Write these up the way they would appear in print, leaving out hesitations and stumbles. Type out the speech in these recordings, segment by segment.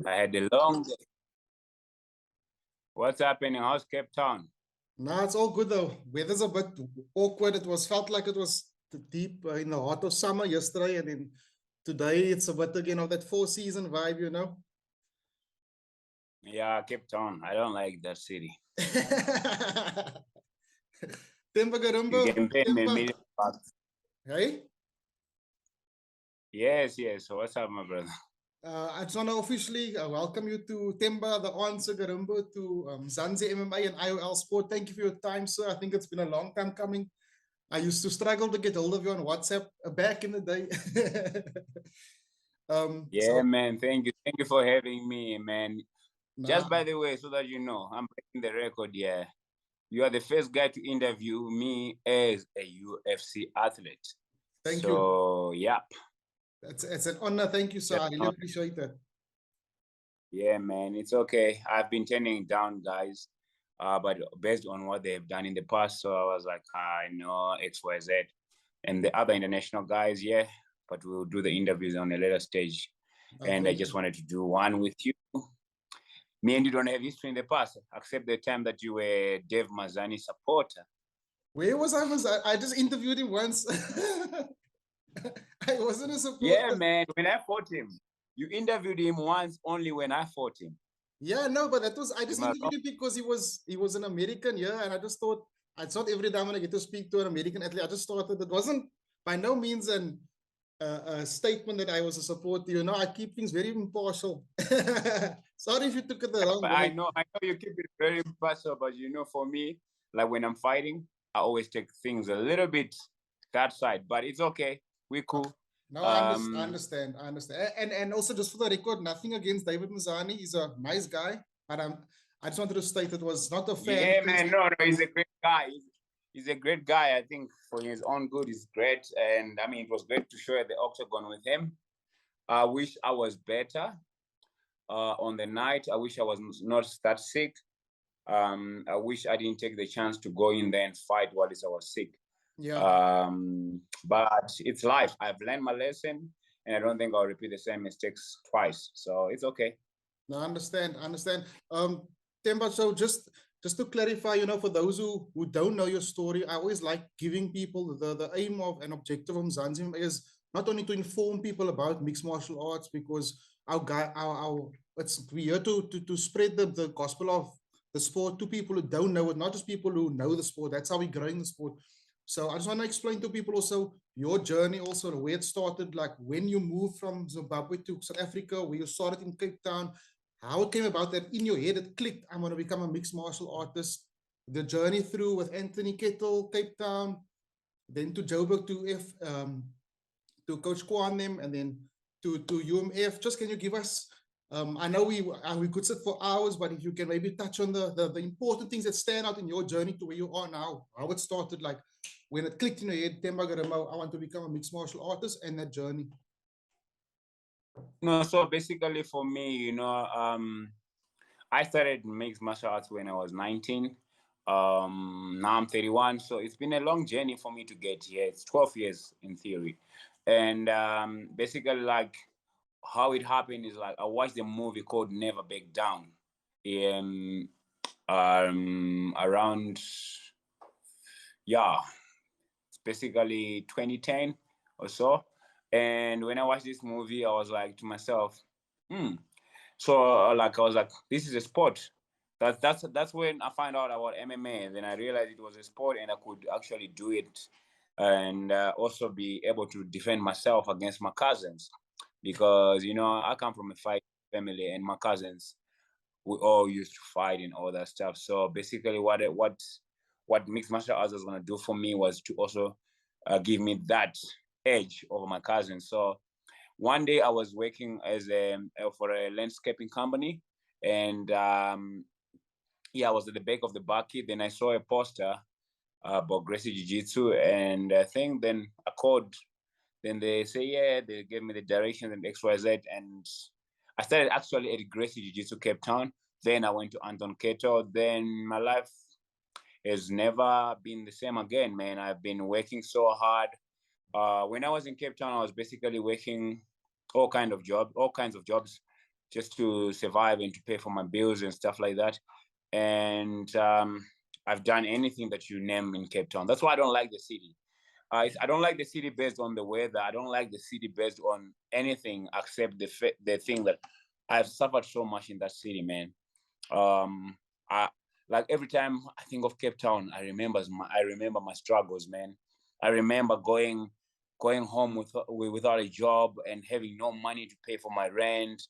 I had a long day. What's happening? How's Cape Town? Nah, it's all good though. Weather's a bit awkward. Felt like it was deep in the heart of summer yesterday, and then today it's a bit again of that four-season vibe, you know. Yeah, Cape Town. I don't like that city. Themba Gorimbo. You can pay me $1 million. Hey? Yes. So what's up, my brother? I just want to officially welcome you to Themba, the answer Gorimbo, to Zanzi MMA and IOL Sport. Thank you for your time, sir. I think it's been a long time coming. I used to struggle to get hold of you on WhatsApp back in the day. Man. Thank you for having me, man. Nah. Just by the way, so that you know, I'm breaking the record. Yeah, you are the first guy to interview me as a UFC athlete. Thank you. So, yeah. It's an honor. Thank you, sir. I really appreciate that. Yeah, man. It's okay. I've been turning down guys, but based on what they've done in the past, so I was like, I know XYZ. And the other international guys, yeah, but we'll do the interviews on a later stage. And I just wanted to do one with you. Me and you don't have history in the past, except the time that you were Dave Mazani supporter. Where was I? I just interviewed him once. I wasn't a supporter. Yeah, man. When I fought him, you interviewed him once only when I fought him. Yeah, no, but I just interviewed him because he was an American, yeah, and I just thought it's not every time when I get to speak to an American athlete. I just thought that it wasn't by no means a statement that I was a supporter. You know, I keep things very impartial. Sorry if you took it the wrong way. I know you keep it very impartial, but you know, for me, like when I'm fighting, I always take things a little bit that side, but it's okay. We're cool. No, I understand. And also just for the record, nothing against David Mazani. He's a nice guy, but I just wanted to state it was not a fan. Yeah, man, no, he's a great guy. He's a great guy. I think for his own good, he's great. And I mean, it was great to share the octagon with him. I wish I was better on the night. I wish I was not that sick. I wish I didn't take the chance to go in there and fight while I was sick. Yeah. But it's life. I've learned my lesson, and I don't think I'll repeat the same mistakes twice. So it's okay. No, I understand. Themba, so just to clarify, you know, for those who don't know your story, I always like giving people the aim of an objective of Zanzibar is not only to inform people about mixed martial arts, because we're here to spread the gospel of the sport to people who don't know it, not just people who know the sport. That's how we're growing the sport. So I just want to explain to people also your journey, also the way it started, like when you moved from Zimbabwe to South Africa, where you started in Cape Town, how it came about that in your head it clicked, I'm going to become a mixed martial artist, the journey through with Anthony Kettle, Cape Town, then to Joburg to Coach Kwanem, and then to UMF. Just can you give us, I know we could sit for hours, but if you can maybe touch on the important things that stand out in your journey to where you are now, how it started, like when it clicked in your head, Themba Gorimbo, I want to become a mixed martial artist, and that journey. No, so basically for me, you know, I started mixed martial arts when I was 19. Now I'm 31, so it's been a long journey for me to get here. It's 12 years in theory. And basically, like, how it happened is like I watched a movie called Never Back Down around, it's basically 2010 or so. And when I watched this movie, I was like to myself, So like I was like, this is a sport. That's when I found out about MMA. Then I realized it was a sport and I could actually do it, and also be able to defend myself against my cousins, because you know I come from a fight family and my cousins, we all used to fight and all that stuff. So basically, what mixed martial arts was gonna do for me was to also give me that edge over my cousins. So one day I was working as for a landscaping company, and I was at the back of the bucket. Then I saw a poster about Gracie Jiu-Jitsu, and I think then I called. Then they say, yeah, they gave me the directions and XYZ, and I started actually at Gracie Jiu-Jitsu Cape Town. Then I went to Anton Keto. Then my life has never been the same again, man. I've been working so hard. When I was in Cape Town, I was basically working all kinds of jobs. just to survive and to pay for my bills and stuff like that. And I've done anything that you name in Cape Town. That's why I don't like the city. I don't like the city based on the weather. I don't like the city based on anything except the thing that I've suffered so much in that city, man. I like every time I think of Cape Town, I remember my struggles, man. I remember going home without a job and having no money to pay for my rent.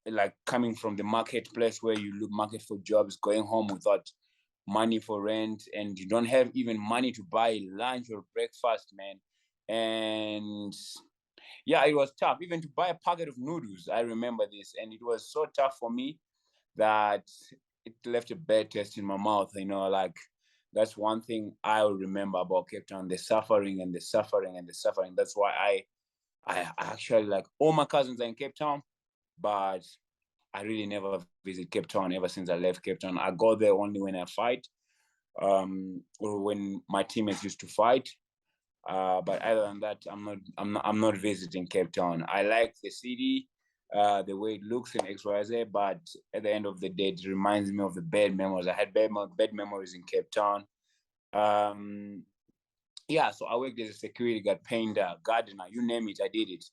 Like coming from the marketplace where you look market for jobs, going home without money for rent, and you don't have even money to buy lunch or breakfast, man. And yeah, it was tough even to buy a packet of noodles. I remember this, and it was so tough for me that it left a bad taste in my mouth. Like that's one thing I'll remember about Cape Town: the suffering and the suffering and the suffering. That's why I actually, like, all my cousins are in Cape Town, but I really never visit Cape Town ever since I left Cape Town. I go there only when I fight, or when my teammates used to fight. But other than that, I'm not visiting Cape Town. I like the city, the way it looks in XYZ, but at the end of the day, it reminds me of the bad memories. I had bad memories in Cape Town. Yeah, so I worked as a security guard, painter, gardener, you name it, I did it.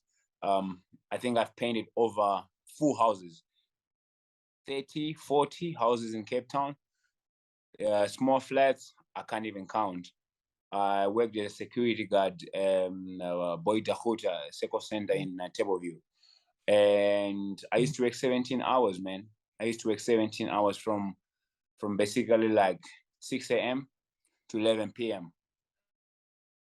I think I've painted over full houses, 30, 40 houses in Cape Town. Small flats, I can't even count. I worked as a security guard, Boita Hota, Seco Center in Tableview. And I used to work 17 hours, man. I used to work 17 hours from basically like 6 a.m. to 11 p.m.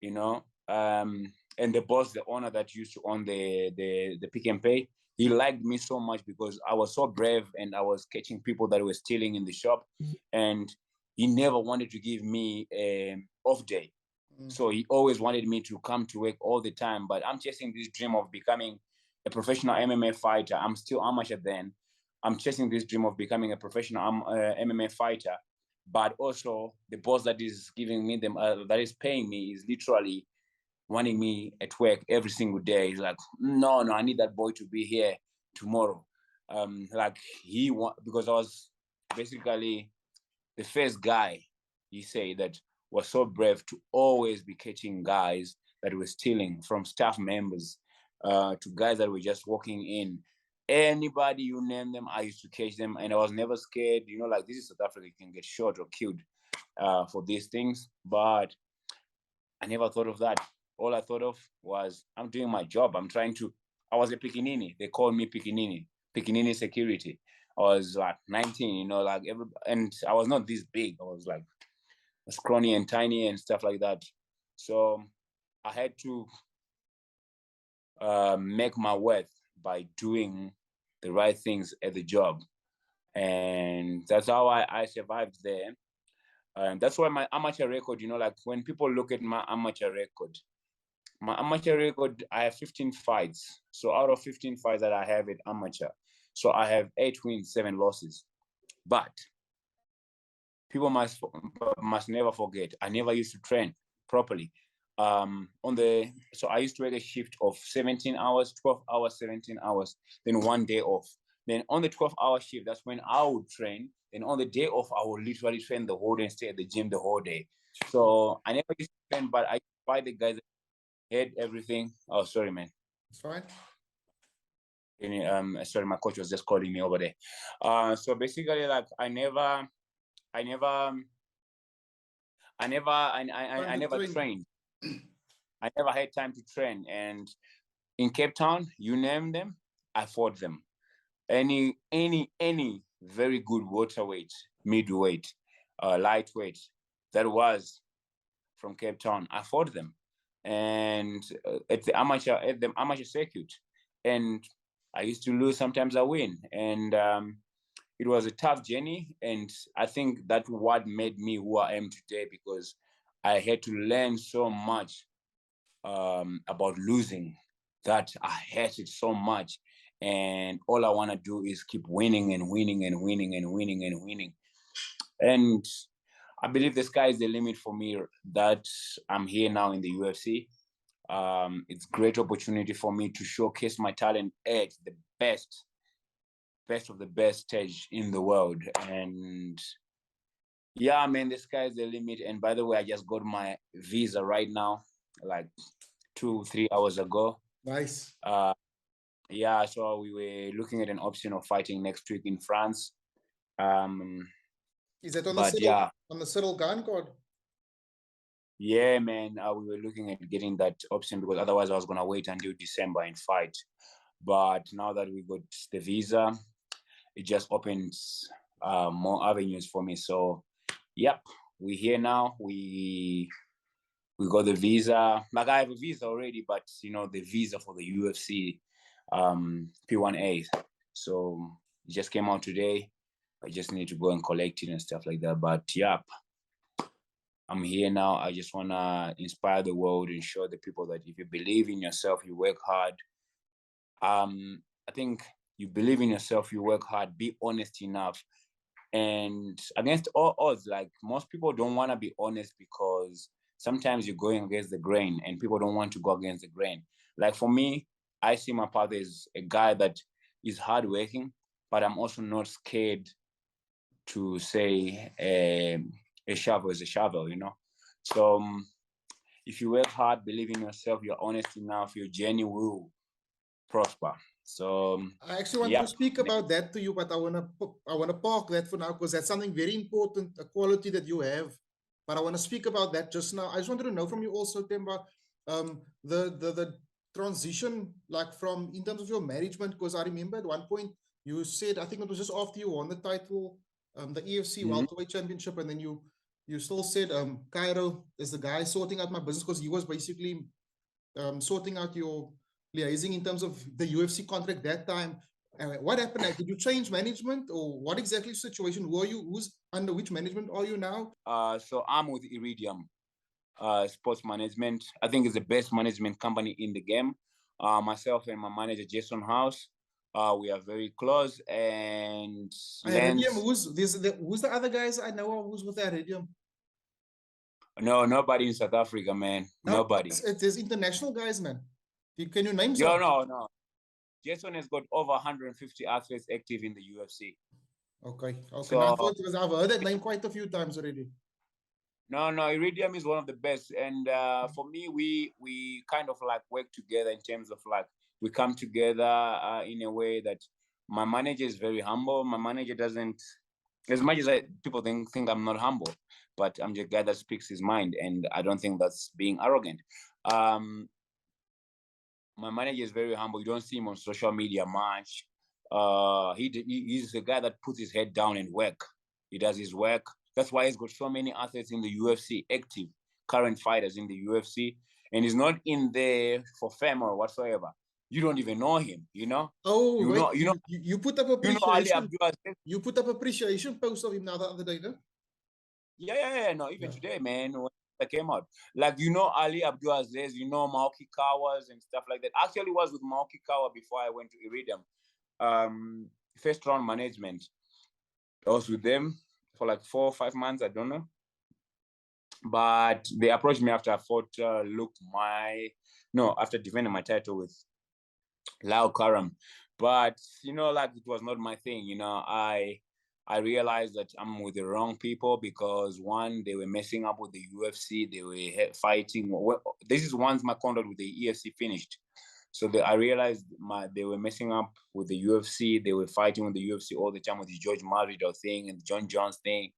You know, and the boss, the owner that used to own the Pick and Pay, he liked me so much because I was so brave and I was catching people that were stealing in the shop, and he never wanted to give me an off day. So he always wanted me to come to work all the time. But I'm chasing this dream of becoming a professional MMA fighter. I'm still amateur then. I'm chasing this dream of becoming a professional MMA fighter. But also the boss that is giving me them, that is paying me, is literally wanting me at work every single day. He's like, no, I need that boy to be here tomorrow. Like because I was basically the first guy, he said, that was so brave to always be catching guys that were stealing, from staff members to guys that were just walking in. Anybody you name them, I used to catch them, and I was never scared. Like, this is South Africa, you can get shot or killed for these things. But I never thought of that. All I thought of was, I'm doing my job. I was a Pikinini. They called me Pikinini security. I was like 19, and I was not this big. I was like scrawny and tiny and stuff like that. So I had to make my worth by doing the right things at the job. And that's how I survived there. And that's why my amateur record, like when people look at my amateur record, I have 15 fights. So out of 15 fights that I have at amateur, so I have 8 wins, 7 losses. But people must never forget, I never used to train properly. So I used to work a shift of 17 hours, 12 hours, 17 hours, then 1 day off. Then on the 12-hour shift, that's when I would train. Then on the day off, I would literally train the whole day and stay at the gym the whole day. So I never used to train, but I fight the guys that had everything. Oh, sorry, man. It's fine. Sorry, my coach was just calling me over there. So basically, like, I never trained. I never had time to train. And in Cape Town, you name them, I fought them. Any very good waterweight, midweight, lightweight that was from Cape Town, I fought them. And at the amateur circuit. And I used to lose, sometimes I win. And it was a tough journey. And I think that's what made me who I am today, because I had to learn so much about losing, that I hate it so much. And all I want to do is keep winning and winning and winning and winning and winning. And I believe the sky is the limit for me, that I'm here now in the UFC. It's a great opportunity for me to showcase my talent at the best of the best stage in the world. And yeah, man, the sky's the limit. And by the way, I just got my visa right now, like 2-3 hours ago. Nice. Yeah, so we were looking at an option of fighting next week in France. Is that on the But Cyril, yeah, on the Cyril Gun card? yeah, man, we were looking at getting that option because otherwise I was gonna wait until December and fight. But now that we got the visa, it just opens more avenues for me. So, yep, we're here now. We got the visa. Like I have a visa already, but you know the visa for the UFC P1A. So it just came out today. I just need to go and collect it and stuff like that. But yep, I'm here now. I just wanna inspire the world and show the people that if you believe in yourself, you work hard. I think you believe in yourself, you work hard, be honest enough. And against all odds, like most people don't want to be honest because sometimes you're going against the grain and people don't want to go against the grain. Like for me, I see my father as a guy that is hardworking, but I'm also not scared to say a shovel is a shovel, you know? So if you work hard, believe in yourself, you're honest enough, your journey will prosper. So I actually wanted yeah. to speak about that to you, but I wanna park that for now because that's something very important, a quality that you have. But I want to speak about that just now. I just wanted to know from you also, Themba, the transition, like from in terms of your management, because I remember at one point you said, I think it was just after you won the title, the EFC Mhm. welterweight championship, and then you still said, Cairo is the guy sorting out my business because he was basically sorting out your liaising in terms of the UFC contract that time. What happened? Did you change management, or what exactly is the situation? Who are you? Who's under which management are you now? So I'm with Iridium Sports Management. I think it's the best management company in the game. Myself and my manager Jason House, we are very close. And Iridium. Lance, Who's the other guys I know of who's with Iridium? no, nobody in South Africa, man. No, Nobody. it's international guys, man. Can you name Yo, some? no. Jason has got over 150 athletes active in the UFC. Okay, okay. Now So I've heard that name quite a few times already. no, Iridium is one of the best. And for me, we kind of like work together in terms of like we come together in a way that my manager is very humble. My manager doesn't, as much as people think I'm not humble, but I'm the guy that speaks his mind, and I don't think that's being arrogant. Um, my manager is very humble. You don't see him on social media much. He's the guy that puts his head down and work. He does his work. That's why he's got so many athletes in the UFC, active current fighters in the UFC, and he's not in there for fame or whatsoever. You don't even know him, you know. Oh, You wait, know, you put up you know Ali appreciation. Abdul. You put up appreciation post of him now the other day, no? Yeah. No, even Yeah. today, man, when that came out, like you know Ali Abdulaziz, you know Maoki Kawas and stuff like that. Actually, was with Maoki Kawa before I went to Iridium. First round management. I was with them for like 4 or 5 months. I don't know, but they approached me after I fought after defending my title with Lau Karam. But you know, like it was not my thing. You know, I realized that I'm with the wrong people because one, they were messing up with the UFC. They were fighting. This is once my contract with the EFC finished. So I realized they were messing up with the UFC. They were fighting with the UFC all the time with the George Masvidal thing and the John Jones thing.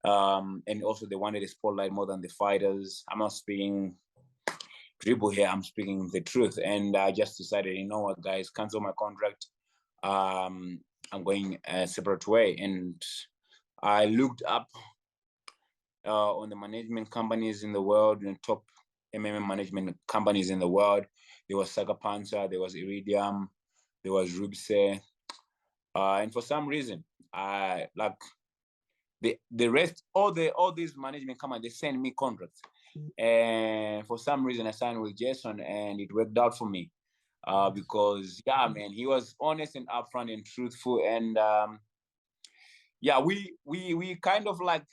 And also they wanted the spotlight more than the fighters. I'm not speaking dribble here. I'm speaking the truth. And I just decided, you know what, guys, cancel my contract. I'm going a separate way. And I looked up on the management companies in the world, and top MMA management companies in the world. There was Saga Panzer, there was Iridium, there was Rubse. And for some reason, I like the rest, all these management companies, they send me contracts. And for some reason, I signed with Jason, and it worked out for me. Because yeah, man, he was honest and upfront and truthful, and yeah, we kind of like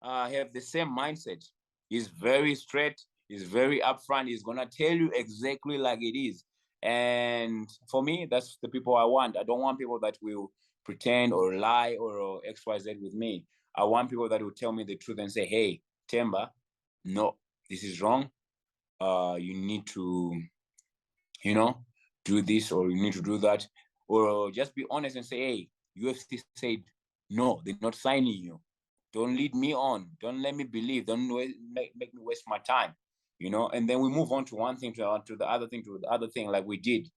have the same mindset. He's very straight. He's very upfront. He's gonna tell you exactly like it is. And for me, that's the people I want. I don't want people that will pretend or lie or XYZ with me. I want people that will tell me the truth and say, hey, Themba, no, this is wrong. You need to, do this, or you need to do that. Or just be honest and say, hey, UFC said, no, they're not signing you. Don't lead me on. Don't let me believe. Don't make me waste my time. And then we move on to one thing to the other thing to the other thing, like we did.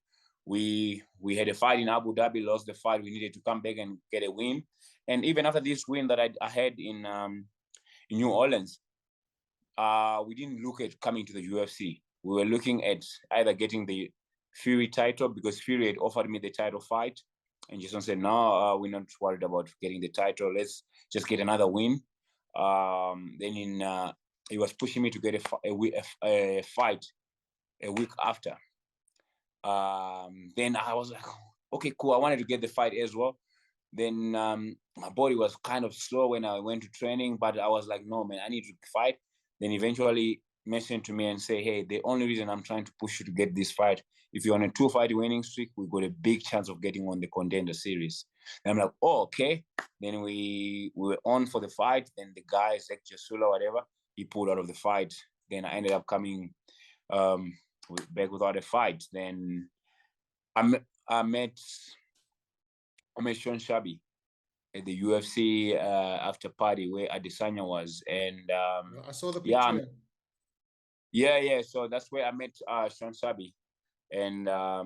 We had a fight in Abu Dhabi, lost the fight. We needed to come back and get a win. And even after this win that I had in New Orleans, we didn't look at coming to the UFC. We were looking at either getting the Fury title, because Fury had offered me the title fight, and Jason said, no, we're not worried about getting the title. Let's just get another win. Then he was pushing me to get a fight a week after. Then I was like, okay, cool. I wanted to get the fight as well. Then my body was kind of slow when I went to training, but I was like, no, man, I need to fight. Then eventually mentioned to me and say, hey, the only reason I'm trying to push you to get this fight, if you're on a 2-fight winning streak, we got a big chance of getting on the contender series. And I'm like, oh, okay. Then we were on for the fight. Then the guy, Zach Jasula, whatever, he pulled out of the fight. Then I ended up coming back without a fight. Then I met Sean Shabby at the UFC after party where Adesanya was. And I saw the picture. Yeah. So that's where I met Sean Shabby. And I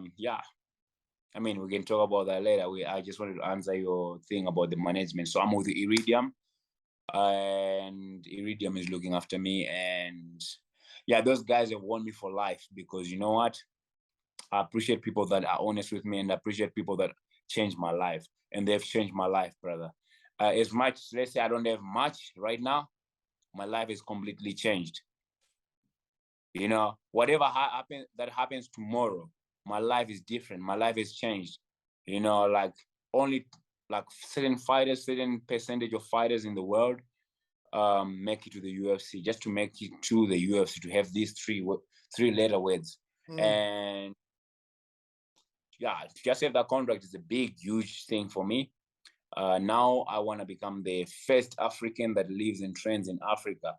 mean, we can talk about that later. I just wanted to answer your thing about the management. So I'm with the Iridium, and Iridium is looking after me. And yeah, those guys have won me for life, because you know what? I appreciate people that are honest with me, and I appreciate people that change my life. And they've changed my life, brother. As much, let's say I don't have much right now, my life is completely changed. Whatever happens tomorrow, my life is different. My life has changed. Like only like certain percentage of fighters in the world make it to the UFC. Just to make it to the UFC, to have these three letter words. And yeah, to just have that contract is a big, huge thing for me. Now I want to become the first African that lives and trains in Africa.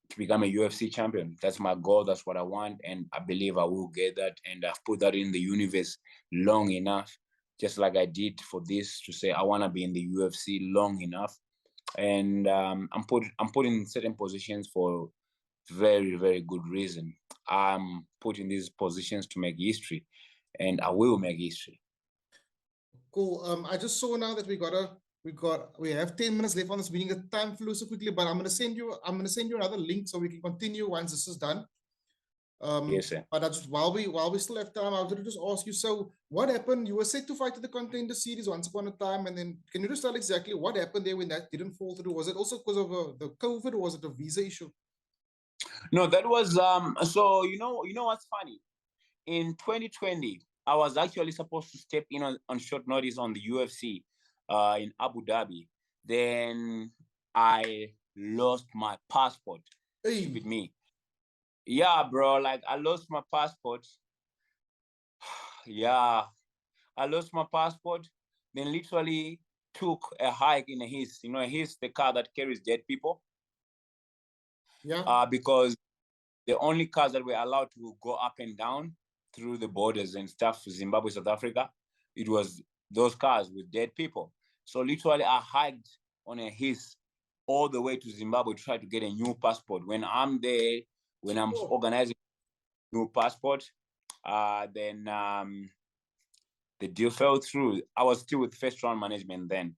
To become a UFC champion. That's my goal. That's what I want. And I believe I will get that. And I've put that in the universe long enough, just like I did for this, to say I want to be in the UFC long enough. And I'm put in certain positions for very, very good reason. I'm put in these positions to make history, and I will make history. Cool. I just saw now that we have 10 minutes left on this meeting. The time flew so quickly, but I'm gonna send you another link so we can continue once this is done. Yes, sir. But I just while we still have time, I was gonna just ask you, so what happened? You were set to fight at the contender series once upon a time, and then can you just tell exactly what happened there when that didn't fall through? Was it also because of the COVID, or was it a visa issue? No, that was so you know what's funny? In 2020, I was actually supposed to step in on short notice on the UFC in Abu Dhabi. Then I lost my passport. Hey. Stupid me. Yeah, bro. Like I lost my passport. Yeah, I lost my passport. Then literally took a hike in a hearse. A hearse, the car that carries dead people. Yeah. Because the only cars that were allowed to go up and down through the borders and stuff, Zimbabwe, South Africa, it was those cars with dead people. So literally I hiked on a hearse all the way to Zimbabwe to try to get a new passport. When I'm there, when I'm organizing a new passport, then the deal fell through. I was still with first round management then.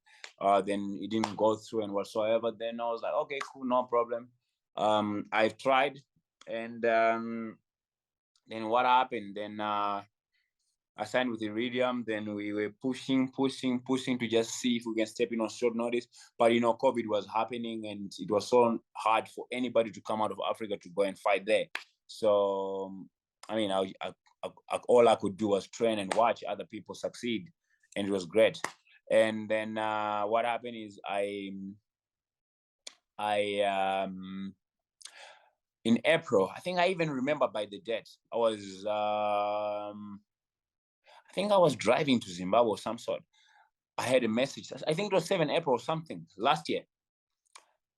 Then it didn't go through and whatsoever. Then I was like, okay, cool, no problem. I tried, and then what happened? Then I signed with Iridium. Then we were pushing to just see if we can step in on short notice. But COVID was happening, and it was so hard for anybody to come out of Africa to go and fight there. So I mean, all I could do was train and watch other people succeed, and it was great. And then what happened is I in April. I think I even remember by the date. I think I was driving to Zimbabwe or some sort. I had a message. I think it was 7 April or something last year.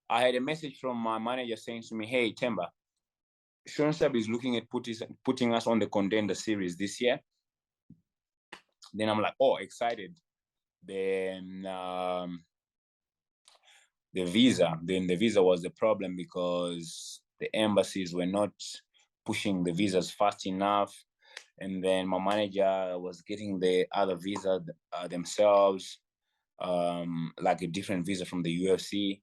I had a message from my manager saying to me, "Hey, Themba, Sean Sab is looking at putting us on the contender series this year." Then I'm like, oh, excited. Then the visa was the problem because the embassies were not pushing the visas fast enough. And then my manager was getting the other visa themselves, like a different visa from the UFC.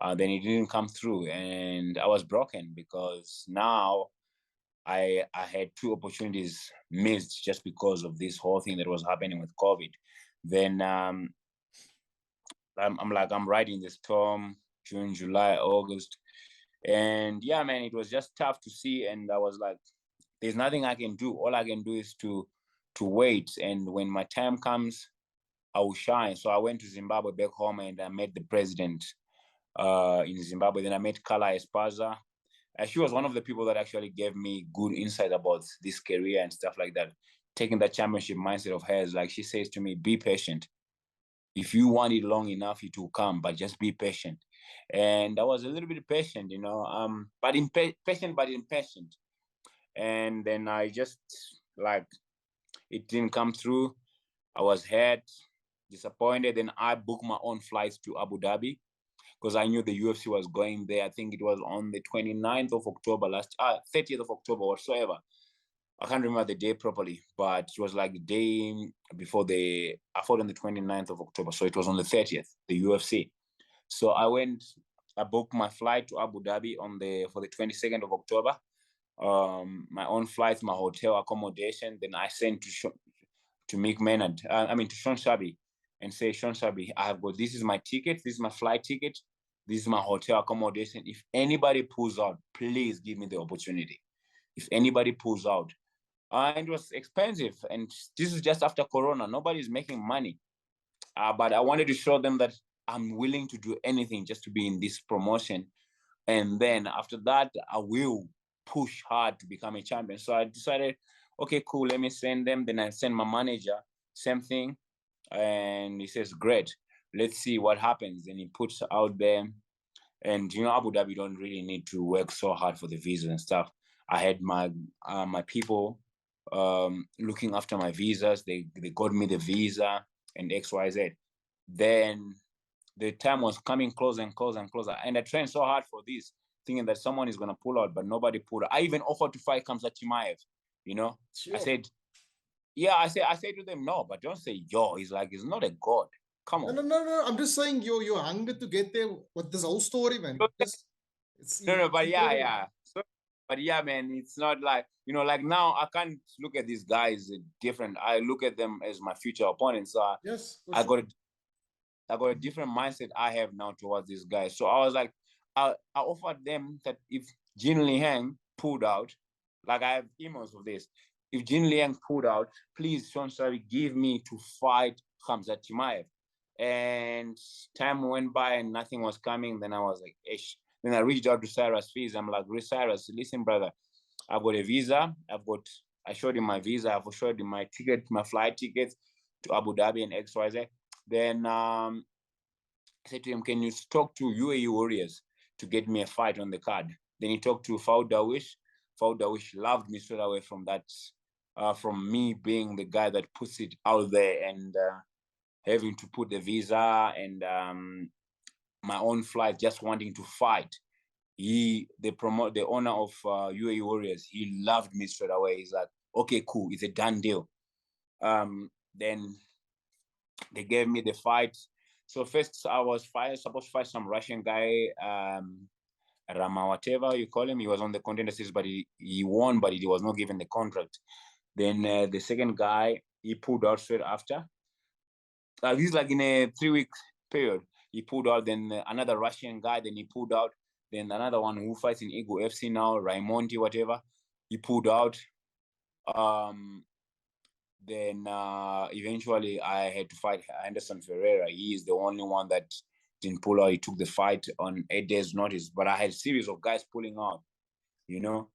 Then it didn't come through, and I was broken because now I had two opportunities missed just because of this whole thing that was happening with COVID. Then I'm riding the storm, June, July, August. And yeah, man, it was just tough to see. And I was like, there's nothing I can do. All I can do is to wait. And when my time comes, I will shine. So I went to Zimbabwe back home and I met the president in Zimbabwe. Then I met Kala Espaza. She was one of the people that actually gave me good insight about this career and stuff like that. Taking that championship mindset of hers, like she says to me, be patient. If you want it long enough, it will come, but just be patient. And I was a little bit patient, but patient, but impatient. And then I just like it didn't come through. I was hurt, disappointed. Then I booked my own flights to Abu Dhabi because I knew the UFC was going there. I think it was on the 29th of October 30th of October whatsoever. I can't remember the day properly, but it was like the day before I fought on the 29th of October. So it was on the 30th, the UFC. So I booked my flight to Abu Dhabi for the 22nd of October. My own flights, my hotel accommodation. Then I sent to Mick Maynard, to Sean Shabby, and say, Sean Shabby, this is my ticket, this is my flight ticket, this is my hotel accommodation. If anybody pulls out, please give me the opportunity. If anybody pulls out. And it was expensive. And this is just after Corona. Nobody's making money. But I wanted to show them that I'm willing to do anything just to be in this promotion. And then after that, I will push hard to become a champion. So I decided, okay, cool, let me send them. Then I send my manager, same thing. And he says, great, let's see what happens. And he puts out there. And, Abu Dhabi don't really need to work so hard for the visa and stuff. I had my people looking after my visas. They got me the visa and XYZ. Then the time was coming closer and closer and closer. And I trained so hard for this, thinking that someone is going to pull out, but nobody pulled out. I even offered to fight Khamzat Chimaev, Sure. I said to them, no, but don't say yo. He's like, he's not a god. Come on. No. I'm just saying you're hungry to get there with this whole story, man. But yeah. So, but yeah, man, it's not like, like now I can't look at these guys different. I look at them as my future opponents. So yes, I got a different mindset I have now towards these guys. So I was like, I offered them that if Jin Liang pulled out, like I have emails of this, if Jin Liang pulled out, please, Sean Sari, give me to fight Khamzat Chimaev. And time went by and nothing was coming. Then I was like, ish. Then I reached out to Cyrus Fees. I'm like, Cyrus, listen, brother, I've got a visa. I showed him my visa. I've showed him my ticket, my flight tickets to Abu Dhabi and XYZ. Then I said to him, can you talk to UAE Warriors to get me a fight on the card? Then he talked to Faud Dawish. Faud Dawish loved me straight away from that, from me being the guy that puts it out there and having to put the visa and my own flight, just wanting to fight. The owner of UAE Warriors, he loved me straight away. He's like, okay, cool, it's a done deal. Then they gave me the fight. So first I was supposed to fight some Russian guy, Rama, whatever you call him. He was on the contender series, but he won, but he was not given the contract. Then the second guy, he pulled out straight after. This is like in a 3-week period. He pulled out. Then another Russian guy, then he pulled out. Then another one who fights in Ego FC now, Raimonti, whatever, he pulled out. Then eventually I had to fight Anderson Ferreira. He is the only one that didn't pull out. He took the fight on 8 days' notice. But I had a series of guys pulling out. you know.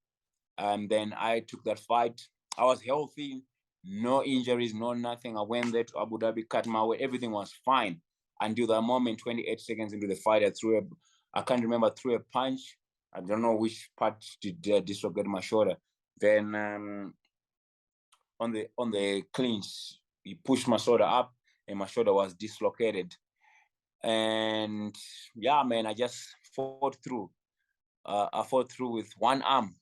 And then I took that fight. I was healthy, no injuries, no nothing. I went there to Abu Dhabi, cut my weight, everything was fine until that moment. 28 seconds into the fight, I can't remember, threw a punch. I don't know which part did dislocate my shoulder. Then on the clinch, he pushed my shoulder up, and my shoulder was dislocated. And yeah, man, I just fought through. I fought through with one arm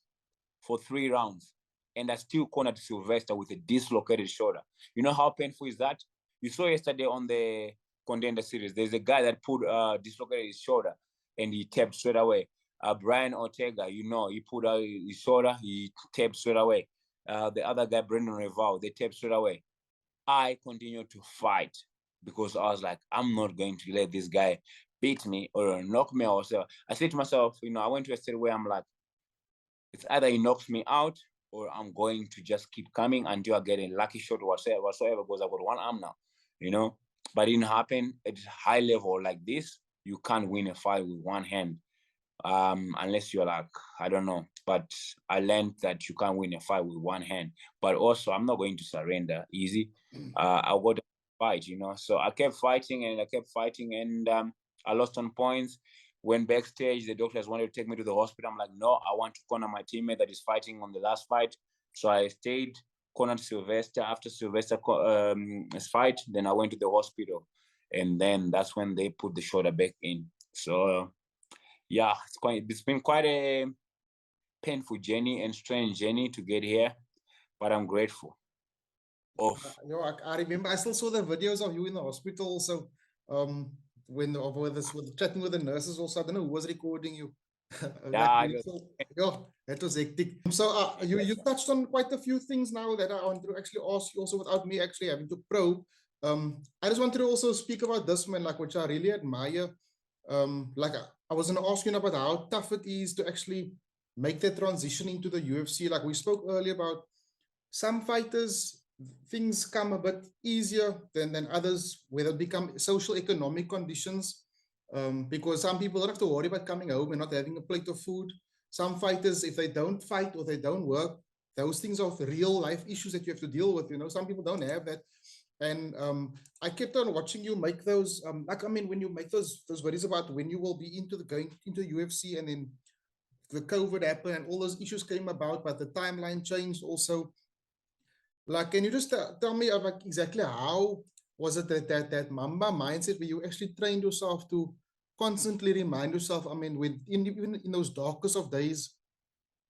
for 3 rounds, and I still cornered Sylvester with a dislocated shoulder. You know how painful is that? You saw yesterday on the Contender Series, there's a guy that dislocated his shoulder, and he tapped straight away. Brian Ortega, he put out his shoulder, he tapped straight away. The other guy, Brendan Reval, they tapped straight away. I continued to fight because I was like, I'm not going to let this guy beat me or knock me out. So I said to myself, I went to a state where I'm like, it's either he knocks me out or I'm going to just keep coming until I get a lucky shot or whatsoever, because I've got one arm now, But it didn't happen at high level like this. You can't win a fight with one hand, unless you're like, I don't know. But I learned that you can't win a fight with one hand. But also, I'm not going to surrender easy. I got to fight, So I kept fighting and I lost on points. Went backstage, the doctors wanted to take me to the hospital. I'm like, no, I want to corner my teammate that is fighting on the last fight. So I stayed, cornered Sylvester. After Sylvester's fight, then I went to the hospital. And then that's when they put the shoulder back in. So yeah, it's been quite a painful journey and strange journey to get here, but I'm grateful. I remember, I still saw the videos of you in the hospital. So when chatting with the nurses also, I don't know who was recording you. Yeah, that was hectic. So you touched on quite a few things now that I want to actually ask you also without me actually having to probe. I just wanted to also speak about this, man, like, which I really admire. Like I was going to ask you about how tough it is to actually make the transition into the UFC. Like we spoke earlier about some fighters, things come a bit easier than others, whether it become social economic conditions, because some people don't have to worry about coming home and not having a plate of food. Some fighters, if they don't fight or they don't work, those things are real life issues that you have to deal with. Some people don't have that. And I kept on watching you make those, when you make those videos about when you will be going into UFC, and then the COVID happened and all those issues came about, but the timeline changed also. Like, can you just tell me about exactly how was it that Mamba mindset where you actually trained yourself to constantly remind yourself, even in those darkest of days,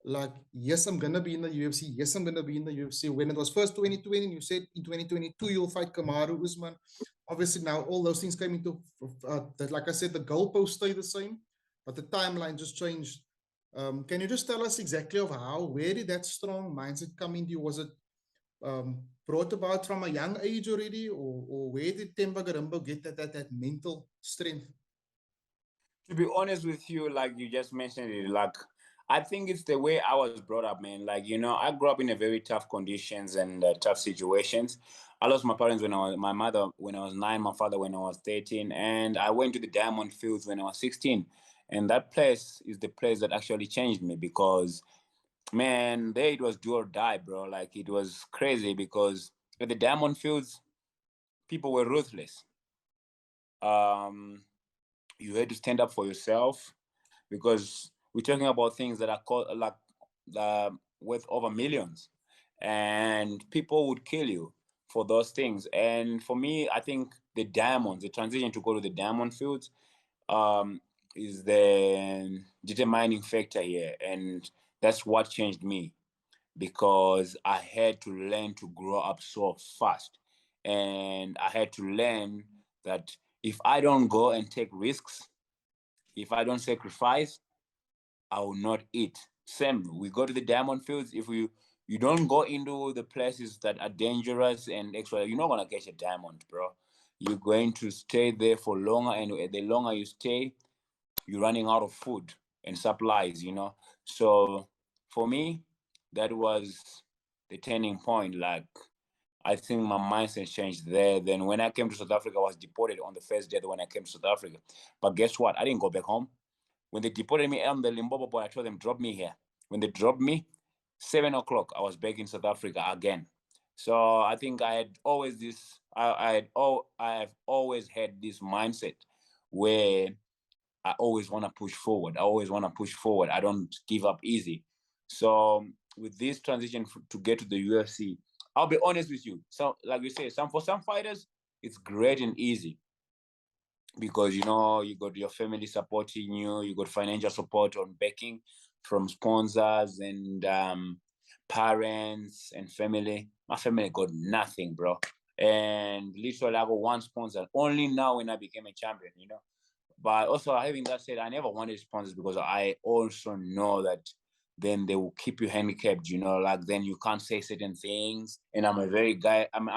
like, yes, I'm going to be in the UFC. Yes, I'm going to be in the UFC. When it was first 2020, you said in 2022, you'll fight Kamaru Usman. Obviously, now all those things came into, like I said, the goalposts stay the same, but the timeline just changed. Can you just tell us exactly of where did that strong mindset come into you? Was it brought about from a young age already, or where did Themba Gorimbo get that mental strength? To be honest with you, like you just mentioned it, like I think it's the way I was brought up, man. Like, I grew up in a very tough conditions and tough situations. I lost my parents my mother when I was 9, my father when I was 13, and I went to the diamond fields when I was 16. And that place is the place that actually changed me, because man, there it was do or die, bro. Like, it was crazy because at the diamond fields, people were ruthless. You had to stand up for yourself, because we're talking about things that are called like worth over millions, and people would kill you for those things. And for me, I think the transition to go to the diamond fields, is the determining factor here, and that's what changed me, because I had to learn to grow up so fast, and I had to learn that if I don't go and take risks, if I don't sacrifice, I will not eat. Same, we go to the diamond fields. If you don't go into the places that are dangerous and extra, you're not gonna catch a diamond, bro. You're going to stay there for longer, and the longer you stay, you're running out of food and supplies. So for me, that was the turning point. Like, I think my mindset changed there. Then when I came to South Africa, I was deported on the first day when I came to South Africa. But guess what? I didn't go back home. When they deported me, I'm the Limpopo boy. I told them, drop me here. when they dropped me, 7 o'clock, I was back in South Africa again. So I think I had always this. I have always had this mindset where I always want to push forward. I always want to push forward. I don't give up easy. So with this transition to get to the UFC, I'll be honest with you. So, like you say, for some fighters, it's great and easy because you know you got your family supporting you, you got financial support on backing from sponsors and parents and family. My family got nothing, bro. And literally, I got one sponsor only now when I became a champion, you know. But also, having that said, I never wanted sponsors because I also know that then they will keep you handicapped, you know, like then you can't say certain things. And I'm a very guy, I'm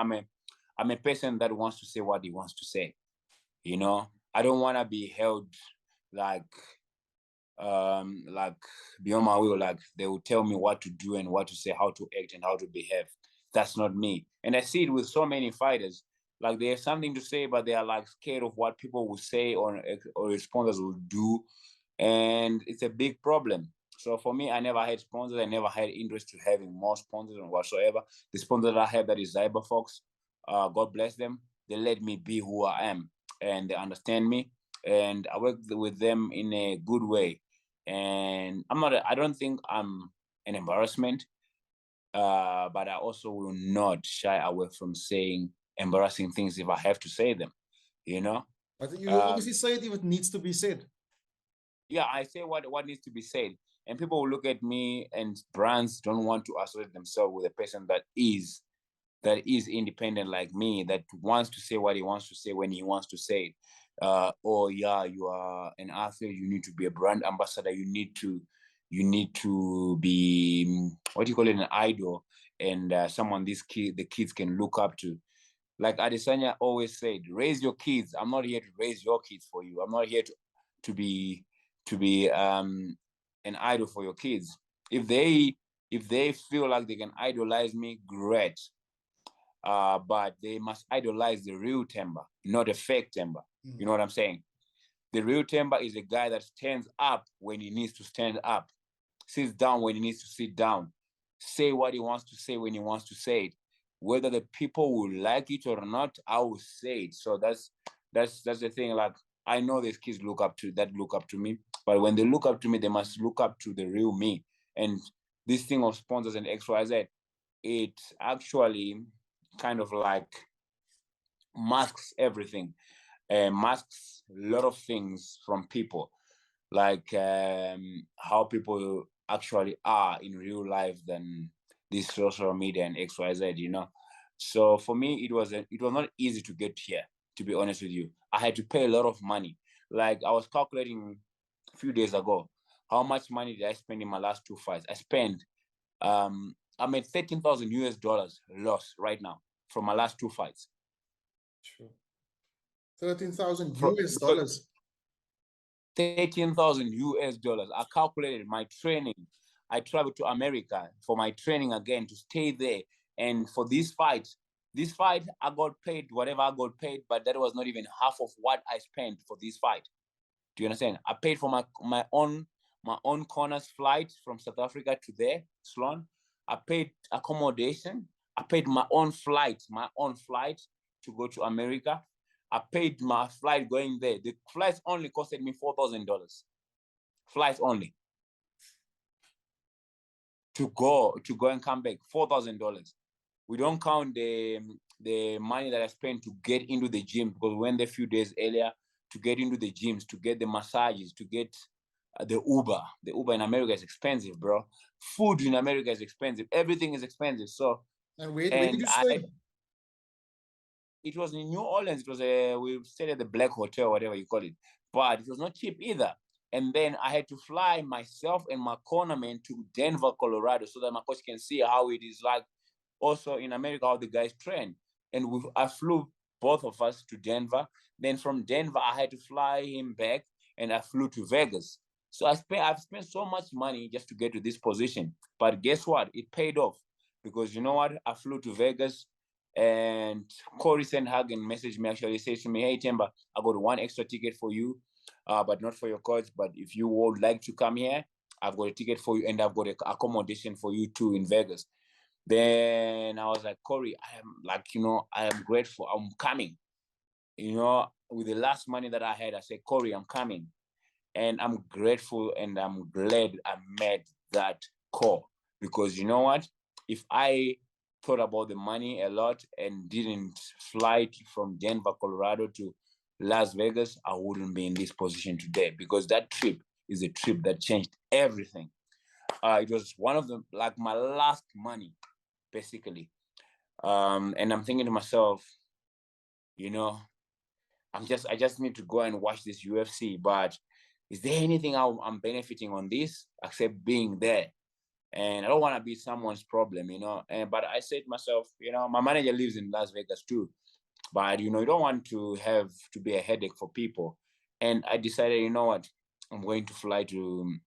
a person that wants to say what he wants to say, you know. I don't want to be held like like beyond my will, like they will tell me what to do and what to say, how to act and how to behave. That's not me. And I see it with so many fighters. Like they have something to say, but they are like scared of what people will say or sponsors will do. And it's a big problem. So for me, I never had sponsors. I never had interest to having more sponsors or whatsoever. The sponsor that I have, that is Cyberfox, God bless them. They let me be who I am and they understand me. And I work with them in a good way. And I don't think I'm an embarrassment, but I also will not shy away from saying embarrassing things if I have to say them, you know? But you obviously say it if it needs to be said. Yeah, I say what needs to be said. And people will look at me and brands don't want to associate themselves with a person that is independent like me, that wants to say what he wants to say when he wants to say it. Or yeah, you are an athlete, you need to be a brand ambassador, you need to be what do you call it, an idol, and someone the kids can look up to. Like Adesanya always said, raise your kids. I'm not here to raise your kids for you. I'm not here to be an idol for your kids. If they feel like they can idolize me, great. But they must idolize the real Themba, not a fake Themba. Mm. You know what I'm saying? The real Themba is a guy that stands up when he needs to stand up, sits down when he needs to sit down, say what he wants to say when he wants to say it. Whether the people will like it or not, I will say it. So that's the thing. Like I know these kids look up to me, but when they look up to me, they must look up to the real me. And this thing of sponsors and XYZ, it actually kind of like masks everything, masks a lot of things from people, like how people actually are in real life than this social media and XYZ, you know. So for me, it was not easy to get here, to be honest with you. I had to pay a lot of money. Like I was calculating a few days ago, how much money did I spend in my last two fights? I made 13,000 US dollars loss right now from my last two fights. Sure. 13,000 From, US dollars. 13,000 US dollars. I calculated my training. I traveled to America for my training again to stay there. And for this fight, I got paid whatever I got paid, but that was not even half of what I spent for this fight. Do you understand? I paid for my own corner's flight from South Africa to there, Sloan. I paid accommodation. I paid my own flight to go to America. I paid my flight going there. The flights only costed me $4,000. Flights only to go and come back, $4,000. We don't count the money that I spent to get into the gym, because we went there a few days earlier to get into the gyms, to get the massages, to get the Uber. The Uber in America is expensive, bro. Food in America is expensive. Everything is expensive. So, and where did you stay? It was in New Orleans. It was we stayed at the Black Hotel, whatever you call it, but it was not cheap either. And then I had to fly myself and my cornerman to Denver, Colorado, so that my coach can see how it is like also in America, how the guys train. And I flew both of us to Denver. Then from Denver, I had to fly him back, and I flew to Vegas. So I've spent so much money just to get to this position. But guess what? It paid off, because you know what? I flew to Vegas, and Corey Sandhagen messaged me, actually says to me, "Hey Themba, I got one extra ticket for you, but not for your coach. But if you would like to come here, I've got a ticket for you, and I've got a accommodation for you too in Vegas. Then I was like, Corey, I am like, I am grateful. I'm coming. With the last money that I had, I said, Corey, I'm coming. And I'm grateful and I'm glad I made that call. Because you know what? If I thought about the money a lot and didn't fly from Denver, Colorado to Las Vegas, I wouldn't be in this position today, because that trip is a trip that changed everything. It was one of them, like my last money, basically. And I'm thinking to myself, I just need to go and watch this UFC, but is there anything I'm benefiting on this except being there? And I don't want to be someone's problem, but I said to myself, my manager lives in Las Vegas too, but you don't want to have to be a headache for people. And I decided, you know what, I'm going to fly to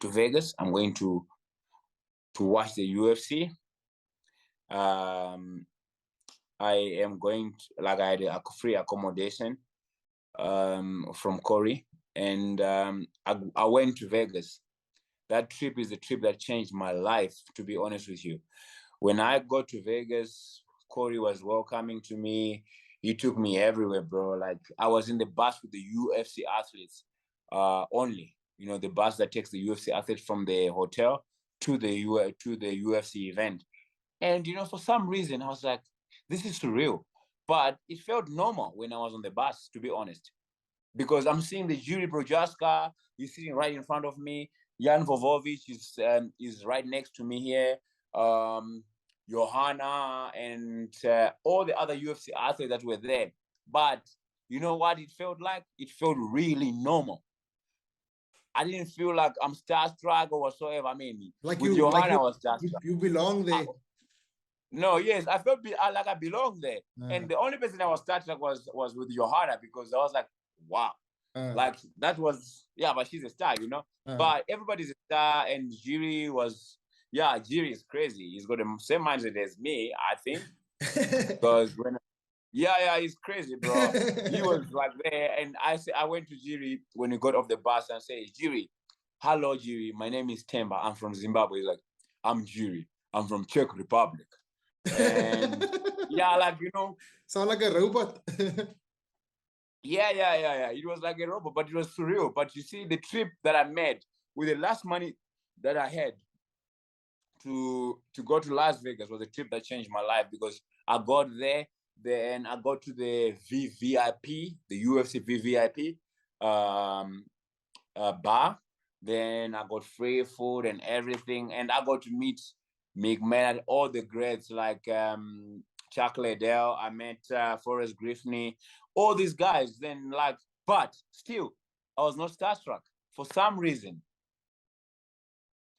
Vegas. I'm going to watch the UFC. I am going to, like, I had a free accommodation from Corey, and I went to Vegas. That trip is a trip that changed my life, to be honest with you. When I got to Vegas, Corey was welcoming to me. He took me everywhere, bro. Like, I was in the bus with the UFC athletes only. The bus that takes the UFC athletes from the hotel to the UFC event. And for some reason, I was like, this is surreal. But it felt normal when I was on the bus, to be honest, because I'm seeing the Yuri Projaska. He's sitting right in front of me. Jan Vovovic is right next to me here. Johanna and all the other UFC athletes that were there. But you know what it felt like? It felt really normal. I didn't feel like I'm starstruck or whatsoever. I mean, like with you, Johanna, like you, I was starstruck. you belong there. No, yes, I felt like I belonged there. And the only person I was starstruck was with Johanna, because I was like, wow. Like, that was, yeah, but she's a star, but everybody's a star. And Jiri is crazy. He's got the same mindset as me, I think. Because he's crazy, bro. He was like there, and I went to Jiri when he got off the bus and said, Jiri, hello, Jiri, my name is Themba. I'm from Zimbabwe. He's like, I'm Jiri. I'm from Czech Republic. And sound like a robot. Yeah. It was like a robot, but it was surreal. But you see, the trip that I made with the last money that I had to go to Las Vegas was a trip that changed my life, because I got there, then I got to the VVIP, the UFC VVIP bar. Then I got free food and everything, and I got to meet McMahon, all the greats like Chuck Liddell. I met Forrest Griffin, all these guys. Then but still, I was not starstruck for some reason.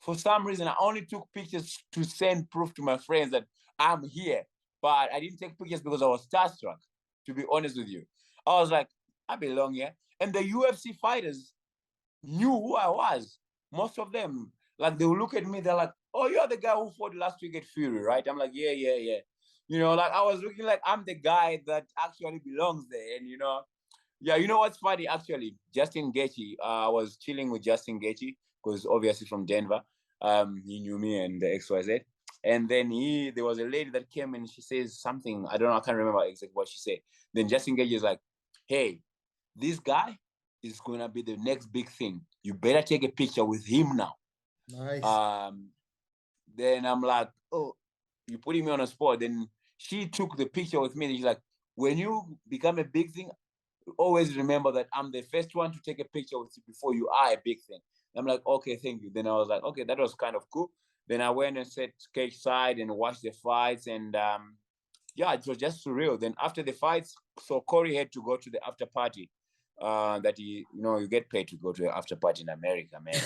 I only took pictures to send proof to my friends that I'm here, but I didn't take pictures because I was starstruck, to be honest with you. I was like, I belong here. And the UFC fighters knew who I was. Most of them, like, they will look at me, they're like, oh, you're the guy who fought last week at Fury, right? I'm like, yeah. Like, I was looking like I'm the guy that actually belongs there. And, what's funny, actually? Justin Gaethje, I was chilling with Justin Gaethje, because obviously from Denver. He knew me and the XYZ. And then there was a lady that came and she says something, I don't know, I can't remember exactly what she said. Then Justin Gaethje is like, hey, this guy is going to be the next big thing. You better take a picture with him now. Nice. Then I'm like, oh, you're putting me on a spot. Then she took the picture with me. And she's like, when you become a big thing, always remember that I'm the first one to take a picture with you before you are a big thing. And I'm like, okay, thank you. Then I was like, okay, that was kind of cool. Then I went and sat cage side and watched the fights. And it was just surreal. Then after the fights, so Corey had to go to the after party. That you get paid to go to an after party in America, man.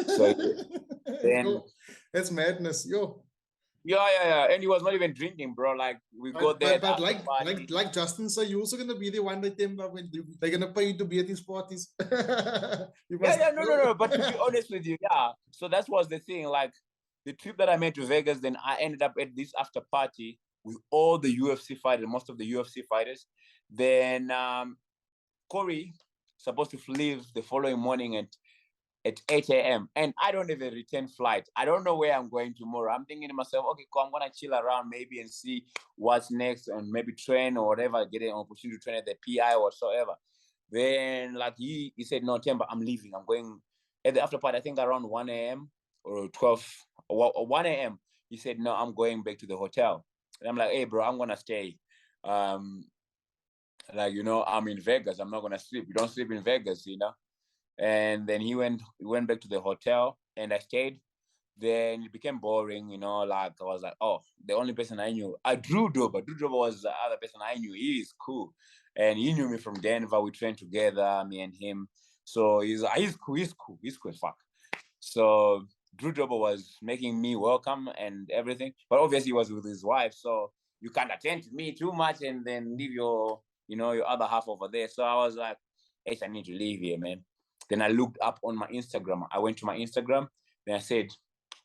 So then that's madness, yo. Yeah. And he was not even drinking, bro. Like, we got there. But like Justin said, you're also gonna be the one that when they're gonna pay you to be at these parties. No. But to be honest with you, So that was the thing. Like, the trip that I made to Vegas, then I ended up at this after party with all the UFC fighters, most of the UFC fighters. Then Corey supposed to leave the following morning at at 8 a.m. and I don't even return flight. I don't know where I'm going tomorrow. I'm thinking to myself, okay, cool, I'm gonna chill around maybe and see what's next, and maybe train or whatever, get an opportunity to train at the PI or whatsoever. Then like he said, no, Themba, I'm leaving. I'm going at the after party, I think around 1 a.m. or 12 or 1 a.m. He said, no, I'm going back to the hotel. And I'm like, hey bro, I'm gonna stay. Like, I'm in Vegas. I'm not gonna sleep. You don't sleep in Vegas, And then he went back to the hotel and I stayed. Then it became boring, like I was like, oh, the only person I knew, Drew Dober. Drew Dober was the other person I knew. He is cool. And he knew me from Denver. We trained together, me and him. So he's cool. He's cool as fuck. So Drew Dober was making me welcome and everything. But obviously he was with his wife. So you can't attend to me too much and then leave your other half over there. So I was like, hey, I need to leave here, man. Then I looked up on my Instagram. I went to my Instagram. Then I said,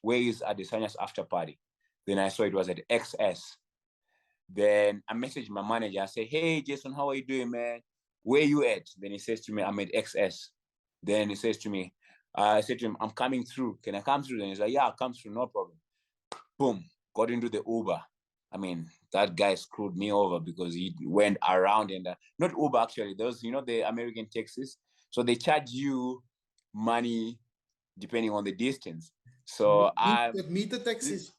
where is Adesanya's after party? Then I saw it was at XS. Then I messaged my manager. I said, hey, Jason, how are you doing, man? Where you at? Then he says to me, I'm at XS. Then he says to me, I said to him, I'm coming through. Can I come through? Then he's like, yeah, I'll come through, no problem. Boom, got into the Uber. I mean, that guy screwed me over because he went around and not Uber actually. Those, the American taxis. So they charge you money depending on the distance. So meter taxis.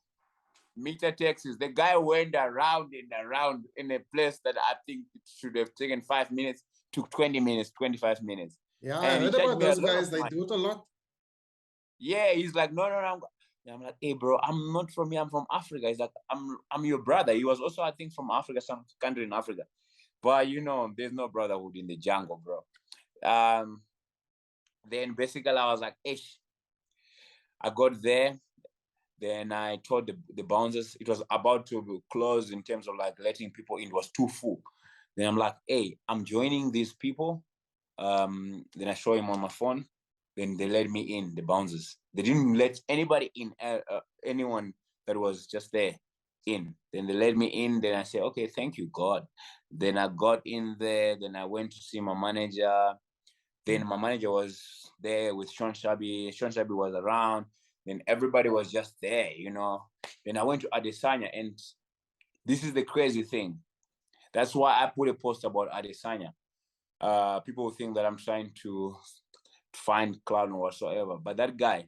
Meter taxis. The guy went around and around in a place that I think it should have taken 5 minutes, took 20 minutes, 25 minutes. Yeah, And I heard about those guys. They do it a lot. Yeah, he's like, no. I'm like, hey, bro, I'm not from here. I'm from Africa. He's like, I'm your brother. He was also, I think, from Africa, some country in Africa. But, there's no brotherhood in the jungle, bro. Then basically I was like, ish. I got there. Then I told the bouncers it was about to close in terms of like letting people in. It was too full. Then I'm like, hey, I'm joining these people. Then I show him on my phone. Then they let me in, the bouncers. They didn't let anybody in, anyone that was just there in. Then they let me in. Then I said, okay, thank you, God. Then I got in there. Then I went to see my manager. Then my manager was there with Sean Shabby. Sean Shabby was around. Then everybody was just there, Then I went to Adesanya, and this is the crazy thing. That's why I put a post about Adesanya. People think that I'm trying to find clown or whatsoever, but that guy,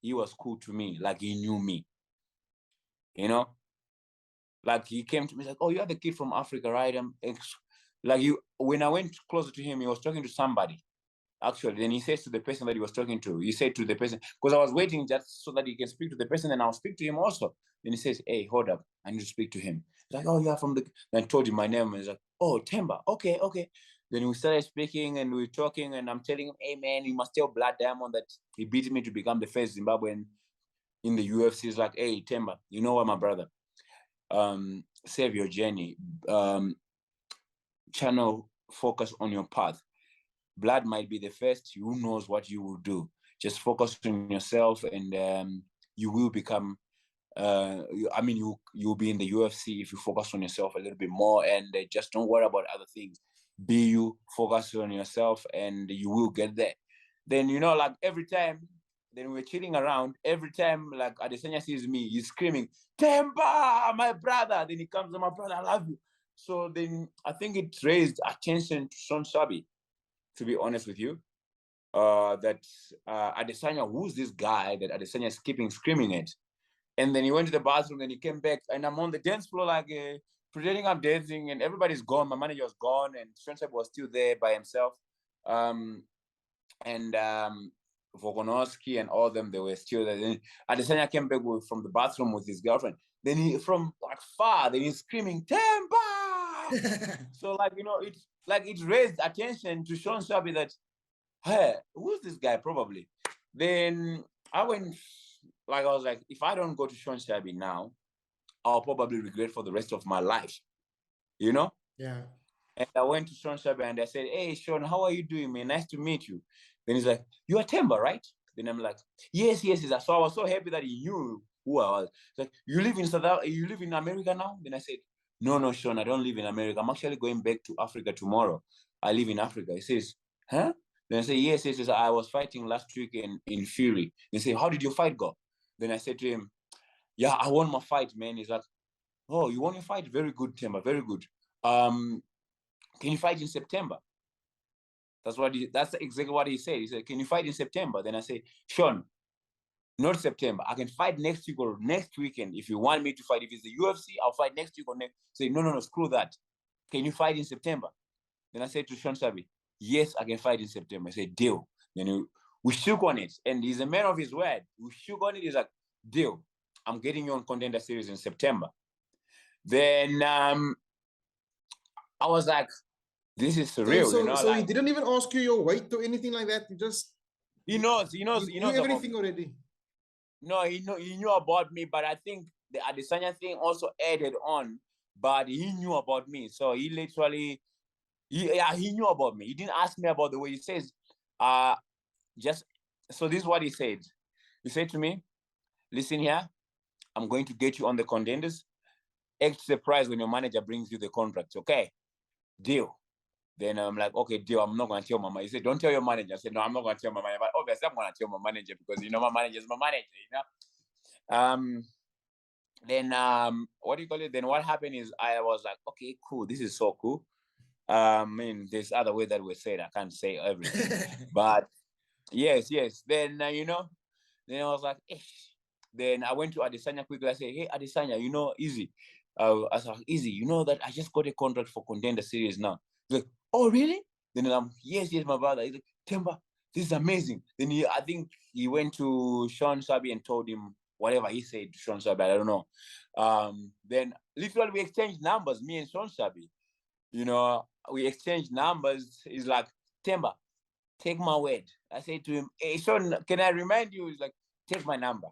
he was cool to me, like he knew me. Like he came to me like, oh, you're the kid from Africa, right? When I went closer to him, he was talking to somebody. Actually, then he says to the person that he was talking to, he said to the person, because I was waiting just so that he can speak to the person, and I'll speak to him also. Then he says, hey, hold up, I need to speak to him. He's like, oh, you're from the... Then I told him my name, and he's like, oh, Themba, okay. Then we started speaking, and we were talking, and I'm telling him, hey, man, you must tell Blood Diamond that he beat me to become the first Zimbabwean in the UFC. He's like, hey, Themba, you know what, my brother? Save your journey. Channel focus on your path. Blood might be the first. Who knows what you will do? Just focus on yourself, and you will become. You'll be in the UFC if you focus on yourself a little bit more, and just don't worry about other things. Be you, focus on yourself, and you will get there. Then like every time, then we're chilling around. Every time, like Adesanya sees me, he's screaming, "Themba, my brother!" Then he comes, "My brother, I love you." So then I think it raised attention to Sean Shabby, to be honest with you, that Adesanya, who's this guy that Adesanya is keeping screaming at? And then he went to the bathroom, and he came back, and I'm on the dance floor like pretending I'm dancing, and everybody's gone. My manager was gone, and Shonsep was still there by himself. And Vogonoski and all of them, they were still there. Then Adesanya came back from the bathroom with his girlfriend. Then he, from like far, then he's screaming, "Themba!" So it raised attention to Sean Shabby that, hey, who's this guy? Probably. Then I went, I was like, if I don't go to Sean Shabby now, I'll probably regret for the rest of my life. Yeah. And I went to Sean Shabby and I said, hey, Sean, how are you doing, man? Nice to meet you. Then he's like, you are Themba, right? Then I'm like, yes. So I was so happy that he knew who I was. He's like, you live in America now? Then I said, no, Sean, I don't live in America. I'm actually going back to Africa tomorrow. I live in Africa. He says, huh? Then I say, yes, yes, yes. I was fighting last week in Fury. They say, how did your fight go? Then I said to him, yeah, I won my fight, man. He's like, oh, you won your fight? Very good, Themba, very good. Can you fight in September? That's exactly what he said. He said, can you fight in September? Then I say, Sean, not September. I can fight next week or next weekend if you want me to fight. If it's the UFC, I'll fight next week or next. Say, no, no, no, screw that. Can you fight in September? Then I said to Sean Sabi, yes, I can fight in September. I said, deal. Then we shook on it. And he's a man of his word. We shook on it. He's like, deal. I'm getting you on Contender Series in September. Then I was like, this is surreal, So like, he didn't even ask you your weight or anything like that. he knows He knew everything already. No, he knew about me, but I think the Adesanya thing also added on, but he knew about me. So he literally, he knew about me. He didn't ask me about the way. He says, just, so this is what he said. He said to me, listen here, I'm going to get you on the contenders. Act surprised when your manager brings you the contract, okay? Deal. Then I'm like, okay, deal. I'm not going to tell my manager. He said, don't tell your manager. I said, no, I'm not going to tell my manager. But obviously, I'm going to tell my manager because, my manager is my manager, Then, what do you call it? Then what happened is I was like, okay, cool. This is so cool. I mean, there's other way that we said. I can't say everything. But, yes. Then, then I was like, eh. Then I went to Adesanya quickly. I said, hey, Adesanya, easy. I was like, easy, that I just got a contract for Contender Series now. He's like, oh, really? Then I'm, yes, my brother. He's like, Themba, this is amazing. Then I think he went to Sean Sabi and told him whatever he said to Sean Sabi. I don't know. Then literally we exchanged numbers, me and Sean Sabi. We exchanged numbers. He's like, Themba, take my word. I said to him, hey, Sean, can I remind you? He's like, take my number.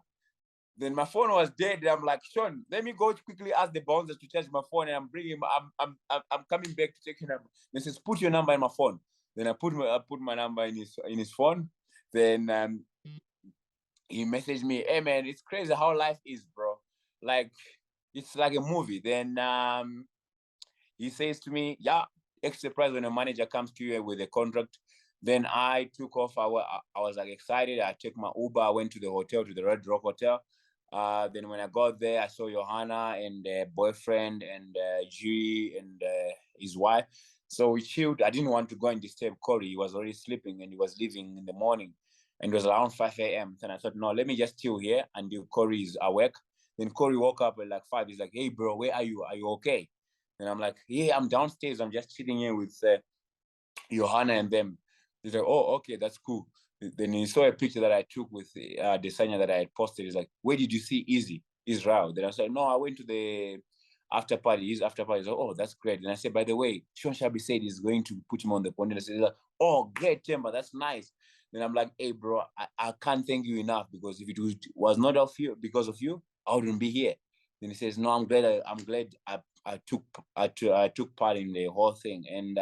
Then my phone was dead. I'm like, Sean, let me go quickly ask the bouncers to charge my phone, and I'm bringing. I'm coming back to take your number. He says, put your number in my phone. Then I put my number in his phone. Then he messaged me, hey man, it's crazy how life is, bro. Like it's like a movie. Then he says to me, yeah, extra price when a manager comes to you with a contract. Then I took off. I was like excited. I took my Uber. I went to the hotel, to the Red Rock Hotel. Then when I got there, I saw Johanna and boyfriend and G and his wife. So we chilled. I didn't want to go and disturb Corey. He was already sleeping and he was leaving in the morning. And it was around 5 a.m. Then I thought, no, let me just chill here until Corey is awake. Then Corey woke up at like 5. He's like, hey, bro, where are you? Are you okay? And I'm like, yeah, I'm downstairs. I'm just sitting here with Johanna and them. He's like, oh, okay, that's cool. Then he saw a picture that I took with Adesanya that I had posted. He's like, where did you see Israel? Then I said, no, I went to the after party. His after party. He's like, oh, that's great. And I said, by the way, Sean Shelby said he's going to put him on the contender. He's like, oh, great, Themba, that's nice. Then I'm like, hey, bro, I can't thank you enough because if it was not because of you, I wouldn't be here. Then he says, no, I'm glad I took part in the whole thing. And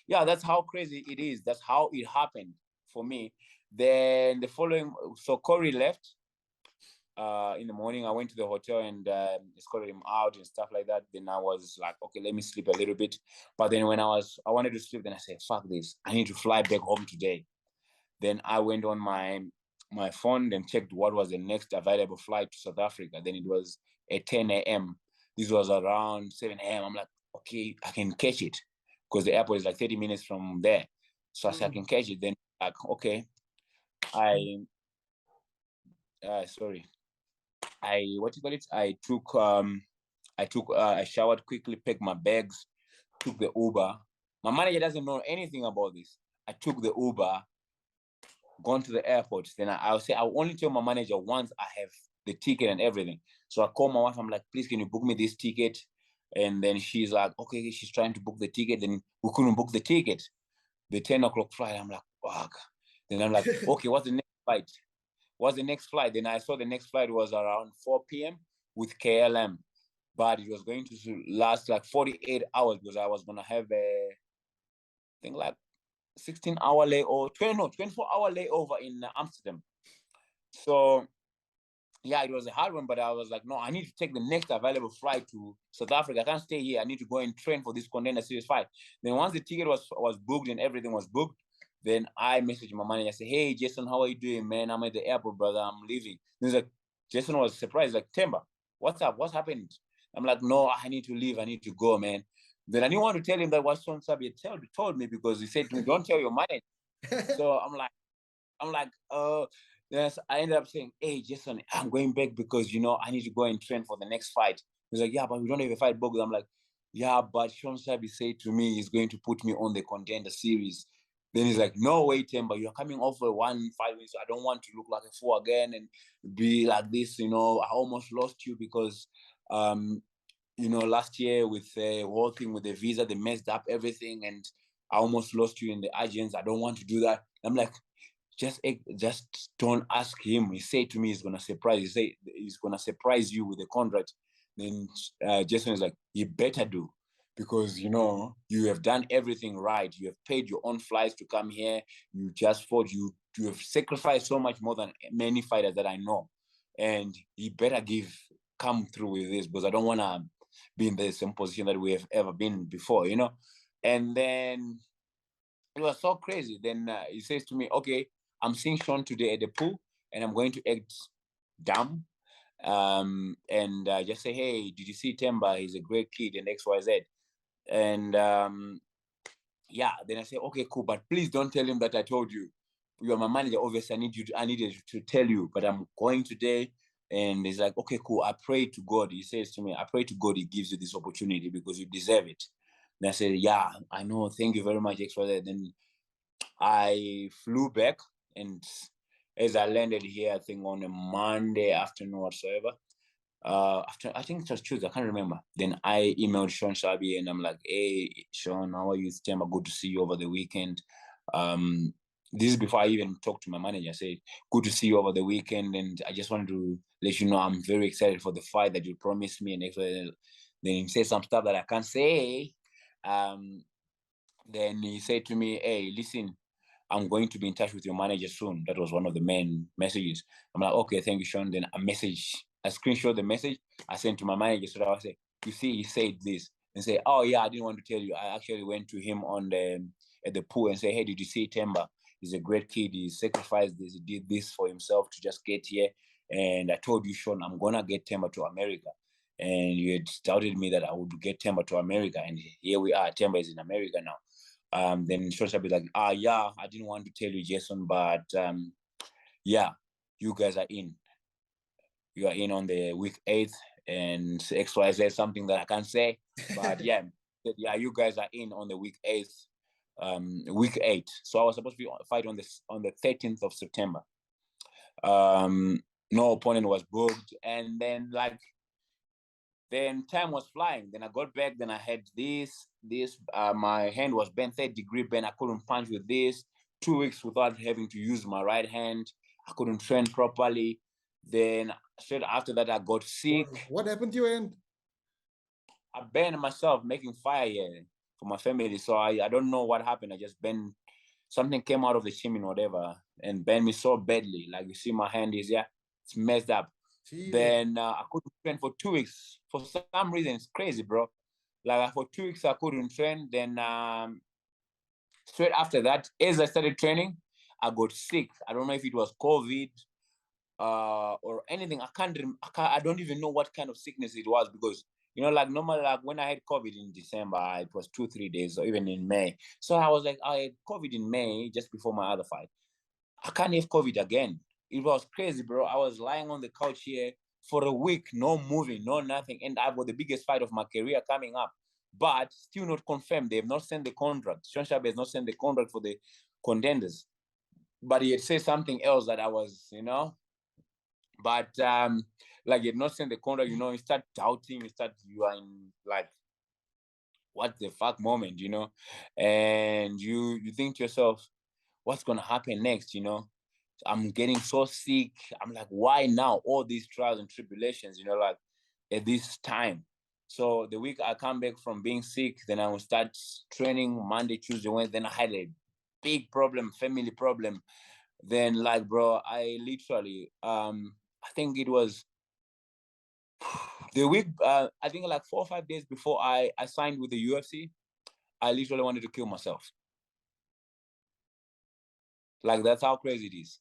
yeah, that's how crazy it is. That's how it happened for me. Then the following, so Corey left in the morning. I went to the hotel and escorted him out and stuff like that. Then I was like, okay, let me sleep a little bit. But then when I wanted to sleep, then I said, fuck this. I need to fly back home today. Then I went on my phone and checked what was the next available flight to South Africa. Then it was at 10 a.m. This was around 7 a.m. I'm like, okay, I can catch it because the airport is like 30 minutes from there. So I said, I can catch it. Then like, okay, I I showered quickly, packed my bags, took the Uber. My manager doesn't know anything about this. I took the Uber, gone to the airport. Then I'll say, I'll only tell my manager once I have the ticket and everything. So I call my wife. I'm like, please, can you book me this ticket? And then she's like, okay, she's trying to book the ticket. Then we couldn't book the ticket. The 10 o'clock flight. I'm like, fuck. Then I'm like, okay, what's the next flight? Then I saw the next flight was around 4 p.m. with KLM. But it was going to last like 48 hours because I was going to have I think like 16-hour layover, 24-hour layover in Amsterdam. So yeah, it was a hard one, but I was like, no, I need to take the next available flight to South Africa. I can't stay here. I need to go and train for this Contender Series fight. Then once the ticket was booked and everything was booked, Then I messaged my manager. I said, hey, Jason, how are you doing, man? I'm at the airport, brother. I'm leaving. He's like, Jason was surprised, like, Themba, what's up? What's happened? I'm like, no, I need to leave. I need to go, man. Then I didn't want to tell him that what Sean Sabi told me, because he said to me, don't tell your manager. So I'm like, yes. I ended up saying, hey, Jason, I'm going back because, I need to go and train for the next fight. He's like, yeah, but we don't have a fight book. I'm like, yeah, but Sean Sabi said to me he's going to put me on the contender series. Then he's like, no way, Themba, you're coming off a 1 5 weeks. I don't want to look like a fool again and be like this. I almost lost you because, last year with the whole thing with the visa, they messed up everything, and I almost lost you in the agents. I don't want to do that. I'm like, just don't ask him. He said to me he's gonna surprise. He said he's gonna surprise you with the contract. Then Jason is like, you better do, because you have done everything right. You have paid your own flights to come here. You just fought. You have sacrificed so much more than many fighters that I know, and you better come through with this, because I don't want to be in the same position that we have ever been before. And then it was so crazy. Then he says to me, okay, I'm seeing Sean today at the pool, and I'm going to act dumb, and just say, hey, did you see Themba? He's a great kid, and XYZ. And yeah, then I say, okay, cool, but please don't tell him that I told you. You are my manager. Obviously, I needed to tell you, but I'm going today. And he's like, okay, cool. I pray to God. He says to me, I pray to God he gives you this opportunity because you deserve it. And I said, yeah, I know. Thank you very much, XYZ. Then I flew back, and as I landed here, I think on a Monday afternoon whatsoever, after I think it was Tuesday, I can't remember. Then I emailed Sean Sabi, and I'm like, hey, Sean, how are you? It's Themba, good to see you over the weekend. This is before I even talked to my manager. I said, good to see you over the weekend, and I just wanted to let you know I'm very excited for the fight that you promised me. And then he said some stuff that I can't say. Then he said to me, hey, listen, I'm going to be in touch with your manager soon. That was one of the main messages. I'm like, okay, thank you, Sean. Then I screenshot the message. I sent to my manager. So I say, you see, he said this, and say, oh yeah, I didn't want to tell you. I actually went to him at the pool and say, hey, did you see Themba? He's a great kid. He sacrificed this. He did this for himself to just get here. And I told you, Sean, I'm gonna get Themba to America. And you had doubted me that I would get Themba to America, and here we are. Themba is in America now. Then Shosha be like, yeah, I didn't want to tell you, Jason, but yeah, you guys are in. You are in on the week 8th, and XYZ something that I can't say, but yeah, you guys are in on the week 8th, week 8. So I was supposed to be fight on the 13th of September. No opponent was booked, and then time was flying. Then I got back. Then I had this. My hand was bent, 3rd-degree bent. I couldn't punch with this. 2 weeks without having to use my right hand. I couldn't train properly. Then straight after that, I got sick. What happened to your hand? I burned myself making fire here for my family. So I don't know what happened. I just burned. Something came out of the chimney, whatever, and burned me so badly. Like you see, my hand is it's messed up. Gee. Then I couldn't train for 2 weeks. For some reason, it's crazy, bro. Like for 2 weeks, I couldn't train. Then straight after that, as I started training, I got sick. I don't know if it was COVID or anything. I don't even know what kind of sickness it was, because like normally, like when I had COVID in December, it was 2-3 days, or even in May. So I was like, I had COVID in May just before my other fight. I can't have COVID again. It was crazy, bro. I was lying on the couch here for a week, no moving, no nothing. And I've got the biggest fight of my career coming up, but still not confirmed. They have not sent the contract. Sean Sharp has not sent the contract for the contenders. But he had said something else that I was, but like he had not sent the contract, you start doubting, you are in like, what the fuck moment, and you think to yourself, what's gonna happen next, I'm getting so sick. I'm like, why now? All these trials and tribulations, like at this time. So the week I come back from being sick, then I will start training Monday, Tuesday, Wednesday. Then I had a big problem, family problem. Then like, bro, I literally, I think it was the week, I think like 4 or 5 days before I signed with the UFC, I literally wanted to kill myself. Like, that's how crazy it is.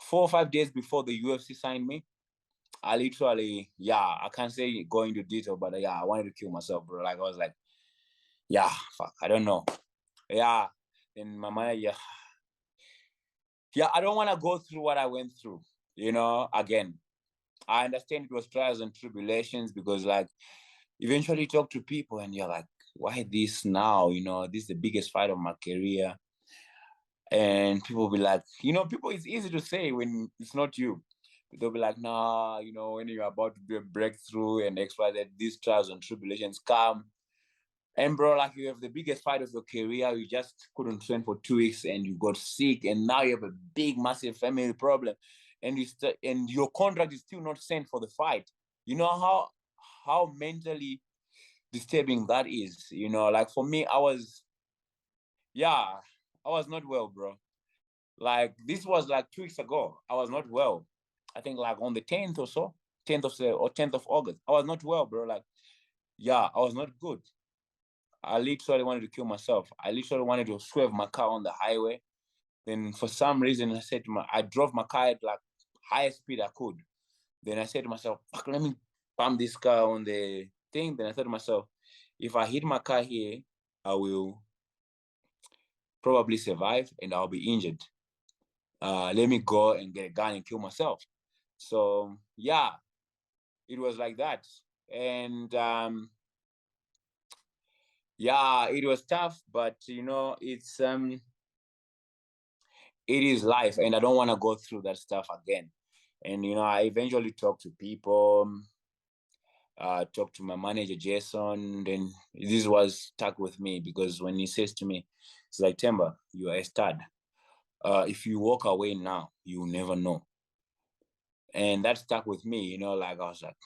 4 or 5 days before the UFC signed me, I literally, I can't say go into detail, but I wanted to kill myself, bro. Like, I was like, fuck, I don't know. Yeah, in my mind, I don't want to go through what I went through, again. I understand it was trials and tribulations because, like, eventually you talk to people and you're like, why this now? This is the biggest fight of my career. And people will be like, people, it's easy to say when it's not you. They'll be like, nah, when you're about to do a breakthrough and X, Y, Z, these trials and tribulations come. And bro, like, you have the biggest fight of your career. You just couldn't train for 2 weeks and you got sick. And now you have a big, massive family problem. And and your contract is still not sent for the fight. You know how mentally disturbing that is. Like, for me, I was not well, bro. Like, this was like 2 weeks ago. I was not well. I think like on the 10th or so, 10th of August. I was not well, bro. Like, I was not good. I literally wanted to kill myself. I literally wanted to swerve my car on the highway. Then for some reason, I drove my car at like highest speed I could. Then I said to myself, fuck, let me pump this car on the thing. Then I thought to myself, if I hit my car here, I will probably survive and I'll be injured. Let me go and get a gun and kill myself. So it was like that. And it was tough, but it's it is life, and I don't want to go through that stuff again. And I eventually talked to people, talked to my manager Jason. Then this was stuck with me because when he says to me, it's like, Themba, you are a stud. If you walk away now, you will never know. And that stuck with me, like, I was like,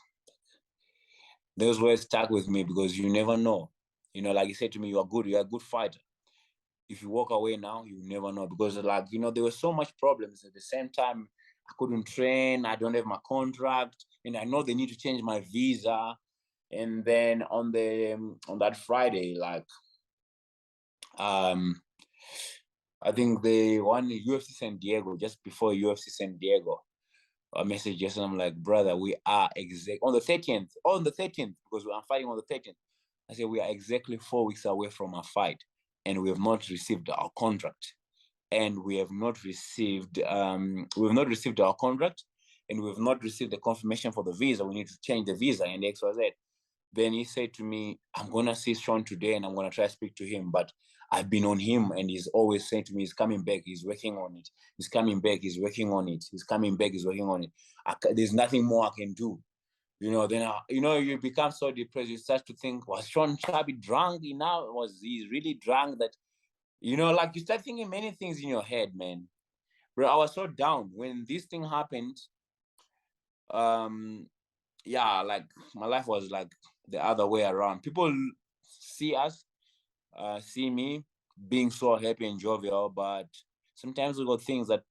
those words stuck with me because you never know. Like he said to me, you're a good fighter. If you walk away now, you never know. Because, like, there were so much problems at the same time. I couldn't train. I don't have my contract, and I know they need to change my visa. And then on that Friday, like, I think they won UFC San Diego just before UFC San Diego. I messaged Jason. I'm like, brother, we are on the 13th. On the 13th, because I'm fighting on the 13th. I said, we are exactly 4 weeks away from our fight, and we have not received our contract. And we have not received our contract, and we have not received the confirmation for the visa. We need to change the visa and XYZ. Then he said to me, I'm gonna see Sean today and I'm gonna try to speak to him. But I've been on him and he's always saying to me, he's coming back, he's working on it. He's coming back, he's working on it. He's coming back, he's working on it. There's nothing more I can do. Then you become so depressed. You start to think, was Sean Chubby drunk enough? Was he really drunk that, like, you start thinking many things in your head, man. Bro, I was so down when this thing happened. Like, my life was like the other way around. People see us, see me being so happy and jovial, but sometimes we got things that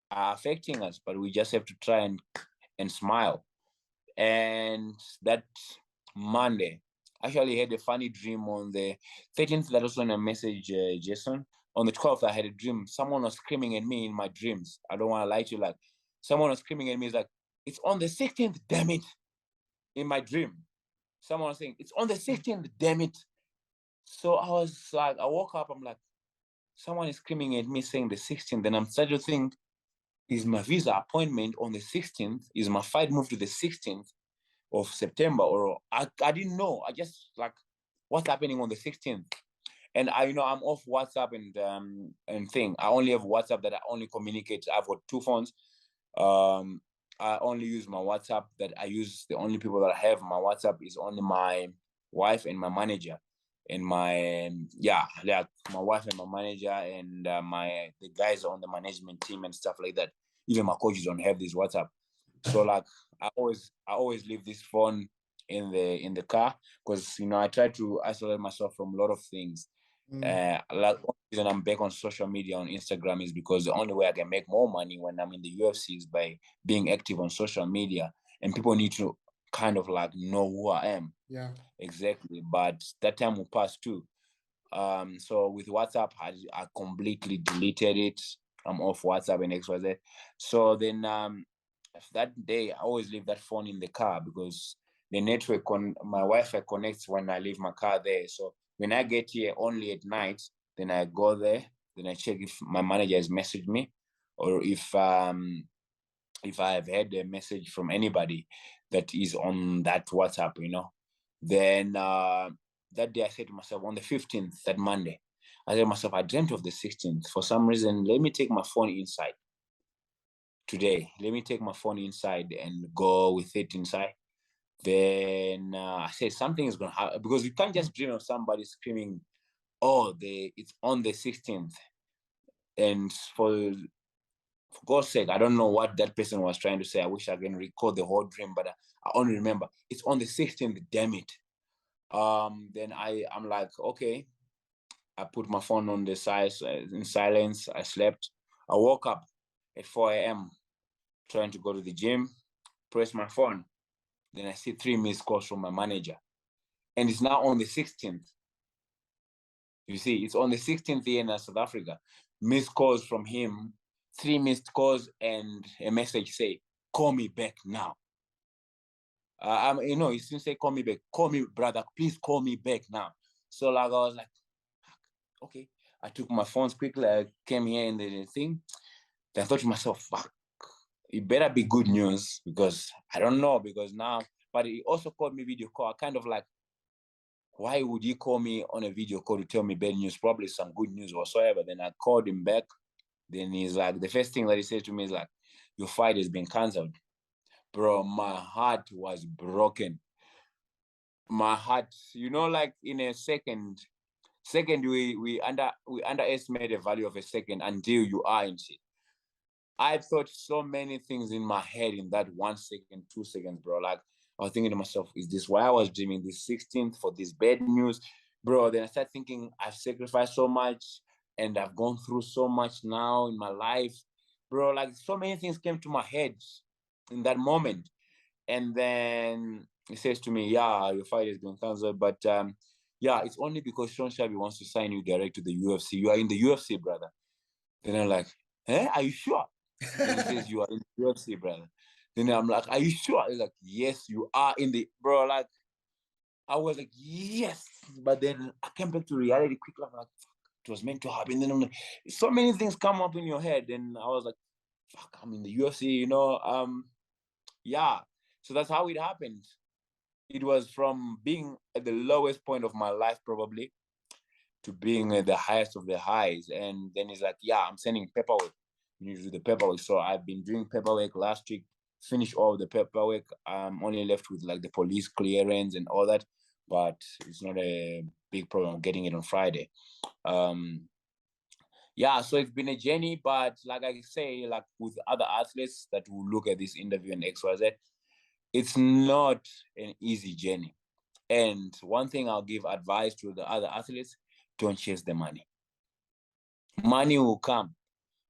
are affecting us, but we just have to try and smile. And that Monday, I actually had a funny dream on the 13th. That was when I messaged Jason. On the 12th, I had a dream. Someone was screaming at me in my dreams. I don't want to lie to you. Like, someone was screaming at me. It's like, it's on the 16th, damn it. In my dream, someone was saying, it's on the 16th, damn it. So I was like, I woke up, I'm like, someone is screaming at me saying the 16th. Then I'm starting to think, is my visa appointment on the 16th? Is my fight moved to the 16th of September? Or I didn't know. I just, like, what's happening on the 16th? And I'm off WhatsApp and thing. I only have WhatsApp that I only communicate. I've got 2 phones. I only use my WhatsApp that I use. The only people that I have my WhatsApp is only my wife and my manager, and my my wife and my manager and the guys on the management team and stuff like that. Even my coaches don't have this WhatsApp. So, like, I always leave this phone in the car because I try to isolate myself from a lot of things. Like, one reason I'm back on social media on Instagram is because the only way I can make more money when I'm in the UFC is by being active on social media, and people need to kind of like know who I am. Yeah, exactly. But that time will pass too. So with WhatsApp, I completely deleted it. I'm off WhatsApp and XYZ. So then that day, I always leave that phone in the car because the network on my Wi-Fi connects when I leave my car there. So when I get here only at night, then I go there, then I check if my manager has messaged me, or if I have had a message from anybody that is on that WhatsApp, Then that day I said to myself, on the 15th, that Monday, I said to myself, I dreamt of the 16th. For some reason, let me take my phone inside today. Let me take my phone inside and go with it inside. Then I said something is going to happen, because you can't just dream of somebody screaming, oh, it's on the 16th. And for God's sake, I don't know what that person was trying to say. I wish I can recall the whole dream, but I only remember it's on the 16th, damn it. Then I'm like, okay. I put my phone on the side in silence. I slept. I woke up at 4 a.m. trying to go to the gym, press my phone. Then I see 3 missed calls from my manager. And it's now on the 16th. You see, it's on the 16th here in South Africa. Missed calls from him, 3 missed calls, and a message say, call me back now. He didn't say call me back. Call me, brother. Please call me back now. So I was like, okay. I took my phones quickly. I came here in the thing. Then I thought to myself, fuck, it better be good news, because I don't know, because now, but he also called me video call. I kind of like, why would he call me on a video call to tell me bad news? Probably some good news whatsoever. Then I called him back. Then he's like, the first thing that he said to me is like, your fight has been canceled. Bro, my heart was broken. My heart, like in a second, we underestimate the value of a second until you are in shit. I thought so many things in my head in that 1 second, 2 seconds, bro. Like, I was thinking to myself, is this why I was dreaming this 16th for this bad news? Bro, then I started thinking, I've sacrificed so much and I've gone through so much now in my life. Bro, like, so many things came to my head in that moment. And then he says to me, yeah, your fight has been cancelled, but yeah, it's only because Sean Shelby wants to sign you direct to the UFC. You are in the UFC, brother. Then I'm like, are you sure? Then he says, you are in the UFC, brother. Then I'm like, are you sure? He's like, yes, you are in the, bro. Like, I was like, yes. But then I came back to reality quickly. I'm like, fuck, it was meant to happen. Then I'm like, so many things come up in your head. And I was like, fuck, I'm in the UFC, yeah. So that's how it happened. It was from being at the lowest point of my life, probably, to being at the highest of the highs. And then he's like, yeah, I'm sending paperwork. You need to do the paperwork. So I've been doing paperwork last week, finished all the paperwork. I'm only left with like the police clearance and all that, but it's not a big problem getting it on Friday. Yeah, so it's been a journey, but like I say, like with other athletes that will look at this interview and XYZ, it's not an easy journey. And one thing I'll give advice to the other athletes, don't chase the money. Money will come.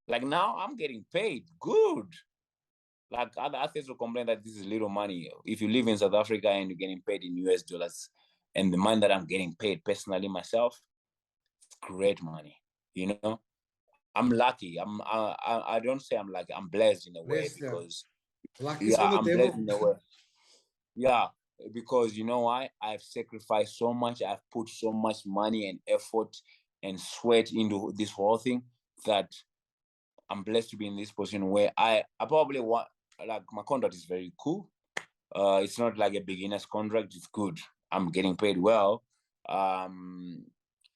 Like now, I'm getting paid good. Like other athletes will complain that this is little money. If you live in South Africa and you're getting paid in US dollars, and the money that I'm getting paid personally myself, it's great money. I'm lucky. I don't say I'm lucky. I'm blessed in a way Blessed, yeah. because Luck is yeah, from the I'm blessed devil. in a way. Yeah, because you know why? I've sacrificed so much. I've put so much money and effort and sweat into this whole thing that I'm blessed to be in this position where I probably want, like, my contract is very cool. It's not like a beginner's contract. It's good. I'm getting paid well. I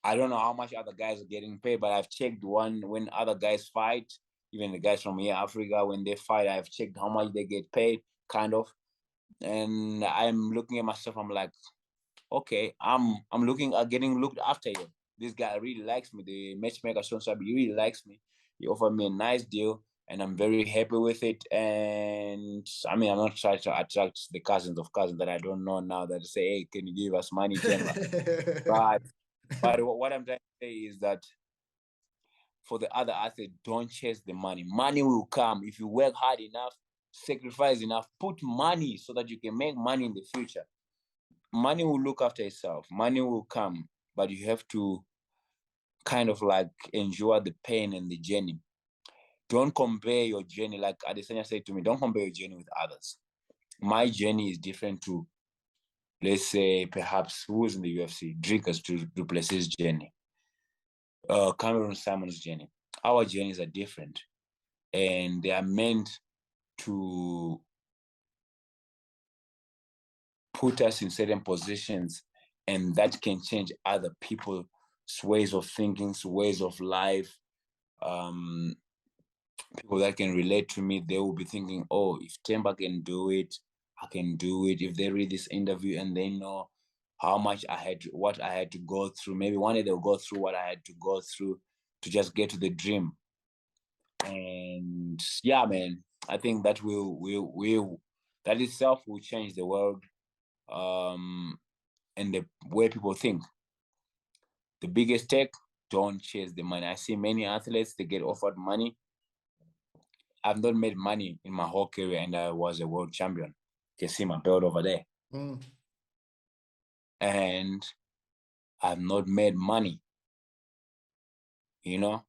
don't know how much other guys are getting paid, but I've checked when other guys fight, even the guys from here, Africa, when they fight, I've checked how much they get paid, kind of. And I'm looking at myself. I'm like, okay, I'm looking at getting looked after here. This guy really likes me. The matchmaker, Sean Sabi, he really likes me. He offered me a nice deal, and I'm very happy with it. And I mean, I'm not trying to attract the cousins of cousins that I don't know now that say, hey, can you give us money, Themba? But what I'm trying to say is that for the other athlete, don't chase the money. Money will come if you work hard enough, sacrifice enough, put money so that you can make money in the future. Money will look after itself. Money will come, but you have to kind of like enjoy the pain and the journey. Don't compare your journey, like Adesanya said to me, don't compare your journey with others. My journey is different to, let's say, perhaps who's in the UFC, Drinkers to Duplessis' journey, Cameron Simon's journey. Our journeys are different, and they are meant to put us in certain positions, and that can change other people's ways of thinking, ways of life. People that can relate to me, they will be thinking, oh, if Themba can do it, I can do it. If they read this interview and they know how much what I had to go through, maybe one day they'll go through what I had to go through to just get to the dream. And yeah, man, I think that that itself will change the world, and the way people think. The biggest take, don't chase the money. I see many athletes, they get offered money. I've not made money in my whole career, and I was a world champion. You can see my belt over there. And I've not made money. You know,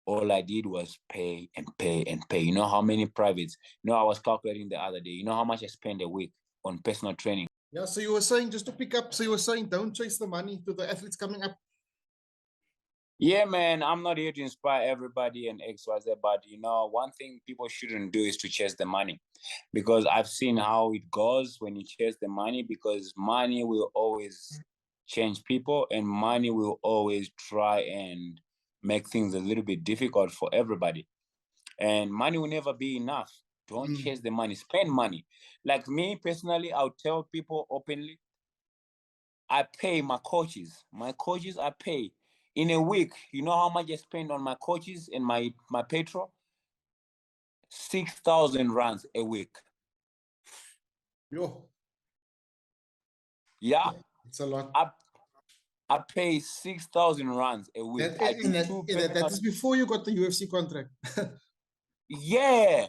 all I did was pay and pay and pay. You know how many privates? You know, I was calculating the other day. You know how much I spend a week on personal training? Yeah, so you were saying, just to pick up, so you were saying don't chase the money to the athletes coming up. Yeah, man, I'm not here to inspire everybody and XYZ, but you know, one thing people shouldn't do is to chase the money, because I've seen how it goes when you chase the money, because money will always change people, and money will always try and make things a little bit difficult for everybody. And money will never be enough. Don't chase the money, spend money. Like me personally, I'll tell people openly, I pay my coaches. My coaches, I pay. In a week, you know how much I spend on my coaches and my petrol? 6,000 rands a week. Yo. Yeah. It's a lot. I pay 6,000 rands a week. That is before you got the UFC contract. Yeah.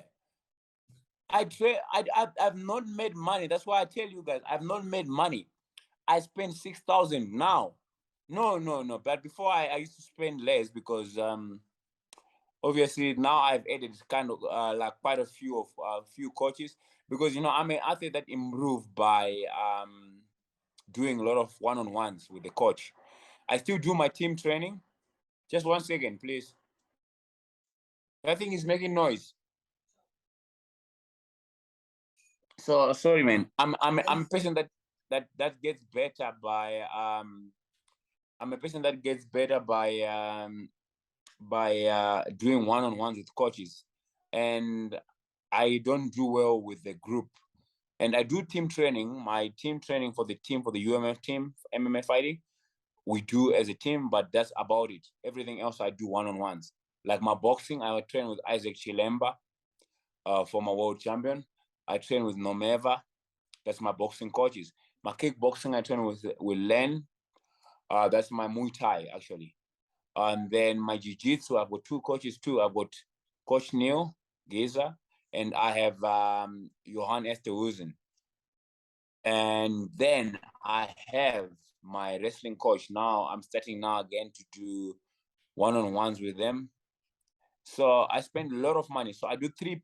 I've not made money. That's why I tell you guys, I've not made money. I spend 6,000 now. No. But before I used to spend less, because obviously now I've added kind of like quite a few coaches, because you know I'm an athlete that improved by doing a lot of one-on-ones with the coach. I still do my team training. Just 1 second, please. That thing is making noise. So sorry, man. I'm a person that gets better by I'm a person that gets better by doing one-on-ones with coaches, and I don't do well with the group. And I do team training. My team training for the UMF team, MMA fighting, we do as a team, but that's about it. Everything else I do one-on-ones. Like my boxing, I train with Isaac Chilemba, former world champion. I train with Nomeva. That's my boxing coaches. My kickboxing, I train with Len. That's my Muay Thai, actually. And then my jiu-jitsu, I've got two coaches too. I've got Coach Neil Geza, and I have Johan Esterhuizen. And then I have my wrestling coach. Now I'm starting now again to do one-on-ones with them. So I spend a lot of money. So I do three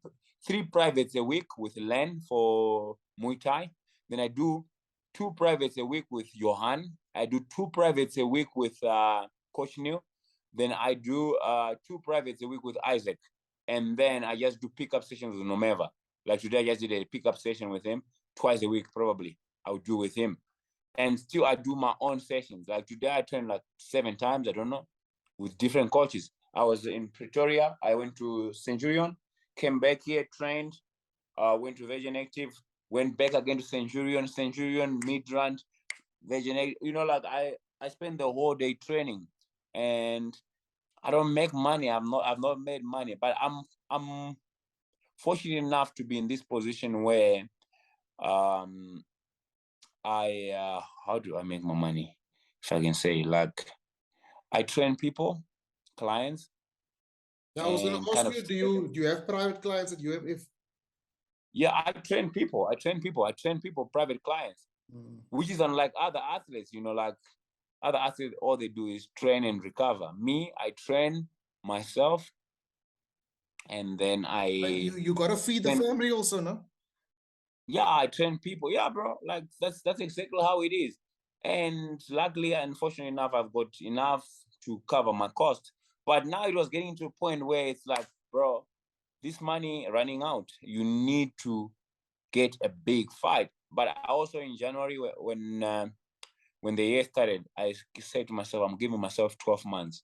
privates a week with Len for Muay Thai. Then I do 2 privates a week with Johan. I do 2 privates a week with Coach Neil. Then I do 2 privates a week with Isaac. And then I just do pickup sessions with Nomeva. Like today, I just did a pickup session with him twice a week, probably. I would do with him. And still, I do my own sessions. Like today, I trained like 7 times, I don't know, with different coaches. I was in Pretoria. I went to Centurion, came back here, trained, went to Virgin Active, went back again to Centurion, Midrand, Virgin Active. You know, like I spend the whole day training, and I don't make money. I've not made money, but I'm fortunate enough to be in this position where how do I make my money? If I can say, like, I train people, clients. Yeah, I was going to ask you, do you have private clients at UMF? Yeah, I train people, private clients, which is unlike other athletes. You know, like Other athletes, all they do is train and recover. Me, I train myself, and then You gotta feed the family also, no? Yeah, I train people. Yeah, bro. Like that's exactly how it is. And luckily, unfortunately enough, I've got enough to cover my cost. But now it was getting to a point where it's like, bro, this money running out. You need to get a big fight. But I also in January when the year started, I said to myself, I'm giving myself 12 months.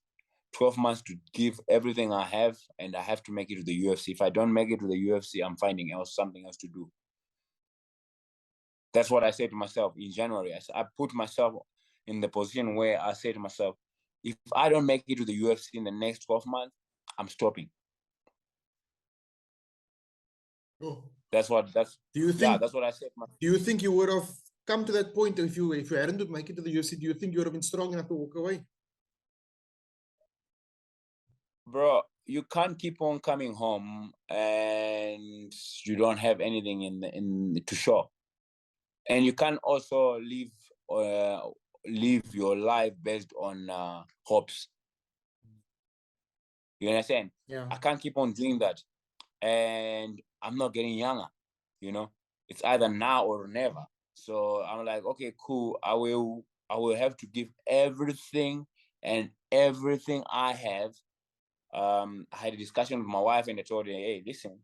12 months to give everything I have, and I have to make it to the UFC. If I don't make it to the UFC, I'm finding something else to do. That's what I said to myself in January. I put myself in the position where I say to myself, if I don't make it to the UFC in the next 12 months, I'm stopping. Oh. That's what I said. Do you think you would have come to that point if you hadn't make it to the UFC? Do you think you would have been strong enough to walk away? Bro, you can't keep on coming home and you don't have anything in to show. And you can't also live your life based on hopes. You understand? Yeah. I can't keep on doing that. And I'm not getting younger, It's either now or never. So I'm like, okay, cool. I will have to give everything and everything I have. I had a discussion with my wife and I told her, hey, listen,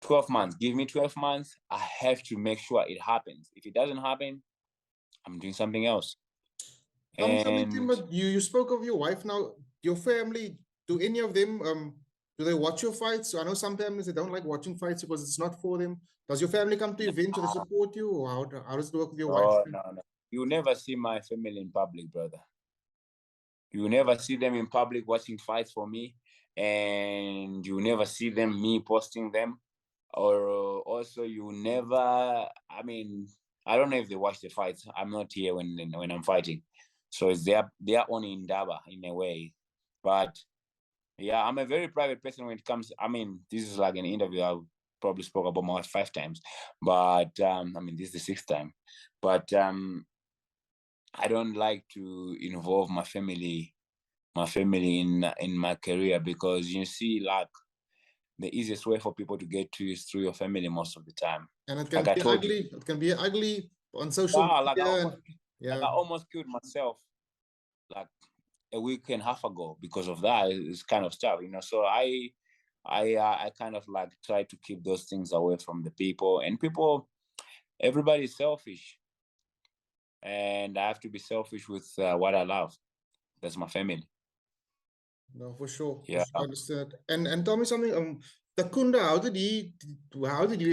12 months, give me 12 months. I have to make sure it happens. If it doesn't happen, I'm doing something else. Tell me, Tim, but you spoke of your wife now, your family, do any of them, do they watch your fights? I know some families, they don't like watching fights because it's not for them. Does your family come to events or they support you, or how does it work with your wife? No. You never see my family in public, brother. You never see them in public watching fights for me, and you never see me posting them, or also you never. I mean, I don't know if they watch the fights. I'm not here when I'm fighting, so it's they are only in Daba in a way. But yeah, I'm a very private person when it comes. I mean, this is like an interview. I probably spoke about my wife 5 times, but I mean, this is the 6th time. But I don't like to involve my family in my career, because you see, like, the easiest way for people to get to is through your family most of the time. And it can Like I be told you, ugly. It can be ugly on social media. Like I almost killed myself like a week and a half ago because of that. It's kind of stuff, So I kind of like try to keep those things away from the people. And everybody's selfish, and I have to be selfish with what I love. That's my family. No, for sure. Yeah. I understand. And tell me something. The Kunda,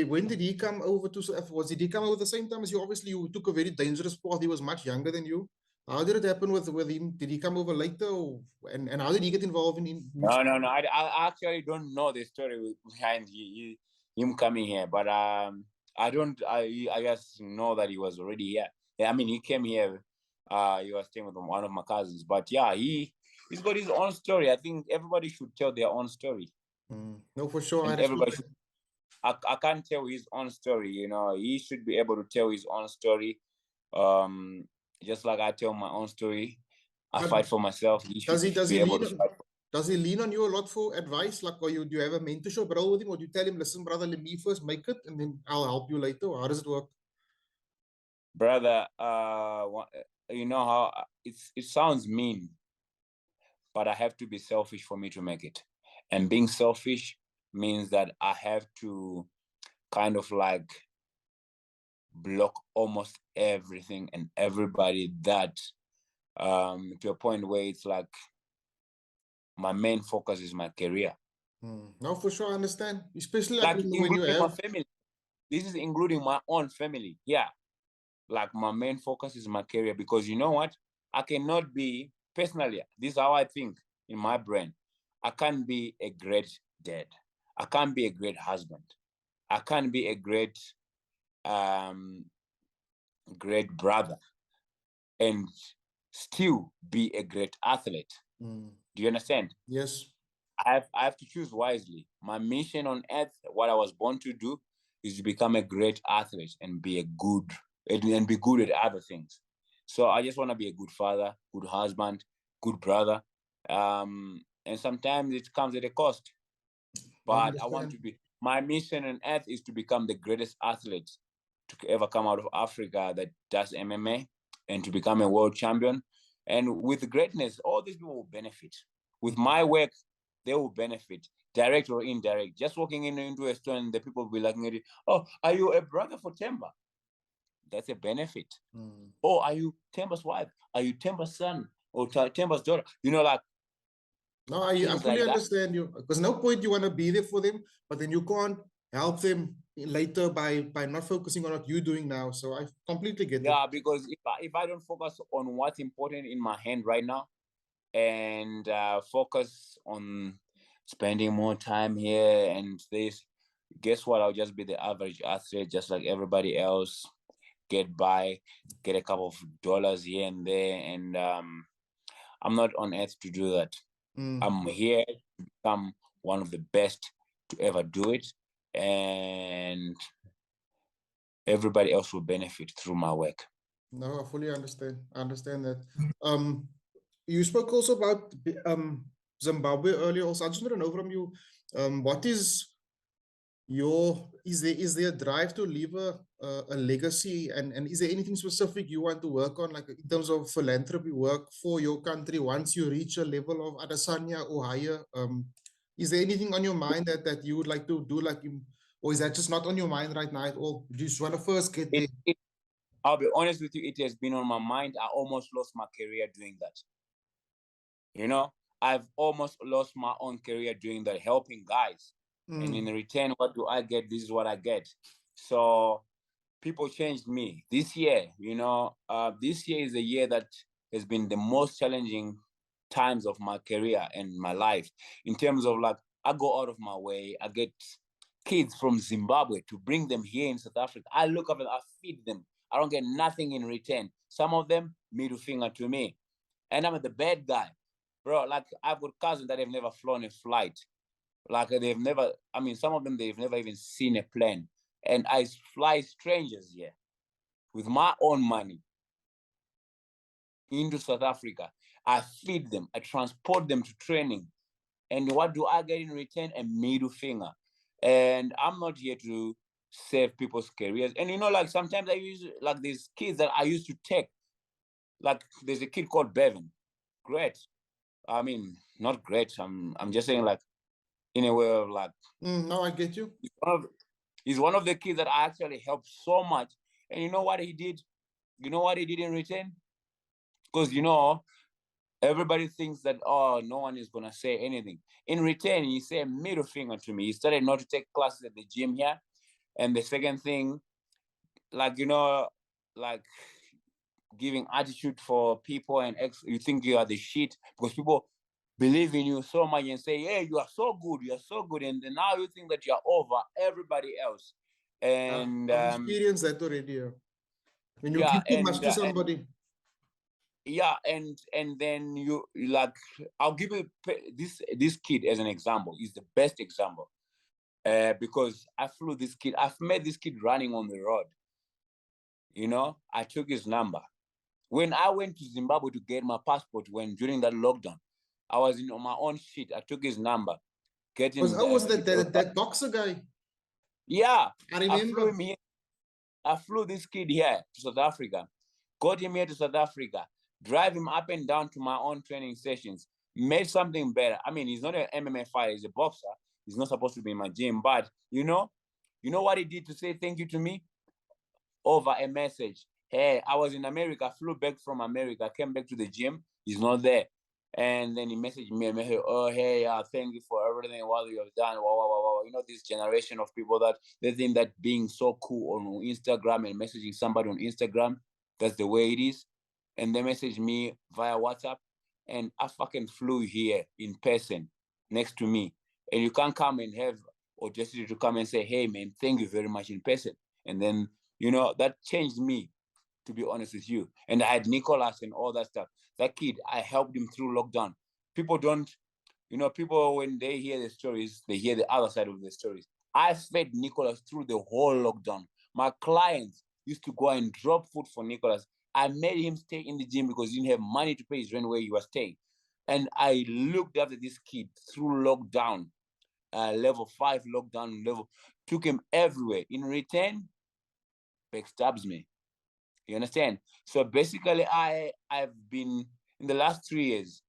when did he come over to South Africa? Did he come over the same time as you? Obviously, you took a very dangerous path. He was much younger than you. How did it happen with him? Did he come over later, and how did he get involved in No. I actually don't know the story behind him coming here, but I don't. I just know that he was already here. Yeah, I mean, he came here. He was staying with one of my cousins, but yeah, he's got his own story. I think everybody should tell their own story. No, for sure. And everybody should. I can't tell his own story. He should be able to tell his own story. Just like I tell my own story. I fight for myself. He should be able to fight. Does he lean on you a lot for advice? Like, or do you have a mentorship role with him, or do you tell him, listen, brother, let me first make it, and then I'll help you later? Or how does it work? Brother, you know how it sounds mean, but I have to be selfish for me to make it. And being selfish means that I have to kind of like block almost everything and everybody that to a point where it's like my main focus is my career. No, for sure, I understand. Especially like when you have my family. This is including my own family. Yeah. Like my main focus is my career, because you know what? I cannot be, personally, this is how I think in my brain. I can't be a great dad. I can't be a great husband. I can't be a great great brother and still be a great athlete. Do you understand? Yes. I have to choose wisely. My mission on earth, what I was born to do, is to become a great athlete and be good at other things. So I just want to be a good father, good husband, good brother. And sometimes it comes at a cost. But I want to be, my mission on earth is to become the greatest athlete to ever come out of Africa that does MMA and to become a world champion. And with greatness, all these people will benefit. With my work, they will benefit, direct or indirect. Just walking into a store and the people will be looking at it, oh, are you a brother for Themba? That's a benefit. Oh, are you Themba's wife? Are you Themba's son or Themba's daughter? You know, like, no, I fully like understand you. Because no point you want to be there for them, but then you can't help them later by not focusing on what you're doing now. So I completely get it. Yeah, because if I don't focus on what's important in my hand right now and focus on spending more time here and this, guess what? I'll just be the average athlete, just like everybody else. Get by, get a couple of dollars here and there, and I'm not on earth to do that. I'm here to become one of the best to ever do it, and everybody else will benefit through my work. No, I fully understand. I understand that. You spoke also about Zimbabwe earlier. Also, I just want to know from you, what is there a drive to leave a legacy, and is there anything specific you want to work on, like in terms of philanthropy work for your country once you reach a level of Adesanya or higher? Is there anything on your mind that you would like to do, or is that just not on your mind right now at all? You just want to first get there? I'll be honest with you, it has been on my mind. I almost lost my career doing that. You know, I've almost lost my own career doing that, helping guys. And in return, what do I get? This is what I get. So people changed me this year. You know, this year is a year that has been the most challenging times of my career and my life, in terms of, like, I go out of my way. I get kids from Zimbabwe to bring them here in South Africa. I look up and I feed them. I don't get nothing in return. Some of them middle finger to me, and I'm the bad guy, bro. Like, I've got cousins that have never flown a flight. Like, they've never, I mean, some of them, they've never even seen a plane. And I fly strangers here with my own money into South Africa. I feed them. I transport them to training. And what do I get in return? A middle finger. And I'm not here to save people's careers. And, you know, like, sometimes I use, like, these kids that I used to take. Like, there's a kid called Bevan. Great. I mean, not great. I'm just saying, like, in a way of, like, no, I get you. He's one of the kids that I actually helped so much. And you know what he did? You know what he did in return? Because, you know, everybody thinks that, oh, no one is going to say anything. In return, he said middle finger to me. He started not to take classes at the gym here. And the second thing, like, you know, like, giving attitude for people, and you think you are the shit because people believe in you so much and say, hey, you are so good, and then now you think that you are over everybody else. And I've experienced that already. When you yeah, give too much to somebody. And then you, like, I'll give you this kid as an example. He's the best example, because I've met this kid running on the road. You know, I took his number. When I went to Zimbabwe to get my passport, during that lockdown, I was on my own shit. I took his number. Was that boxer guy? Yeah. I remember. I flew him here. I flew this kid here to South Africa, got him here to South Africa, drive him up and down to my own training sessions, made something better. I mean, he's not an MMA fighter, he's a boxer. He's not supposed to be in my gym, but you know what he did to say thank you to me? Over a message. Hey, I was in America, flew back from America, came back to the gym, he's not there. And then he messaged me and messaged, oh, hey, thank you for everything, what you have done. Wow, wow, wow, wow. You know, this generation of people that they think that being so cool on Instagram and messaging somebody on Instagram, that's the way it is. And they messaged me via WhatsApp, and I fucking flew here in person next to me. And you can't come and have audacity to come and say, hey, man, thank you very much in person. And then, you know, that changed me, to be honest with you. And I had Nicholas and all that stuff. That kid, I helped him through lockdown. People don't, you know, people, when they hear the stories, they hear the other side of the stories. I fed Nicholas through the whole lockdown. My clients used to go and drop food for Nicholas. I made him stay in the gym because he didn't have money to pay his rent where he was staying. And I looked after this kid through lockdown, level 5 lockdown level, took him everywhere. In return, backstabs me. You understand? So basically, I've been in the last 3 years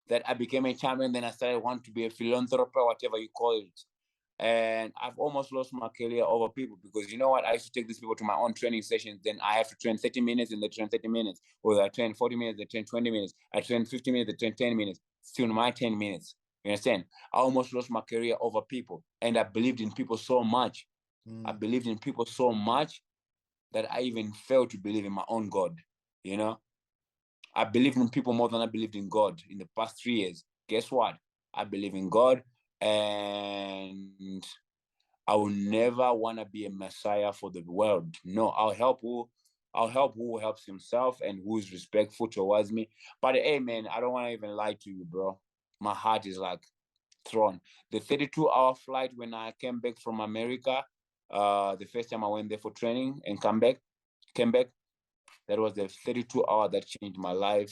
that I became a champion. Then I started want to be a philanthropist, whatever you call it. And I've almost lost my career over people because you know what? I used to take these people to my own training sessions. Then I have to train 30 minutes and they train 30 minutes. Or I train 40 minutes, they train 20 minutes. I train 50 minutes, they train 10 minutes. Still my 10 minutes. You understand? I almost lost my career over people. And I believed in people so much. I believed in people so much that I even failed to believe in my own God. You know? I believed in people more than I believed in God in the past 3 years. Guess what? I believe in God, and I will never want to be a messiah for the world. No, I'll help who helps himself and who's respectful towards me. But hey, man, I don't want to even lie to you, bro. My heart is like thrown. The 32-hour flight when I came back from America, the first time I went there for training and came back, that was the 32-hour that changed my life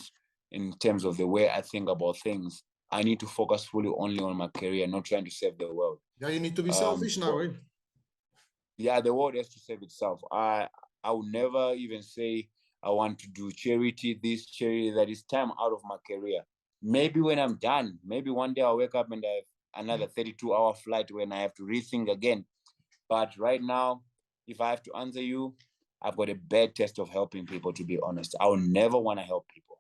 in terms of the way I think about things. I need to focus fully only on my career, not trying to save the world. Yeah, you need to be selfish now, eh? Yeah, the world has to save itself. I would never even say I want to do charity, this charity that. Is time out of my career. Maybe when I'm done, maybe one day I'll wake up and I have another 32-hour flight when I have to rethink again. But right now, if I have to answer you, I've got a bad taste of helping people, to be honest. I will never want to help people.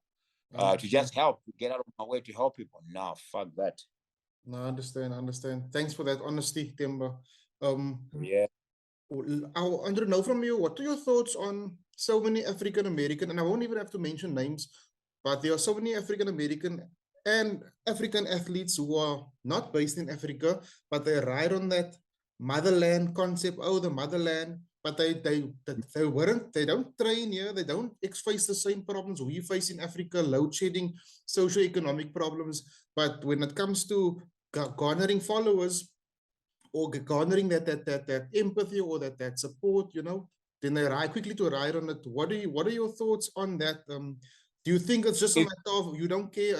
To just help, to get out of my way to help people. No, fuck that. No, I understand. Thanks for that honesty, Themba. Yeah. I want to know from you, what are your thoughts on so many African American, and I won't even have to mention names, but there are so many African American and African athletes who are not based in Africa, but they ride on that motherland concept. Oh, the motherland. But they don't train here. They don't face the same problems we face in Africa, load shedding, socio-economic problems. But when it comes to garnering followers, or garnering that empathy, or that support, then they quickly to ride on it. What are your thoughts on that? Do you think it's just a matter of you don't care?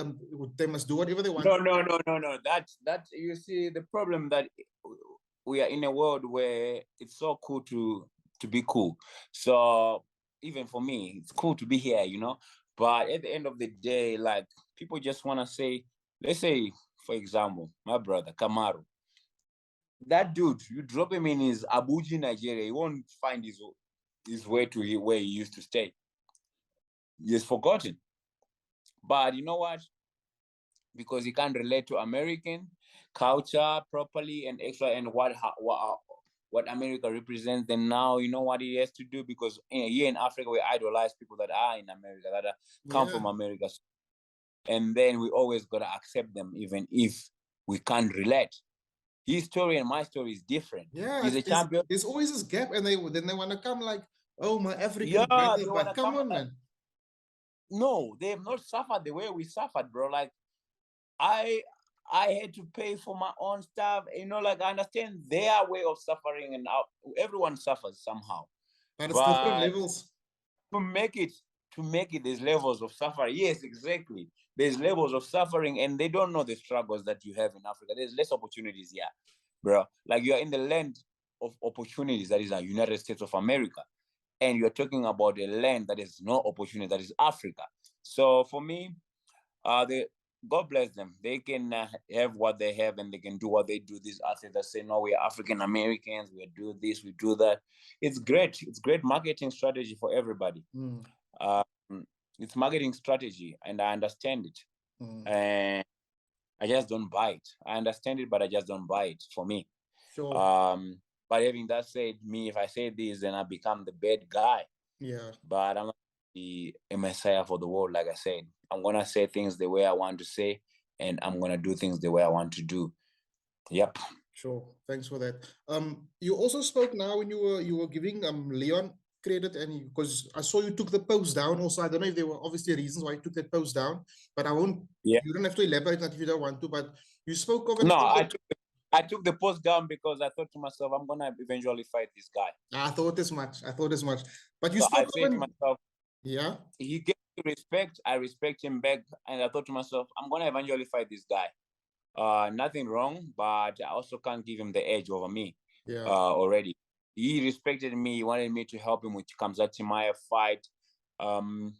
They must do whatever they want. No. That you see the problem that we are in a world where it's so cool to be cool. So even for me, it's cool to be here, But at the end of the day, like people just want to say, let's say, for example, my brother Kamaru, that dude, you drop him in his Abuja, Nigeria, he won't find his way to where he used to stay. He's forgotten. But you know what? Because he can't relate to American culture properly and extra, and what America represents, then now you know what he has to do, because here in Africa we idolize people that are in America, that come from America, and then we always gotta accept them even if we can't relate. His story and my story is different. Yeah, he's a champion. There's always this gap, and they want to come like, oh, my African Yeah, brother, but come on, man. No, they have not suffered the way we suffered, bro. Like I had to pay for my own stuff. Like I understand their way of suffering, and everyone suffers somehow. But it's different levels. To make it, there's levels of suffering. Yes, exactly. There's levels of suffering, and they don't know the struggles that you have in Africa. There's less opportunities here, bro. Like you're in the land of opportunities, that is the United States of America, and you're talking about a land that is no opportunity, that is Africa. So for me, God bless them. They can have what they have, and they can do what they do. These athletes that say, no, we're African Americans, we do this, we do that. It's great. It's great marketing strategy for everybody. It's marketing strategy, and I understand it. And I just don't buy it. I understand it, but I just don't buy it for me. Sure. But having that said, me, if I say this, then I become the bad guy. Yeah. But I'm not be a messiah for the world, like I said. I'm gonna say things the way I want to say, and I'm gonna do things the way I want to do. Yep. Sure. Thanks for that. You also spoke now when you were giving Leon credit, and because I saw you took the post down. Also, I don't know if there were obviously reasons why you took that post down, but I won't. Yeah. You don't have to elaborate that if you don't want to. But you spoke of it. No, I took the post down because I thought to myself, I'm gonna eventually fight this guy. I thought as much. But you so spoke I said to myself, Yeah. He gave me respect. I respect him back, and I thought to myself, I'm gonna eventually fight this guy. Nothing wrong, but I also can't give him the edge over me. Yeah. Already, he respected me. He wanted me to help him with Kamzat Timaya fight. Um,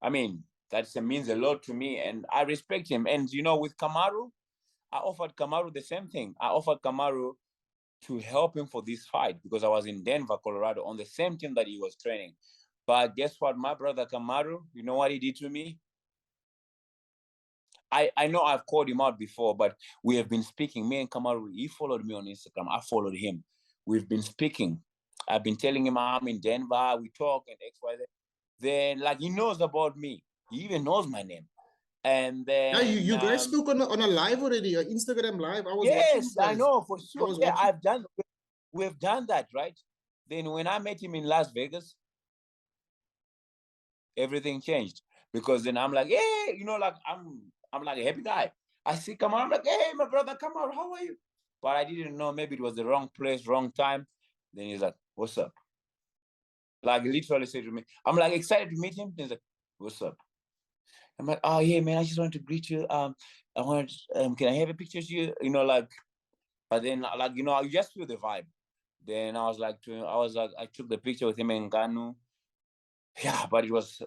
I mean, that means a lot to me, and I respect him. And with Kamaru, I offered Kamaru the same thing. I offered Kamaru to help him for this fight because I was in Denver, Colorado, on the same team that he was training. But guess what? My brother Kamaru, you know what he did to me? I know I've called him out before, but we have been speaking. Me and Kamaru, he followed me on Instagram. I followed him. We've been speaking. I've been telling him I'm in Denver. We talk and X, Y, Z. Then, like, he knows about me. He even knows my name. And Yeah, then, you guys spoke on a live already, Instagram live. I was watching you yes, I guys. know for I sure. was Yeah, watching. we've done that, right? Then when I met him in Las Vegas, everything changed because then I'm like, hey, like I'm like a happy guy. I see Kamar, I'm like, hey, my brother Kamar, how are you? But I didn't know, maybe it was the wrong place, wrong time. Then he's like, what's up? Like literally said to me, I'm like excited to meet him. He's like, what's up? I'm like, oh yeah, man, I just wanted to greet you. I want, can I have a picture of you? Like, but then like I just feel the vibe. Then I took the picture with him and Ganu. Yeah, but it was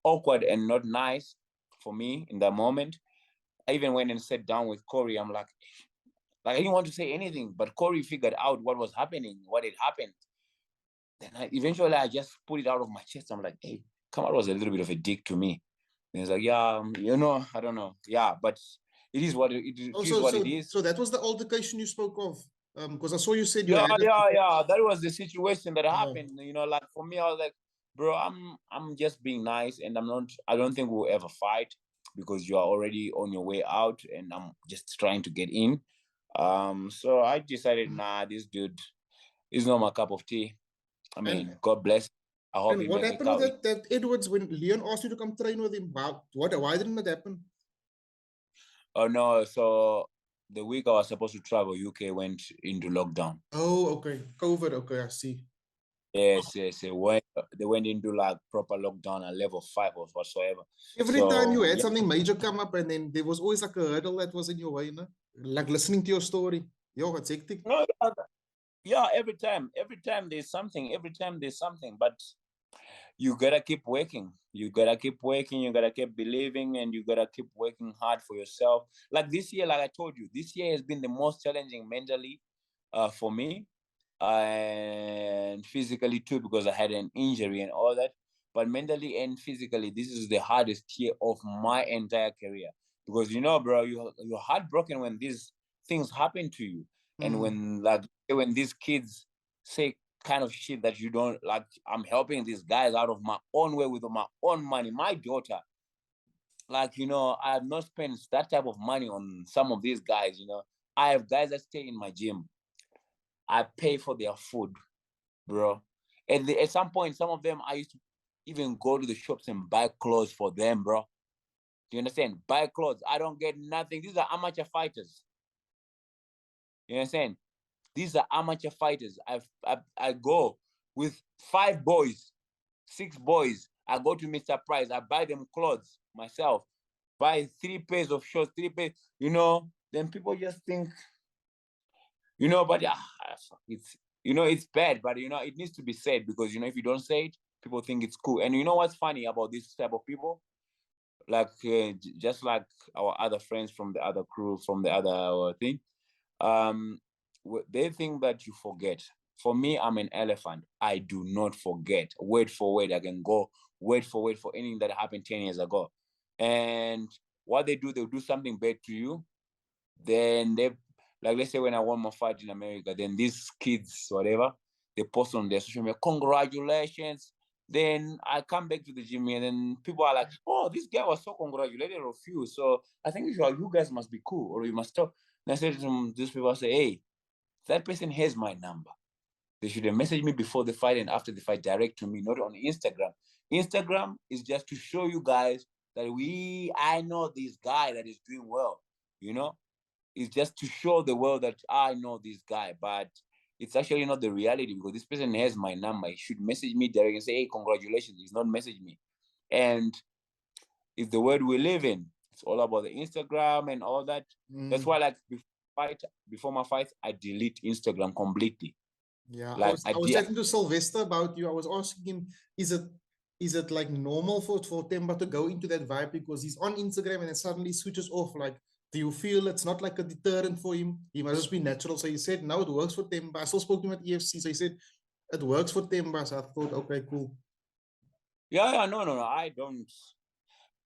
awkward and not nice for me in that moment. I even went and sat down with Corey. I'm like I didn't want to say anything, but Corey figured out what was happening, what had happened. Then eventually I just put it out of my chest. I'm like, hey, Kamar was a little bit of a dick to me. And he's like, yeah, I don't know. Yeah, but it is what it Oh, is so what it so is. so that was the altercation you spoke of. Because I saw you said you Yeah, had it. yeah, yeah. That was the situation that Oh, happened. Like for me, I was like, bro, I'm just being nice, and I don't think we'll ever fight because you are already on your way out, and I'm just trying to get in. So I decided, nah, this dude is not my cup of tea. I and mean, God bless. I hope and he what makes it happened with out. that Edwards when Leon asked you to come train with him? Why didn't that happen? Oh no, so the week I was supposed to travel, UK went into lockdown. Oh, okay. COVID. Okay, I see. Yes, yes. They went into like proper lockdown at level 5 or whatsoever. Every time you So had yeah, something major come up, and then there was always like a hurdle that was in your way, like listening to your story. Yo, it's hectic. no, yeah, yeah. Every time there's something. But you gotta keep working. You gotta keep working. You gotta keep believing, and you gotta keep working hard for yourself. Like this year, like I told you, this year has been the most challenging mentally, for me, and physically too, because I had an injury and all that. But mentally and physically, this is the hardest year of my entire career because bro, you're heartbroken when these things happen to you, and Mm. when these kids say kind of shit that you don't like. I'm helping these guys out of my own way with my own money. My daughter, like I have not spent that type of money on some of these guys. I have guys that stay in my gym. I pay for their food, bro. And at some point, some of them I used to even go to the shops and buy clothes for them, bro. Do you understand? Buy clothes. I don't get nothing. These are amateur fighters. You understand? These are amateur fighters. I go with 5 boys, 6 boys. I go to Mr. Price. I buy them clothes myself. Buy 3 pairs of shorts, 3 pairs. Then people just think, but it's bad, but it needs to be said because if you don't say it, people think it's cool. And you know what's funny about this type of people? Like just like our other friends from the other crew, from the other thing, um, they think that you forget. For me, I'm an elephant. I do not forget. Word for word, I can go word for word for anything that happened 10 years ago. And what they do, they'll do something bad to you. Then like, let's say when I won my fight in America, then these kids, whatever, they post on their social media, congratulations. Then I come back to the gym and then people are like, oh, this guy was so congratulated of you. So I think you guys must be cool or you must talk. And I said to them, these people, I say, hey, that person has my number. They should have messaged me before the fight and after the fight direct to me, not on Instagram. Instagram is just to show you guys that I know this guy that is doing well, you know? It's just to show the world that I know this guy. But it's actually not the reality, because this person has my number. He should message me directly and say, hey, congratulations. He's not message me. And it's the world we live in. It's all about the Instagram and all that. That's why, like, before my fight, I delete Instagram completely. Yeah, Like I was chatting to Sylvester about you. I was asking him, is it like normal for Themba to go into that vibe, because he's on Instagram and then suddenly switches off? Like, do you feel it's not like a deterrent for him? He must just be natural. So he said, no, it works for Themba. I still spoke to him at EFC. So he said, it works for Themba. So I thought, okay, cool. Yeah, no. I don't.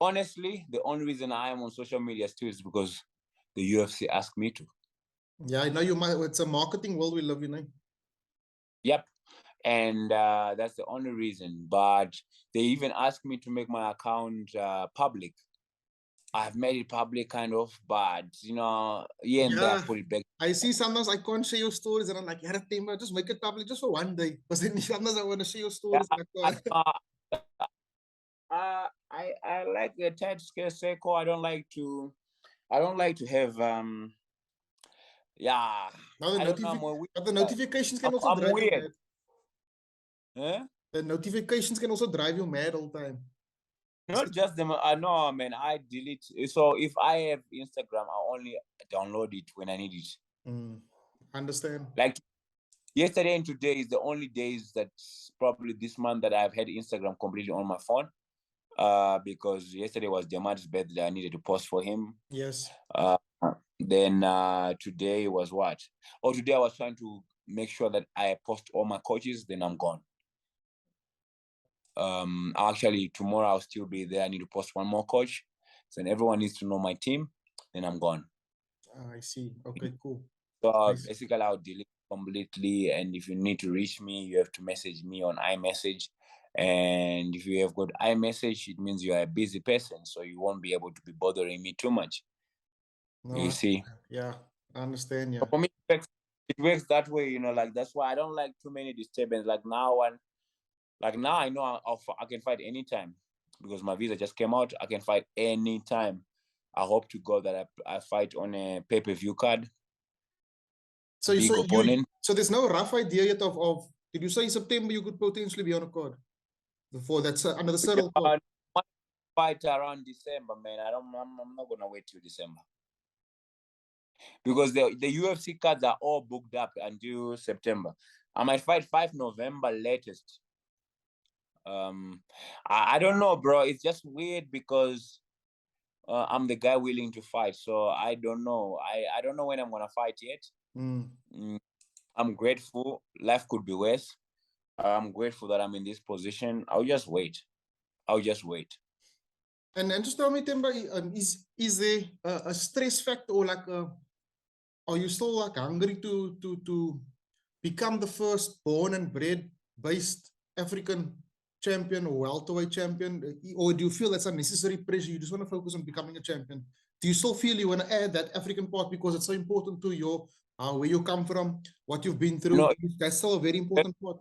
Honestly, the only reason I am on social media still is because the UFC asked me to. Yeah, I know you might. It's a marketing world we live in. Eh? Yep. And that's the only reason. But they even asked me to make my account public. I've made it public kind of, but and there I put it back. I see sometimes I can't share your stories, and I'm like, yeah, Themba, just make it public just for one day. Because then sometimes I want to share your stories. I like the tight circle. I don't like to have yeah. Now I don't know. but the notifications can also I'm drive you weird. mad. Huh? The notifications can also drive you mad all the time. Not just them. I know, man. I delete. So if I have Instagram, I only download it when I need it. Understand. Like yesterday and today is the only days that's probably this month that I've had Instagram completely on my phone. Because yesterday was Jamad's birthday. I needed to post for him. Yes. Then today was what? Oh, today I was trying to make sure that I post all my coaches. Then I'm gone. Actually, tomorrow I'll still be there. I need to post one more coach. So then everyone needs to know my team. Then I'm gone. I see. Okay, cool. So basically, I'll delete completely. And if you need to reach me, you have to message me on iMessage. And if you have got iMessage, it means you are a busy person, so you won't be able to be bothering me too much. No, you see? Yeah, I understand. Yeah. So for me, it works that way. Like that's why I don't like too many disturbance. Like now, I know I can fight anytime because my visa just came out. I can fight anytime. I hope to God that I fight on a pay-per-view card. So there's no rough idea yet of did you say September you could potentially be on a card? Before that's under the settled card. Fight around December, man. I'm not gonna wait till December. Because the UFC cards are all booked up until September. I might fight 5 November latest. I don't know, bro. It's just weird because I'm the guy willing to fight. So I don't know. I don't know when I'm gonna fight yet. I'm grateful. Life could be worse. I'm grateful that I'm in this position. I'll just wait. And just tell me, Themba, is there a stress factor, or like are you still like hungry to become the first born and bred based African champion or welterweight champion, or do you feel that's unnecessary pressure? You just want to focus on becoming a champion. Do you still feel you want to add that African part because it's so important to your where you come from, what you've been through? No, that's still a very important part.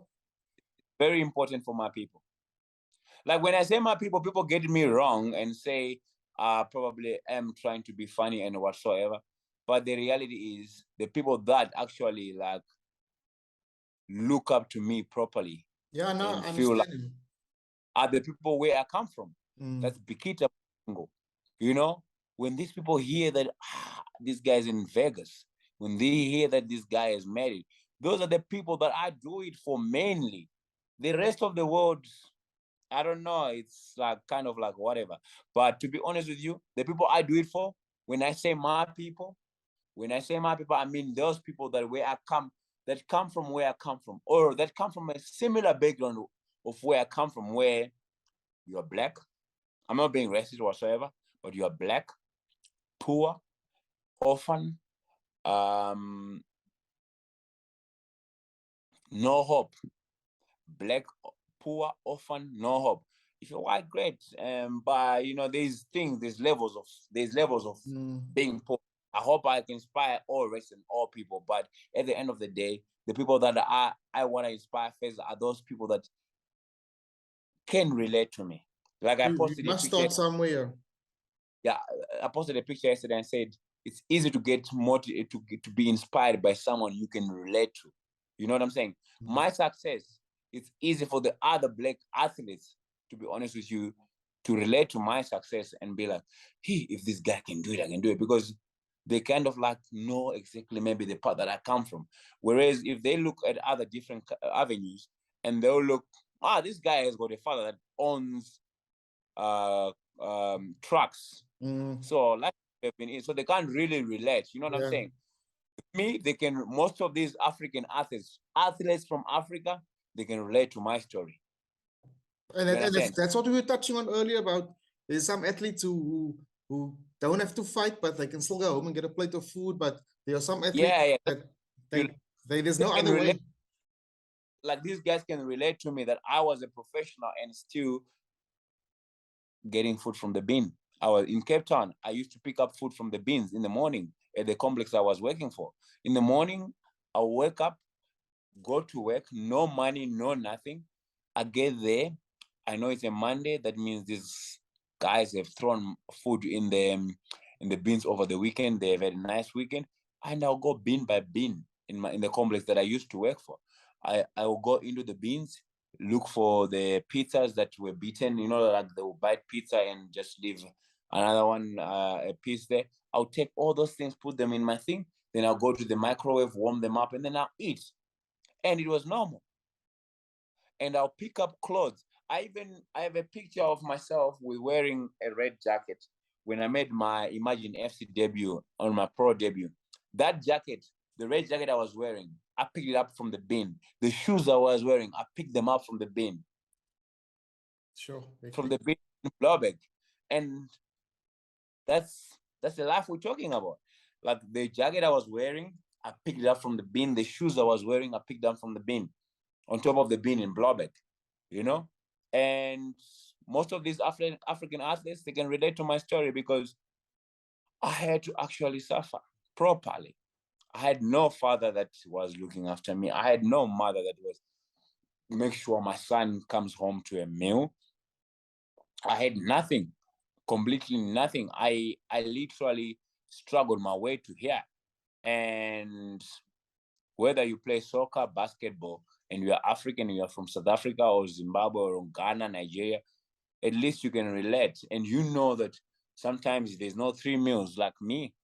Very important for my people. Like when I say my people, people get me wrong and say probably am trying to be funny and whatsoever. But the reality is the people that actually like look up to me properly. Yeah, no, and I feel like understand. are the people where I come from. That's Bikita. When these people hear that this guy's in Vegas, when they hear that this guy is married, those are the people that I do it for mainly. The rest of the world, I don't know. It's like kind of like whatever. But to be honest with you, the people I do it for, when I say my people, I mean those people that come from where I come from, or that come from a similar background of where I come from, where you are black. I'm not being racist whatsoever, but you are black, poor, orphan, no hope. Black, poor, orphan, no hope. If you're white, great. But there's levels of being poor. I hope I can inspire all races and all people. But at the end of the day, the people that I want to inspire first are those people that can relate to me. Like I posted you must start somewhere. Yeah, I posted a picture yesterday and said it's easy to get motivated to be inspired by someone you can relate to. You know what I'm saying? My success, it's easy for the other black athletes, to be honest with you, to relate to my success and be like, hey, if this guy can do it, I can do it. Because they kind of like know exactly maybe the part that I come from. Whereas if they look at other different avenues and they'll look, this guy has got a father that owns trucks. So like so they can't really relate. You know what I'm saying? Me, they can, most of these African athletes from Africa, they can relate to my story. And that's what we were touching on earlier about there's some athletes who don't have to fight, but they can still go home and get a plate of food. But there are some athletes that there's no other way. Like these guys can relate to me that I was a professional and still getting food from the bin. I was in Cape Town. I used to pick up food from the bins in the morning at the complex I was working for. In the morning, I'll wake up, go to work, no money, no nothing. I get there. I know it's a Monday. That means these guys have thrown food in the bins over the weekend. They have had a nice weekend. And I'll go bin by bin in the complex that I used to work for. I will go into the bins, look for the pizzas that were beaten, you know, like they will bite pizza and just leave another one, a piece there. I'll take all those things, put them in my thing. Then I'll go to the microwave, warm them up, and then I'll eat. And it was normal. And I'll pick up clothes. I have a picture of myself with wearing a red jacket when I made my Imagine FC debut on my pro debut. That jacket, the red jacket I was wearing, I picked it up from the bin. The shoes I was wearing, I picked them up from the bin. Sure. From the bin in Blaubeck. And that's the life we're talking about. Like the jacket I was wearing, I picked it up from the bin. The shoes I was wearing, I picked them from the bin, on top of the bin in Blaubeck, you know? And most of these African athletes, they can relate to my story because I had to actually suffer properly. I had no father that was looking after me. I had no mother that was make sure my son comes home to a meal. I had nothing, completely nothing. I literally struggled my way to here. And whether you play soccer, basketball, and you are African, you are from South Africa or Zimbabwe or Ghana, Nigeria, at least you can relate. And you know that sometimes there's no 3 meals. Like me,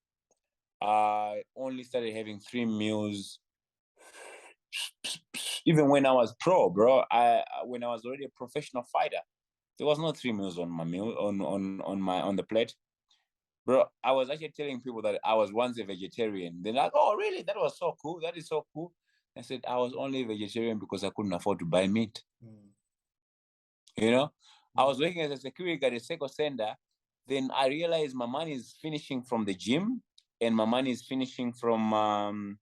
I only started having 3 meals even when I was pro, bro. When I was already a professional fighter, there was no 3 meals on my meal on the plate. Bro, I was actually telling people that I was once a vegetarian. They're like, oh, really? That was so cool. That is so cool. I said, I was only a vegetarian because I couldn't afford to buy meat. You know? I was working as a security guard at Seco Center. Then I realized my money is finishing from the gym and my money is finishing from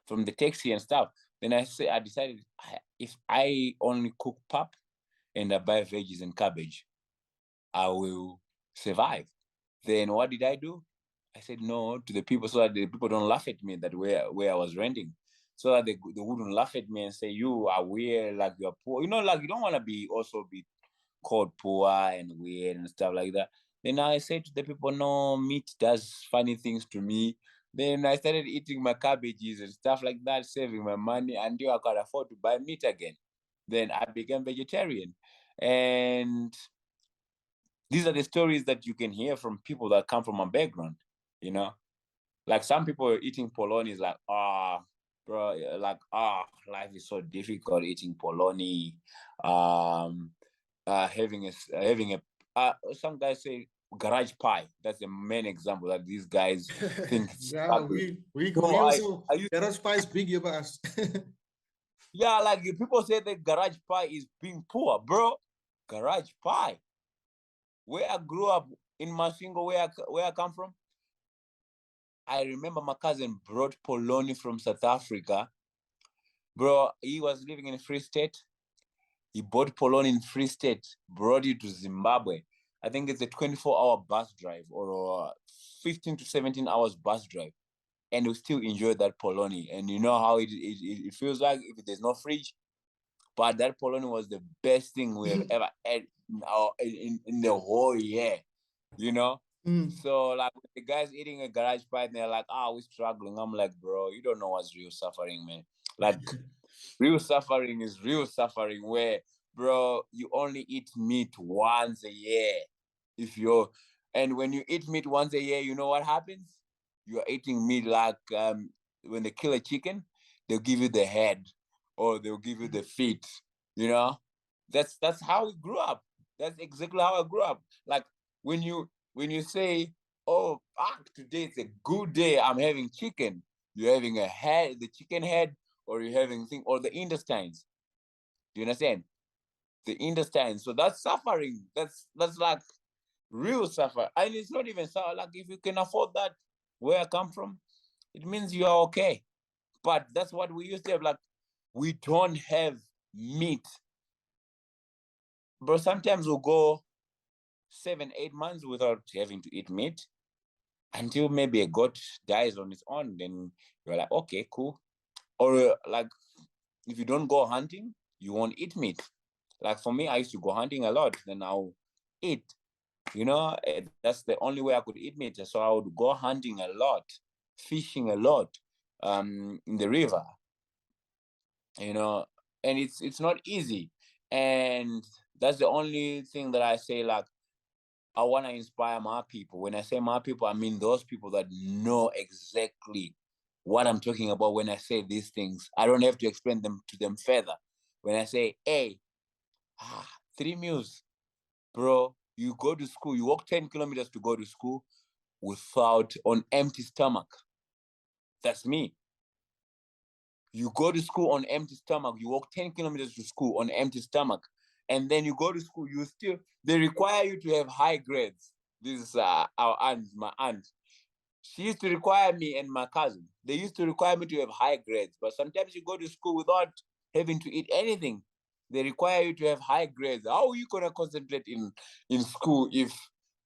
the taxi and stuff. Then I decided if I only cook pap and I buy veggies and cabbage, I will survive. Then what did I do? I said no to the people so that the people don't laugh at me that where I was renting. So that they wouldn't laugh at me and say, you are weird, like you're poor. You know, like you don't want to be called poor and weird and stuff like that. Then I said to the people, no, meat does funny things to me. Then I started eating my cabbages and stuff like that, saving my money until I could afford to buy meat again. Then I became vegetarian. And these are the stories that you can hear from people that come from a background, you know? Like some people eating polony is like, bro, like, life is so difficult eating polony. Having some guys say garage pie. That's the main example that these guys think. Yeah, we also garage pie is big, you guys. Yeah, like people say that garage pie is being poor, bro. Garage pie. Where I grew up in Masvingo, where I come from, I remember my cousin brought polony from South Africa. Bro, he was living in Free State. He bought polony in Free State, brought it to Zimbabwe. I think it's a 24-hour bus drive or a 15 to 17 hours bus drive. And we still enjoy that polony. And you know how it feels like if there's no fridge. But that polony was the best thing we have ever had in the whole year, you know? So like the guys eating a garage pie, and they're like, we're struggling. I'm like, bro, you don't know what's real suffering, man. Like, real suffering is real suffering where, bro, you only eat meat once a year. And when you eat meat once a year, you know what happens? You're eating meat like when they kill a chicken, they'll give you the head or they'll give you the feet, you know? That's how we grew up. That's exactly how I grew up. Like when you say, oh, today it's a good day, I'm having chicken. You're having a head, the chicken head, or you're having thing, or the intestines. Do you understand? The intestines. So that's suffering. That's like real suffer. And it's not even so like if you can afford that where I come from, it means you are okay. But that's what we used to have. Like we don't have meat. But sometimes we'll go 7-8 months without having to eat meat until maybe a goat dies on its own. Then you're like, okay, cool. Or like if you don't go hunting, you won't eat meat. Like for me, I used to go hunting a lot. Then I'll eat. You know, that's the only way I could eat meat. So I would go hunting a lot, fishing a lot, in the river. You know, and it's not easy. And that's the only thing that I say. Like I want to inspire my people. When I say my people, I mean those people that know exactly what I'm talking about when I say these things. I don't have to explain them to them further. When I say, hey, 3 meals, bro, you go to school, you walk 10 kilometers to go to school without on empty stomach. That's me. You go to school on empty stomach, you walk 10 kilometers to school on empty stomach, and then you go to school, they require you to have high grades. This is our aunt, my aunt. She used to require me and my cousin. They used to require me to have high grades, but sometimes you go to school without having to eat anything. They require you to have high grades. How are you gonna concentrate in school if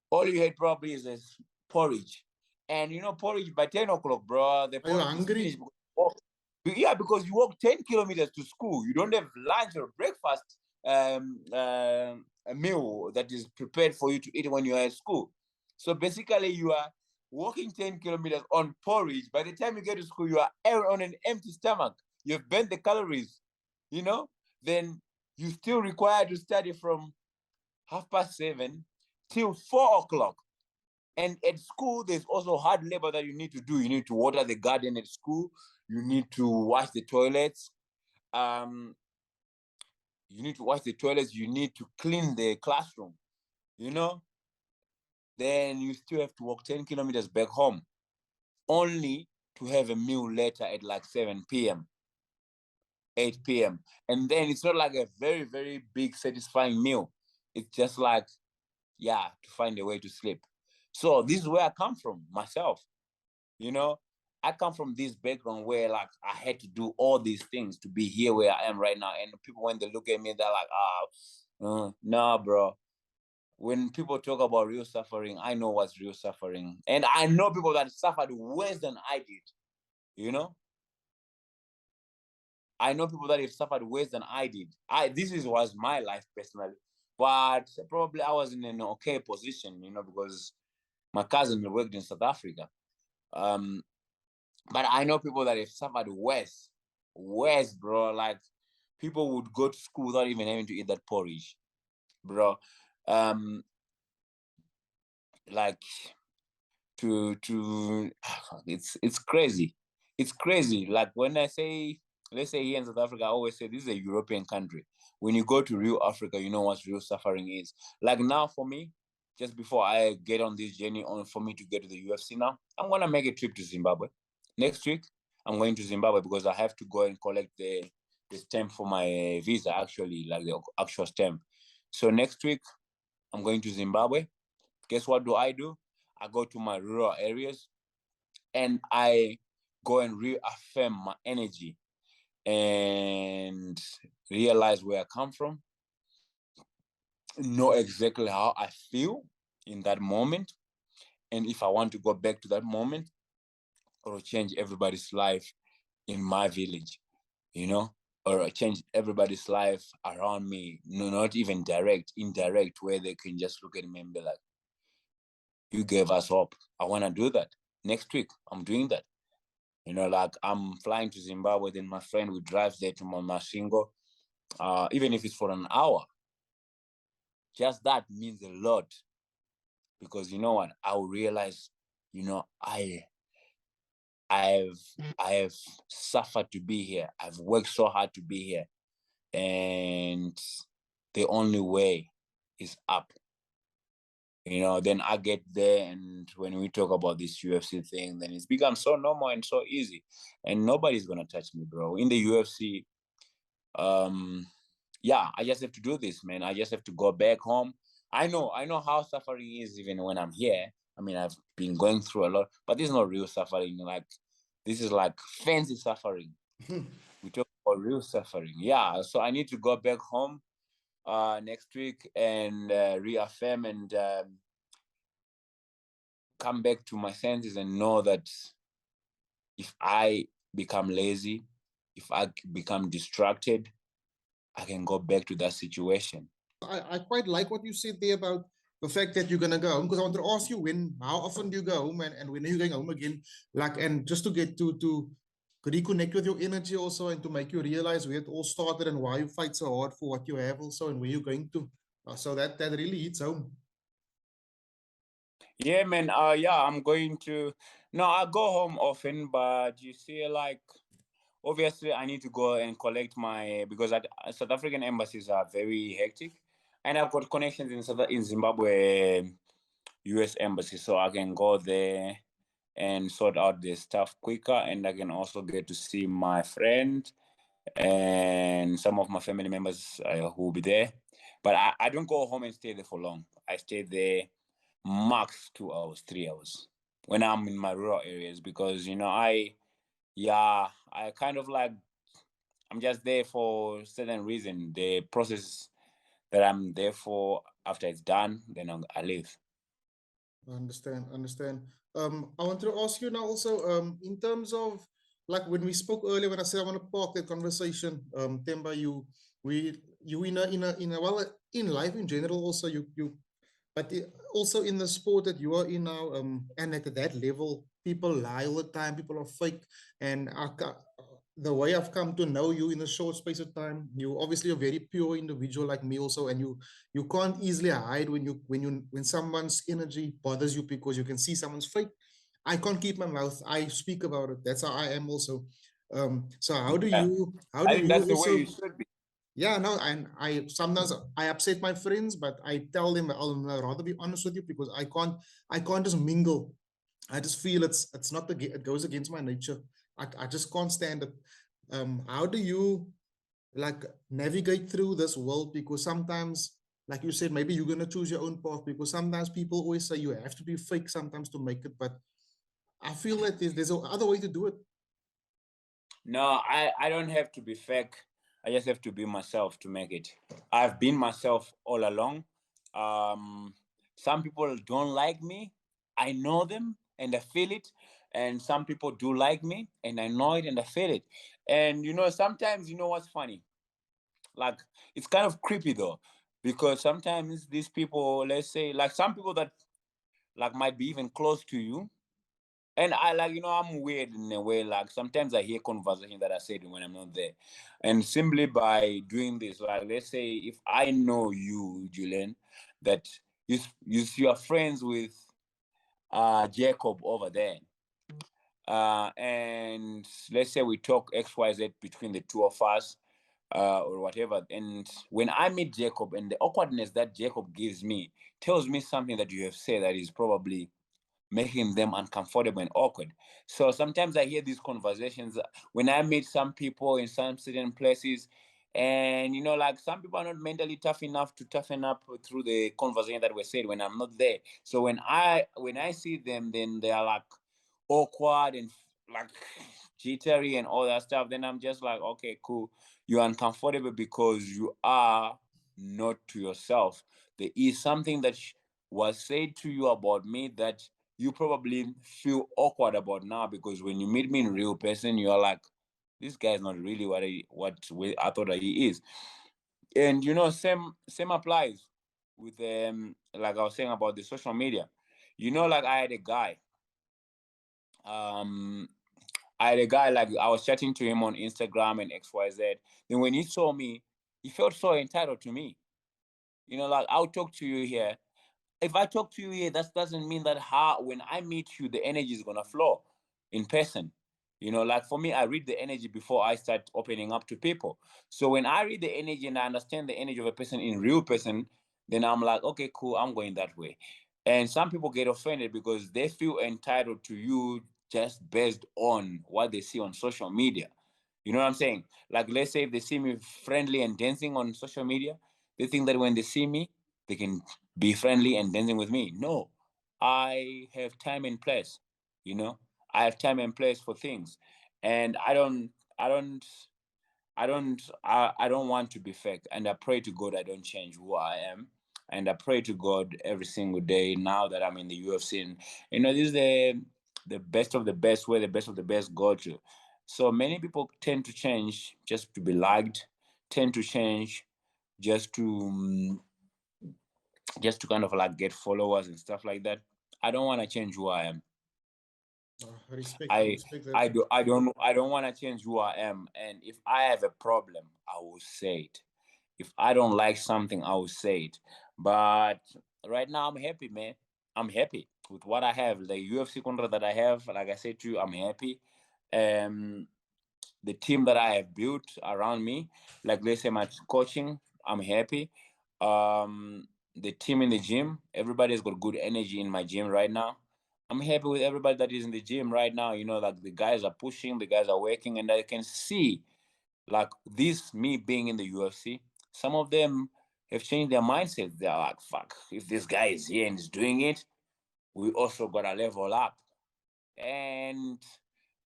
all you had probably is a porridge? And you know porridge by 10 o'clock, bro. The Are you porridge is hungry? finished. Yeah, because you walk 10 kilometers to school. You don't have lunch or breakfast. A meal that is prepared for you to eat when you are at school. So basically, you are walking 10 kilometers on porridge. By the time you get to school, you are on an empty stomach. You've burnt the calories, you know? Then you still require to study from 7:30 till 4 o'clock. And at school, there's also hard labor that you need to do. You need to water the garden at school. You need to wash the toilets. Um, you need to wash the toilets. You need to clean the classroom, you know? Then you still have to walk 10 kilometers back home, only to have a meal later at like 7 p.m., 8 p.m. And then it's not like a very, very big, satisfying meal. It's just like, yeah, to find a way to sleep. So this is where I come from myself, you know? I come from this background where like I had to do all these things to be here where I am right now. And people, when they look at me, they're like, nah, bro. When people talk about real suffering, I know what's real suffering. And I know people that suffered worse than I did, you know? I know people that have suffered worse than I did. Was my life personally. But probably I was in an okay position, you know, because my cousin worked in South Africa. But I know people that have suffered worse, bro. Like people would go to school without even having to eat that porridge, bro. Like to it's crazy. It's crazy. Like when I say, let's say here in South Africa, I always say this is a European country. When you go to real Africa, you know what real suffering is. Like now for me, just before I get on this journey on for me to get to the UFC now, I'm gonna make a trip to Zimbabwe. Next week, I'm going to Zimbabwe because I have to go and collect the stamp for my visa, actually, like the actual stamp. So next week, I'm going to Zimbabwe. Guess what do? I go to my rural areas and I go and reaffirm my energy and realize where I come from, know exactly how I feel in that moment. And if I want to go back to that moment or change everybody's life in my village, you know, or change everybody's life around me, no, not even direct, indirect, where they can just look at me and be like, you gave us hope. I want to do that. Next week, I'm doing that. You know, like I'm flying to Zimbabwe, then my friend will drive there to Mashingo, even if it's for an hour. Just that means a lot, because you know what? I will realize, you know, I've I've suffered to be here. I've worked so hard to be here, and the only way is up. You know, then I get there, and when we talk about this UFC thing, then it's become so normal and so easy, and nobody's gonna touch me, bro. In the UFC, yeah, I just have to do this, man. I just have to go back home. I know how suffering is even when I'm here. I mean, I've been going through a lot, but this is not real suffering. Like, this is like fancy suffering. We talk about real suffering. Yeah, so I need to go back home next week and reaffirm and come back to my senses and know that if I become lazy, if I become distracted, I can go back to that situation. I quite like what you said there about the fact that you're gonna go home, because I want to ask you how often do you go home, and when are you going home again? Like, and just to get to reconnect with your energy also, and to make you realize where it all started and why you fight so hard for what you have also, and where you're going to. So that really hits home. Yeah, man. Yeah, I'm going to. No, I go home often, but you see, like, obviously, I need to go and collect my, because South African embassies are very hectic, and I've got connections in Zimbabwe, U.S. embassy, so I can go there and sort out the stuff quicker, and I can also get to see my friend and some of my family members who will be there. But I don't go home and stay there for long. I stay there max 2 hours, 3 hours when I'm in my rural areas, because you know I kind of like, I'm just there for certain reason. The process that I'm there for, after it's done, then I leave. Understand. I want to ask you now also, in terms of, like, when we spoke earlier, when I said I want to park the conversation, Themba, you in a well, in life in general also, but also in the sport that you are in now, and at that level, people lie all the time, people are fake, and the way I've come to know you in a short space of time, you obviously a very pure individual like me also, and you can't easily hide when someone's energy bothers you, because you can see someone's fake. I can't keep my mouth. I speak about it. That's how I am also. So Yeah, how I do think you that's the way also? you should be. Yeah, no, and I sometimes I upset my friends, but I tell them I'll rather be honest with you, because I can't just mingle. I just feel it's not it goes against my nature. I just can't stand it. How do you, like, navigate through this world? Because sometimes, like you said, maybe you're gonna choose your own path, because sometimes people always say you have to be fake sometimes to make it, but I feel that there's other way to do it. No, I don't have to be fake. I just have to be myself to make it. I've been myself all along. Um, some people don't like me. I know them and I feel it. And some people do like me and I know it and I feel it. And you know, sometimes, you know what's funny? Like, it's kind of creepy though, because sometimes these people, let's say, like some people that like might be even close to you, and I, like, you know, I'm weird in a way. Like sometimes I hear conversation that I said when I'm not there. And simply by doing this, like let's say if I know you, Julian, that you are friends with Jacob over there. And let's say we talk XYZ between the two of us, or whatever. And when I meet Jacob, and the awkwardness that Jacob gives me tells me something that you have said that is probably making them uncomfortable and awkward. So sometimes I hear these conversations when I meet some people in some certain places, and you know, like some people are not mentally tough enough to toughen up through the conversation that we said when I'm not there. So when I see them, then they are like awkward and like jittery and all that stuff. Then I'm just like, okay, cool. You're uncomfortable because you are not to yourself. There is something that was said to you about me that you probably feel awkward about now, because when you meet me in real person, you're like, this guy is not really I thought that he is. And you know, same applies with like I was saying about the social media. You know, like I had a guy. Um I had a guy, like, I was chatting to him on Instagram and XYZ. Then when he saw me, he felt so entitled to me. You know, like, I'll talk to you here. If I talk to you here, that doesn't mean that when I meet you, the energy is gonna flow in person. You know, like, for me, I read the energy before I start opening up to people. So when I read the energy and I understand the energy of a person in real person, then I'm like, okay, cool, I'm going that way. And some people get offended because they feel entitled to you just based on what they see on social media. You know what I'm saying? Like, let's say if they see me friendly and dancing on social media, they think that when they see me, they can be friendly and dancing with me. No, I have time and place. You know, I have time and place for things, and I don't want to be fake. And I pray to God I don't change who I am. And I pray to God every single day now that I'm in the UFC. And you know, this is the best of the best, where the best of the best go to. So many people tend to change just to be liked, tend to change just to just to kind of like get followers and stuff like that. I don't want to change who I am. I respect that. I don't want to change who I am. And if I have a problem, I will say it. If I don't like something, I will say it. But right now, I'm happy, man. I'm happy with what I have. The UFC contract that I have, like I said to you, I'm happy. Um, the team that I have built around me, like, let's say my coaching, I'm happy. The team in the gym, everybody's got good energy in my gym right now. I'm happy with everybody that is in the gym right now. You know, like, the guys are pushing, the guys are working, and I can see, like, this me being in the UFC. Some of them have changed their mindset. They're like, fuck, if this guy is here and is doing it, we also gotta level up. And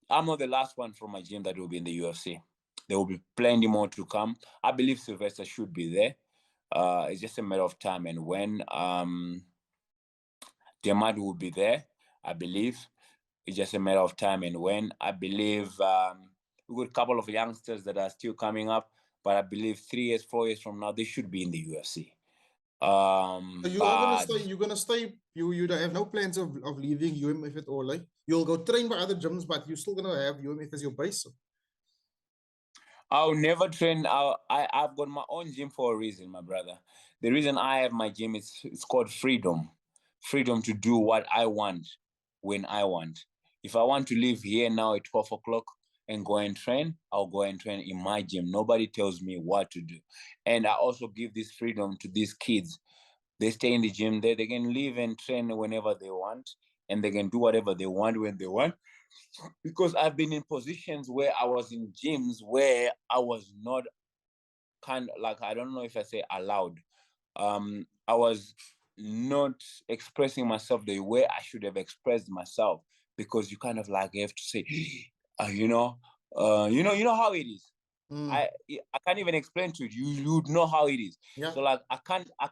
I'm not the last one from my gym that will be in the UFC. There will be plenty more to come. I believe Sylvester should be there. It's just a matter of time and when. Demad will be there, I believe. It's just a matter of time and when. I believe we've got a couple of youngsters that are still coming up, but I believe 3 years, 4 years from now, they should be in the UFC. So you are gonna But stay. You're gonna stay. You don't have no plans of leaving UMF at all. Like you'll go train by other gyms, but you're still gonna have UMF as your base. I'll never train. I've got my own gym for a reason, my brother. The reason I have my gym is it's called freedom. Freedom to do what I want when I want. If I want to leave here now at 12 o'clock and go and train, I'll go and train in my gym. Nobody tells me what to do. And I also give this freedom to these kids. They stay in the gym there. They can live and train whenever they want, and they can do whatever they want when they want. Because I've been in positions where I was in gyms where I was not kind of like, I don't know if I say allowed. I was not expressing myself the way I should have expressed myself, because you kind of like have to say, you know, you know how it is. Mm, I can't even explain to you. You would know how it is. yeah. So like I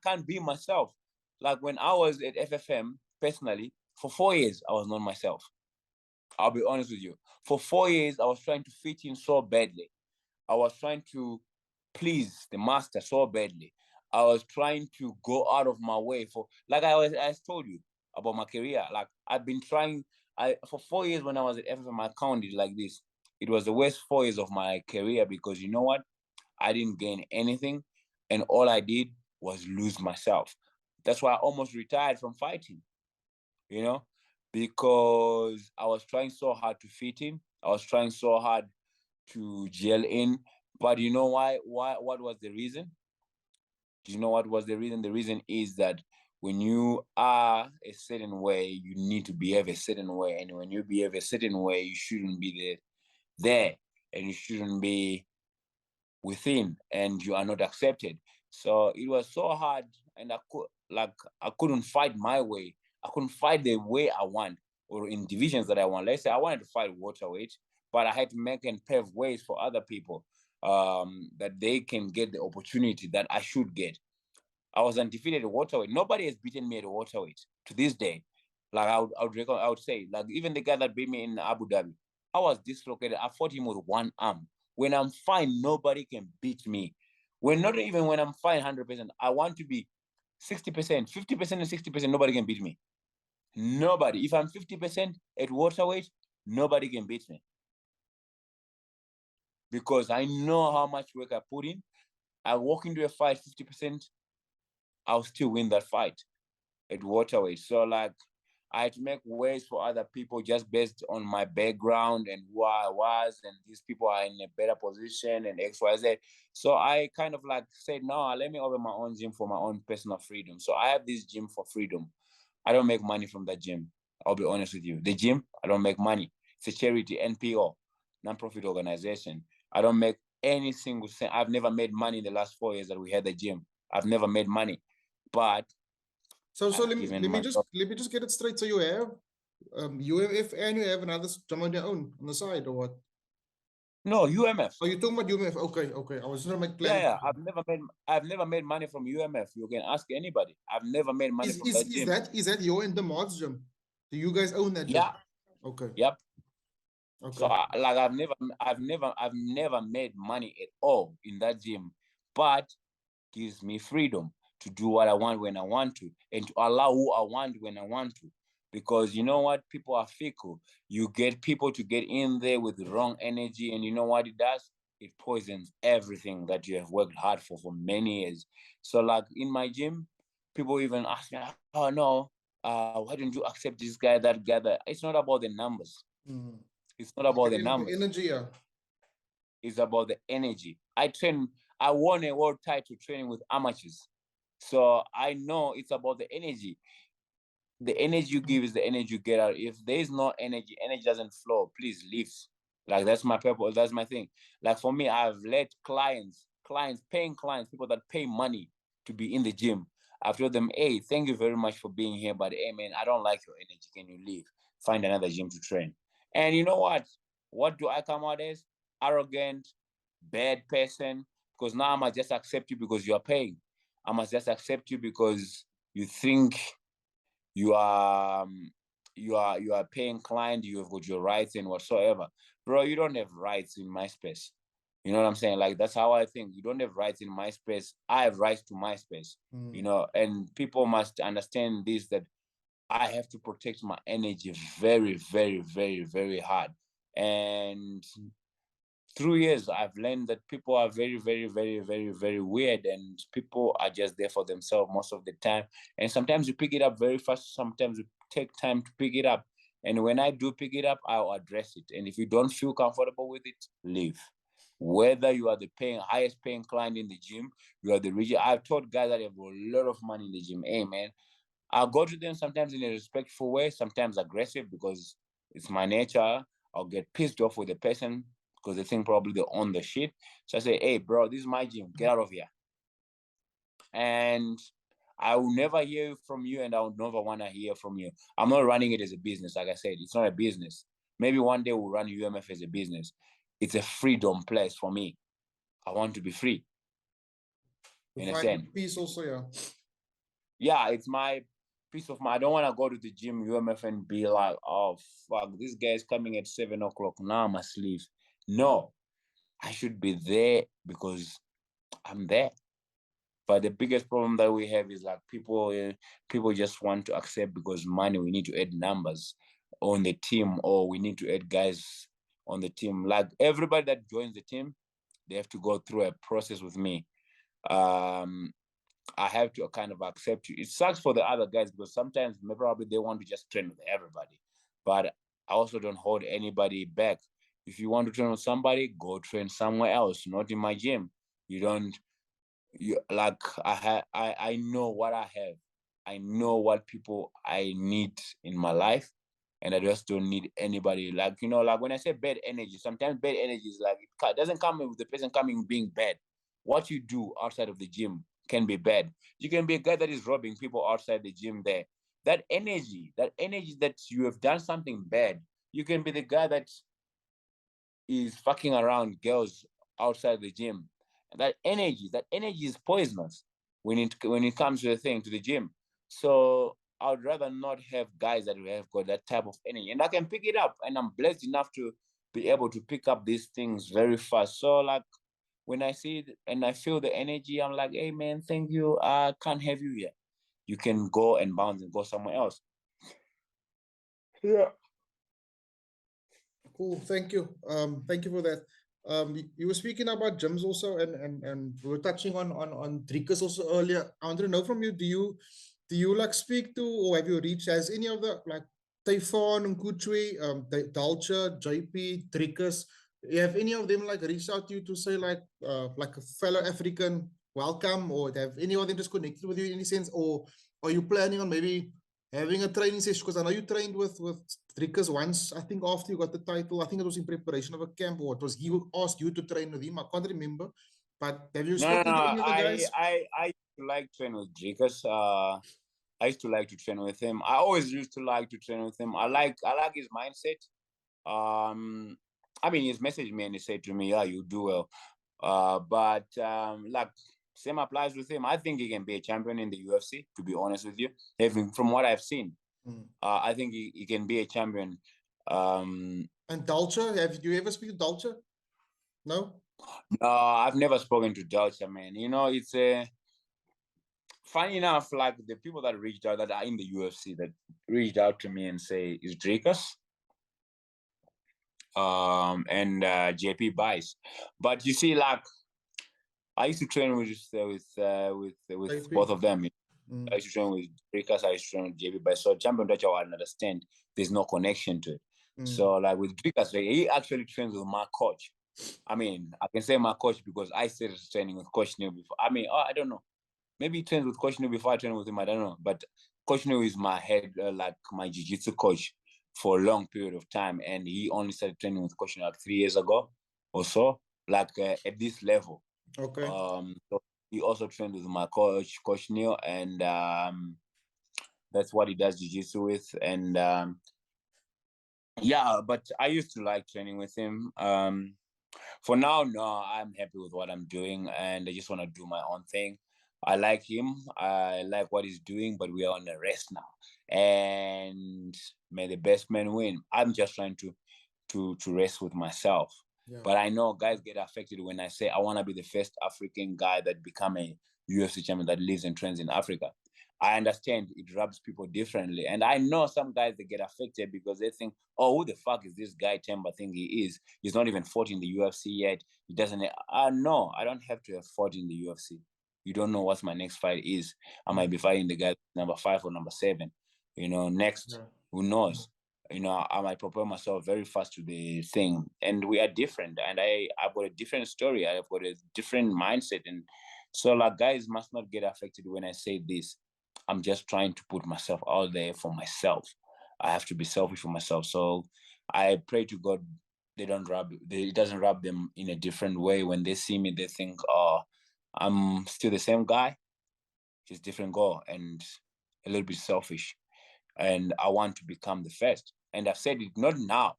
can't be myself. Like when I was at FFM personally for 4 years, I was not myself. I'll be honest with you. For 4 years, I was trying to fit in so badly. I was trying to please the master so badly. I was trying to go out of my way for, like, I told you about my career. Like, I've been trying. I For 4 years when I was at FFM, I counted like this. It was the worst 4 years of my career, because you know what? I didn't gain anything, and all I did was lose myself. That's why I almost retired from fighting. You know, because I was trying so hard to fit in. I was trying so hard to gel in. But you know why? What was the reason? Do you know what was the reason? The reason is that when you are a certain way, you need to behave a certain way. And when you behave a certain way, you shouldn't be there, and you shouldn't be within, and you are not accepted. So it was so hard, and I couldn't fight my way. I couldn't fight the way I want, or in divisions that I want. Let's say I wanted to fight waterweight, but I had to make and pave ways for other people, that they can get the opportunity that I should get. I was undefeated at waterweight. Nobody has beaten me at waterweight to this day. Like I would say, like, even the guy that beat me in Abu Dhabi, I was dislocated. I fought him with one arm. When I'm fine, nobody can beat me. Not even when I'm fine 100%. I want to be 60%, 50% and 60%. Nobody can beat me. Nobody. If I'm 50% at waterweight, nobody can beat me. because I know how much work I put in. I walk into a fight 50%, I'll still win that fight at waterweight. So like I had to make ways for other people just based on my background and who I was, and these people are in a better position and XYZ. So I kind of like said, no, let me open my own gym for my own personal freedom. So I have this gym for freedom. I don't make money from that gym. I'll be honest with you. The gym, I don't make money. It's a charity, NPO, non-profit organization. I don't make any single cent. I've never made money in the last 4 years that we had the gym. I've never made money, but So I've let me given let me just myself. let me just get it straight. So you have UMF and you have another gym on your own on the side, or what? No, UMF. Oh, you talking about UMF? Okay, okay. I was just trying to Yeah, clarify. yeah. I've never made money from UMF. You can ask anybody. I've never made money Is from is that is gym. that is that your and the mods gym? Do you guys own that gym? Yeah. Okay, Yep. So okay. like I've never made money at all in that gym, but gives me freedom to do what I want when I want to, and to allow who I want when I want to. Because you know what? People are fickle. You get people to get in there with the wrong energy, and you know what it does? It poisons everything that you have worked hard for many years. So, like in my gym, people even ask me, "Oh no, why don't you accept this guy, that guy?" That it's not about the numbers. Mm. It's not about the The numbers. energy, yeah. It's about the energy. I won a world title training with amateurs. So I know it's about the energy. The energy you give is the energy you get out. If there is no energy, energy doesn't flow, please leave. Like that's my purpose. That's my thing. Like for me, I've let paying clients, people that pay money to be in the gym. I've told them, hey, thank you very much for being here, but hey man, I don't like your energy. Can you leave? Find another gym to train. And you know what? What do I come out as? Arrogant, bad person. Because now I must just accept you because you are paying. I must just accept you because you think you are you are paying client, you have got your rights and whatsoever. Bro, you don't have rights in my space. You know what I'm saying? Like that's how I think. You don't have rights in my space. I have rights to my space. Mm. And people must understand this, that I have to protect my energy very, very, very, very hard. And through years, I've learned that people are very, very, very, very, very weird, and people are just there for themselves most of the time. And sometimes you pick it up very fast, sometimes you take time to pick it up. And when I do pick it up, I'll address it. And if you don't feel comfortable with it, leave. Whether you are the highest paying client in the gym, you are the region. I've taught guys that have a lot of money in the gym. Hey man, I'll go to them sometimes in a respectful way, sometimes aggressive because it's my nature. I'll get pissed off with the person because they think probably they own the shit. So I say, hey, bro, this is my gym. Get out of here. And I will never hear from you, and I will never want to hear from you. I'm not running it as a business. Like I said, it's not a business. Maybe one day we'll run UMF as a business. It's a freedom place for me. I want to be free. To In a find sense. peace also, yeah. Yeah, it's my peace of mind. I don't want to go to the gym, UMF, and be like, oh, fuck, this guy is coming at 7 o'clock. Now I must leave. No, I should be there because I'm there. But the biggest problem that we have is like people just want to accept because money. We need to add numbers on the team, or we need to add guys on the team. Like everybody that joins the team, they have to go through a process with me. Um, I have to kind of accept you. It sucks for the other guys because sometimes probably they want to just train with everybody, but I also don't hold anybody back. If you want to train with somebody, go train somewhere else, not in my gym. You don't you like I know what I have. I know what people I need in my life, and I just don't need anybody. Like like when I say bad energy, sometimes bad energy is like it doesn't come with the person coming being bad. What you do outside of the gym can be bad. You can be a guy that is robbing people outside the gym there. That energy that you have done something bad. You can be the guy that is fucking around girls outside the gym. And that energy is poisonous when it comes to the gym. So I would rather not have guys that have got that type of energy. And I can pick it up, and I'm blessed enough to be able to pick up these things very fast. So like when I see it and I feel the energy, I'm like, hey man, thank you. I can't have you here. You can go and bounce and go somewhere else. Yeah. Cool. Thank you. Thank you for that. You were speaking about gyms also, and we were touching on Dricus also earlier. I want to know from you, do you like speak to, or have you reached, as any of the, like, Typhon, Nkuchwe, Dalcha, JP, Dricus, have any of them like reached out to you to say, like a fellow African welcome, or have any of them just connected with you in any sense, or are you planning on maybe having a training session? Because I know you trained with Dricus once, I think after you got the title. I think it was in preparation of a camp, or it was he who asked you to train with him. I can't remember. But have you No, no, spoken no. to any of the I guys? I I used to like train with Dricus. I used to like to train with him. I always used to like to train with him. I like his mindset. Um, I mean, he's messaged me and he said to me, "Yeah, you do well." But like same applies with him. I think he can be a champion in the UFC. To be honest with you, even from what I've seen, Mm. I think he can be a champion. Um, And Dalcha, have you ever speak to Dalcha? No? I've never spoken to Delta, man. It's a funny enough, like the people that reached out that are in the UFC that reached out to me and say is Drakus, and JP Bice. But you see, like I used to train with both JP? of them. I Mm. used to train with Drakus, I used to train with JP Bice. So champion that I understand there's no connection to it. Mm. So like with Drakus, he actually trains with my coach. I mean, I can say my coach because I started training with Coach Neil before. I mean, I don't know. Maybe he trained with Coach New before I trained with him. I don't know. But Coach New is my head, like my jiu-jitsu coach for a long period of time. And he only started training with Coach New like 3 years ago or so, like at this level. Okay. So he also trained with my coach, Coach Neil, and that's what he does jiu-jitsu with. And yeah, but I used to like training with him. For now, no, I'm happy with what I'm doing, and I just want to do my own thing. I like him. I like what he's doing, but we are on a rest now, and may the best man win. I'm just trying to rest with myself. Yeah. But I know guys get affected when I say I want to be the first African guy that become a UFC champion that lives and trains in Africa. I understand it rubs people differently. And I know some guys that get affected because they think, oh, who the fuck is this guy Themba think he is? He's not even fought in the UFC yet. He doesn't. No, I don't have to have fought in the UFC. You don't know what my next fight is. I might be fighting the guy number 5 or number 7. Next, Yeah. who knows? I might prepare myself very fast to the thing. And we are different. And I've got a different story. I've got a different mindset. And so, like, guys must not get affected when I say this. I'm just trying to put myself out there for myself. I have to be selfish for myself. So I pray to God it doesn't rub them in a different way. When they see me, they think, oh, I'm still the same guy, just different goal, and a little bit selfish. And I want to become the first. And I've said it not now,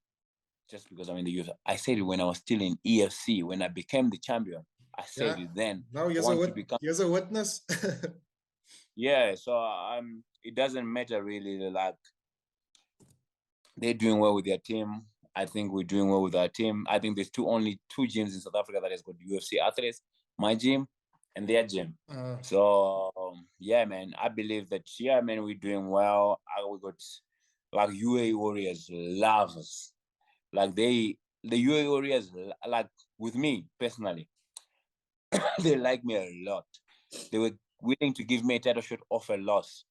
just because I'm in the youth. I said it when I was still in EFC, when I became the champion. I said Yeah. it then. Now I want to become. here's a witness. Yeah, so it doesn't matter really. Like they're doing well with their team. I think we're doing well with our team. I think there's only two gyms in South Africa that has got UFC athletes. My gym and their gym. So yeah, man, I believe that yeah, man, we're doing well. We got like UA Warriors love us. Like the UA Warriors, like with me personally, they like me a lot. They were willing to give me a title shot off a loss.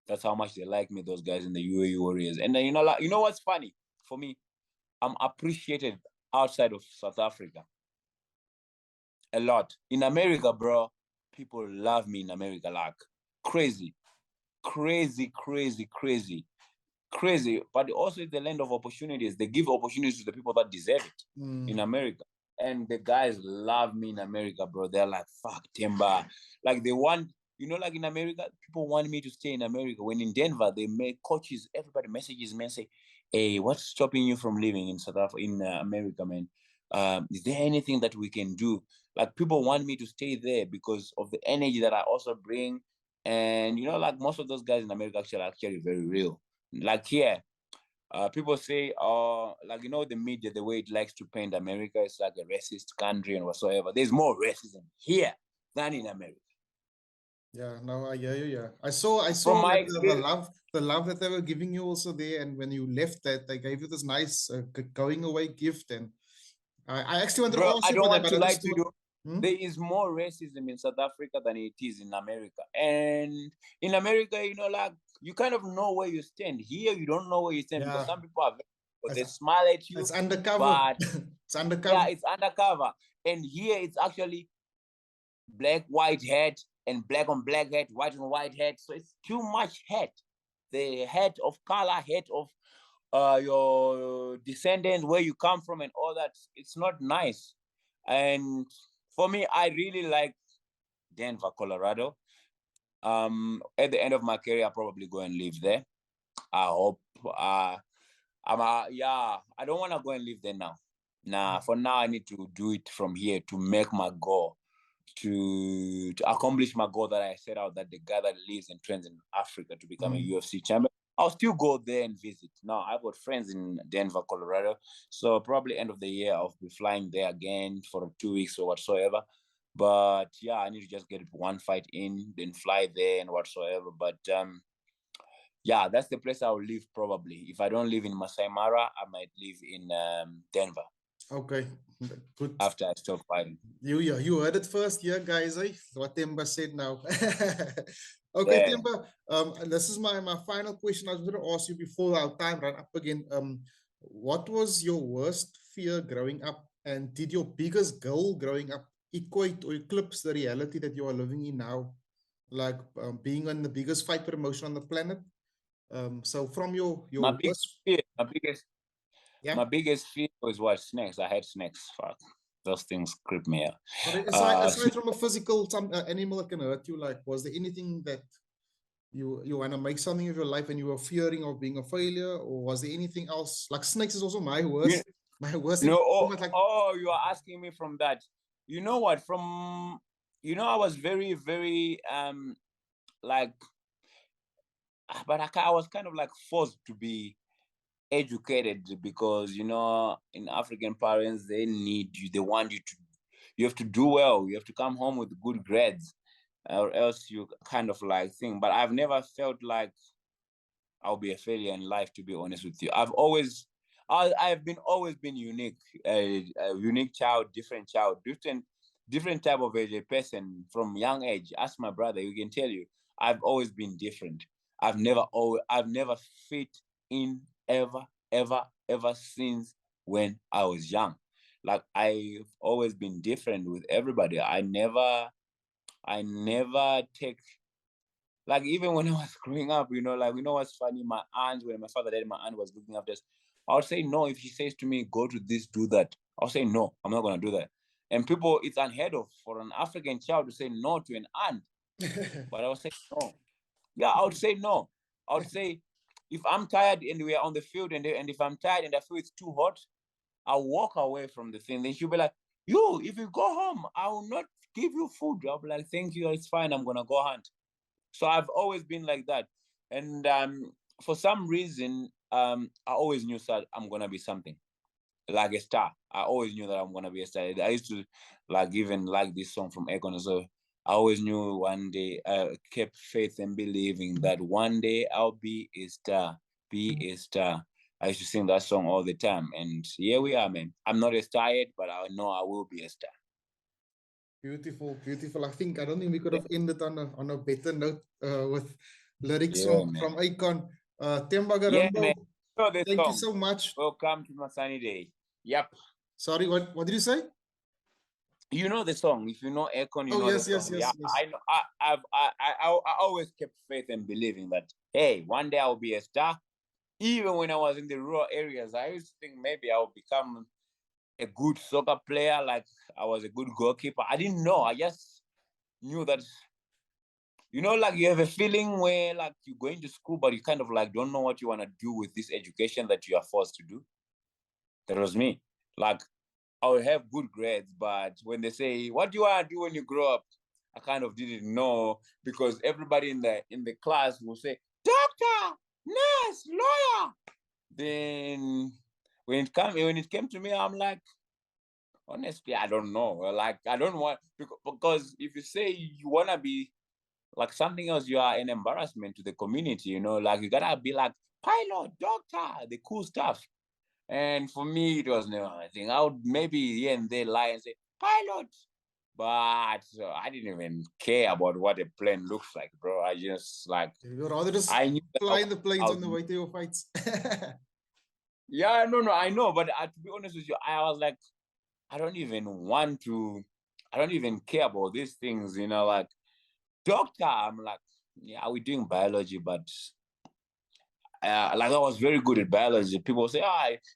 That's how much they like me, those guys in the UAE Warriors. And then like, you know what's funny for me? I'm appreciated outside of South Africa a lot. In America, bro, people love me in America like crazy, crazy, crazy, crazy, crazy. But also it's the land of opportunities. They give opportunities to the people that deserve it in America. And the guys love me in America, bro. They're like, fuck Themba. Like they want, like in America, people want me to stay in America. When in Denver, they make coaches, everybody messages me and say, hey, what's stopping you from living in South Africa, in America, man? Is there anything that we can do? Like people want me to stay there because of the energy that I also bring. And, like most of those guys in America actually very real. Like here, people say, like, the media, the way it likes to paint America is like a racist country and whatsoever. There's more racism here than in America. Yeah, no, I hear you. Yeah, I saw From my like experience, the love that they were giving you also there, and when you left, that they gave you this nice going away gift, and I actually wanted to Bro, ask I you don't for that, want but to I lie just to thought, you. There is more racism in South Africa than it is in America. And in America, you know, like you kind of know where you stand. Here, you don't know where you stand because yeah, some people are very, they it's, smile at you, it's undercover. but It's undercover. yeah, it's undercover. And here, it's actually black, white hat, and black on black hat, white on white hat. So it's too much hat. The hat of color, hat of your descendants, where you come from, and all that. It's not nice. And for me, I really like Denver, Colorado. At the end of my career, I'll probably go and live there. I hope. Yeah. I don't want to go and live there now. Nah, for now, I need to do it from here to make my goal, to accomplish my goal that I set out, that the guy that lives and trains in Africa to become a UFC champion. I'll still go there and visit. Now, I've got friends in Denver, Colorado. So probably end of the year, I'll be flying there again for 2 weeks or whatsoever. But yeah, I need to just get one fight in, then fly there and whatsoever. But yeah, that's the place I'll live probably. If I don't live in Masai Mara, I might live in Denver. Okay, good. After I stop fighting. You heard it first here, guys. Eh? What Themba said now. Okay, Yeah. Themba. This is my final question. I was going to ask you before our time ran up again. What was your worst fear growing up, and did your biggest goal growing up equate or eclipse the reality that you are living in now, like being on the biggest fight promotion on the planet? So from My your biggest worst, fear, yeah. my biggest fear was what? Snakes. I had snakes. Fuck. Those things creep me out. But aside Snake, from a physical, some animal that can hurt you, like was there anything that you want to make something of your life and you were fearing of being a failure, or was there anything else? Like snakes is also my you, worst, my worst. no, Like you are asking me from that. You know what? From I was very, very like, but I was kind of like forced to be educated because in African parents they need you, they want you to, you have to do well, you have to come home with good grades, or else you kind of like think. But I've never felt like I'll be a failure in life, to be honest with you. I've been always been unique, a unique child, different type of a person from young age. Ask my brother, he can tell you. I've always been different. I've never fit in ever, ever, ever since when I was young. Like I've always been different with everybody. I never take, like even when I was growing up, like what's funny? My aunt, when my father died, my aunt was looking after us. I would say no if she says to me, "Go to this, do that." I'll say no, I'm not gonna do that. And people, it's unheard of for an African child to say no to an aunt. But I would say no. Yeah, I would say no. I would say if I'm tired and we're on the field and if I'm tired and I feel it's too hot, I'll walk away from the thing. Then she'll be like, "You, if you go home, I will not give you food." I'll be like, "Thank you, it's fine. I'm gonna go hunt." So I've always been like that. And for some reason, I always knew that I'm going to be something, like a star. I always knew that I'm going to be a star. I used to even like this song from Akon. So I always knew one day, kept faith and believing that one day I'll be a star, be a star. I used to sing that song all the time. And here we are, man. I'm not a star yet, but I know I will be a star. Beautiful, beautiful. I don't think we could have ended on a better note with lyrics Yeah, man. from Akon. Themba Yeah, man. Gorimbo, Know the thank you song. so much. Welcome to my sunny day. Yep. Sorry, what did you say? You know the song. If you know Akon, you Oh know the yes, yes, song. Yeah, yes, yes. I know. I always kept faith and believing that, hey, one day I'll be a star. Even when I was in the rural areas, I used to think maybe I'll become a good soccer player. Like I was a good goalkeeper. I didn't know. I just knew that. Like you have a feeling where like you're going to school, but you kind of like don't know what you want to do with this education that you are forced to do. That was me. Like I will have good grades, but when they say, "What do you want to do when you grow up?" I kind of didn't know because everybody in the class will say, "Doctor, nurse, lawyer." Then when it came to me, I'm like, honestly, I don't know. Like I don't want, because if you say you wanna be like something else, you are an embarrassment to the community. Like you gotta be like pilot, doctor, the cool stuff. And for me, it was never a thing. I would maybe here and there lie and say, pilot. But I didn't even care about what a plane looks like, bro. I just like, You'd rather just I knew that fly the planes I on the way to your fights. yeah, no, I know. But to be honest with you, I was like, I don't even care about these things, like doctor. I'm like, yeah, we're doing biology, but like I was very good at biology. People say,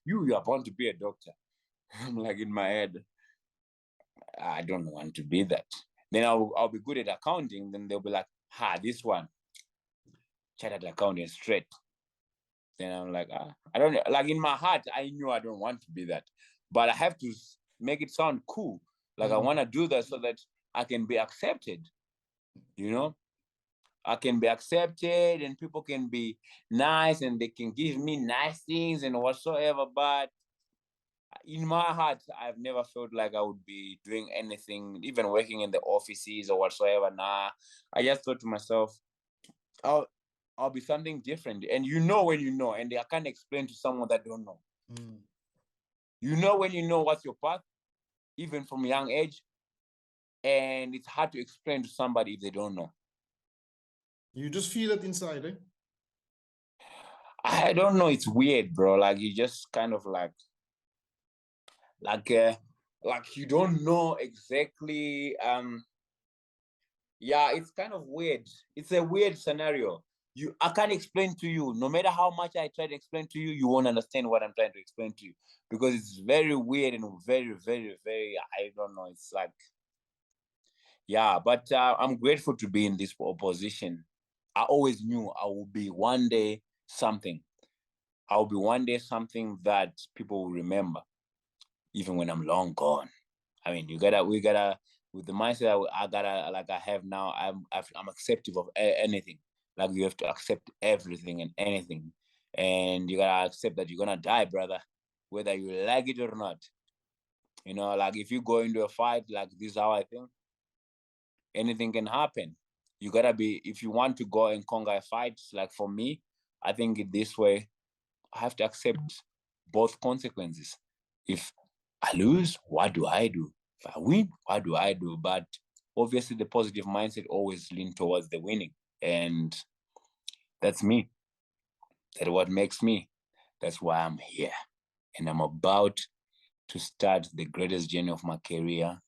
you are born to be a doctor. I'm like in my head, I don't want to be that. Then I'll be good at accounting. Then they'll be like, this one, chartered accountant straight. Then I'm like, I don't know. Like in my heart, I knew I don't want to be that, but I have to make it sound cool. Like I want to do that so that I can be accepted. I can be accepted and people can be nice and they can give me nice things and whatsoever. But in my heart, I've never felt like I would be doing anything, even working in the offices or whatsoever. Nah, I just thought to myself, I'll be something different. And when you know, and I can't explain to someone that don't know. When you know what's your path, even from a young age, and it's hard to explain to somebody if they don't know. You just feel it inside, eh? I don't know. It's weird, bro. Like you just kind of like you don't know exactly. Yeah, it's kind of weird. It's a weird scenario. I can't explain to you. No matter how much I try to explain to you, you won't understand what I'm trying to explain to you because it's very weird and very, very, very. I don't know. It's like, yeah. But I'm grateful to be in this position. I always knew I would be one day something. I'll be one day something that people will remember, even when I'm long gone. I mean, we gotta, with the mindset I gotta, like I have now, I'm accepting of anything. Like you have to accept everything and anything, and you gotta accept that you're gonna die, brother, whether you like it or not. Like if you go into a fight, like this is how I think, anything can happen. You gotta be, if you want to go and conquer a fight, like for me, I think it this way, I have to accept both consequences. If I lose, what do I do? If I win, what do I do? But obviously, the positive mindset always lean towards the winning. And that's me. That's what makes me. That's why I'm here. And I'm about to start the greatest journey of my career.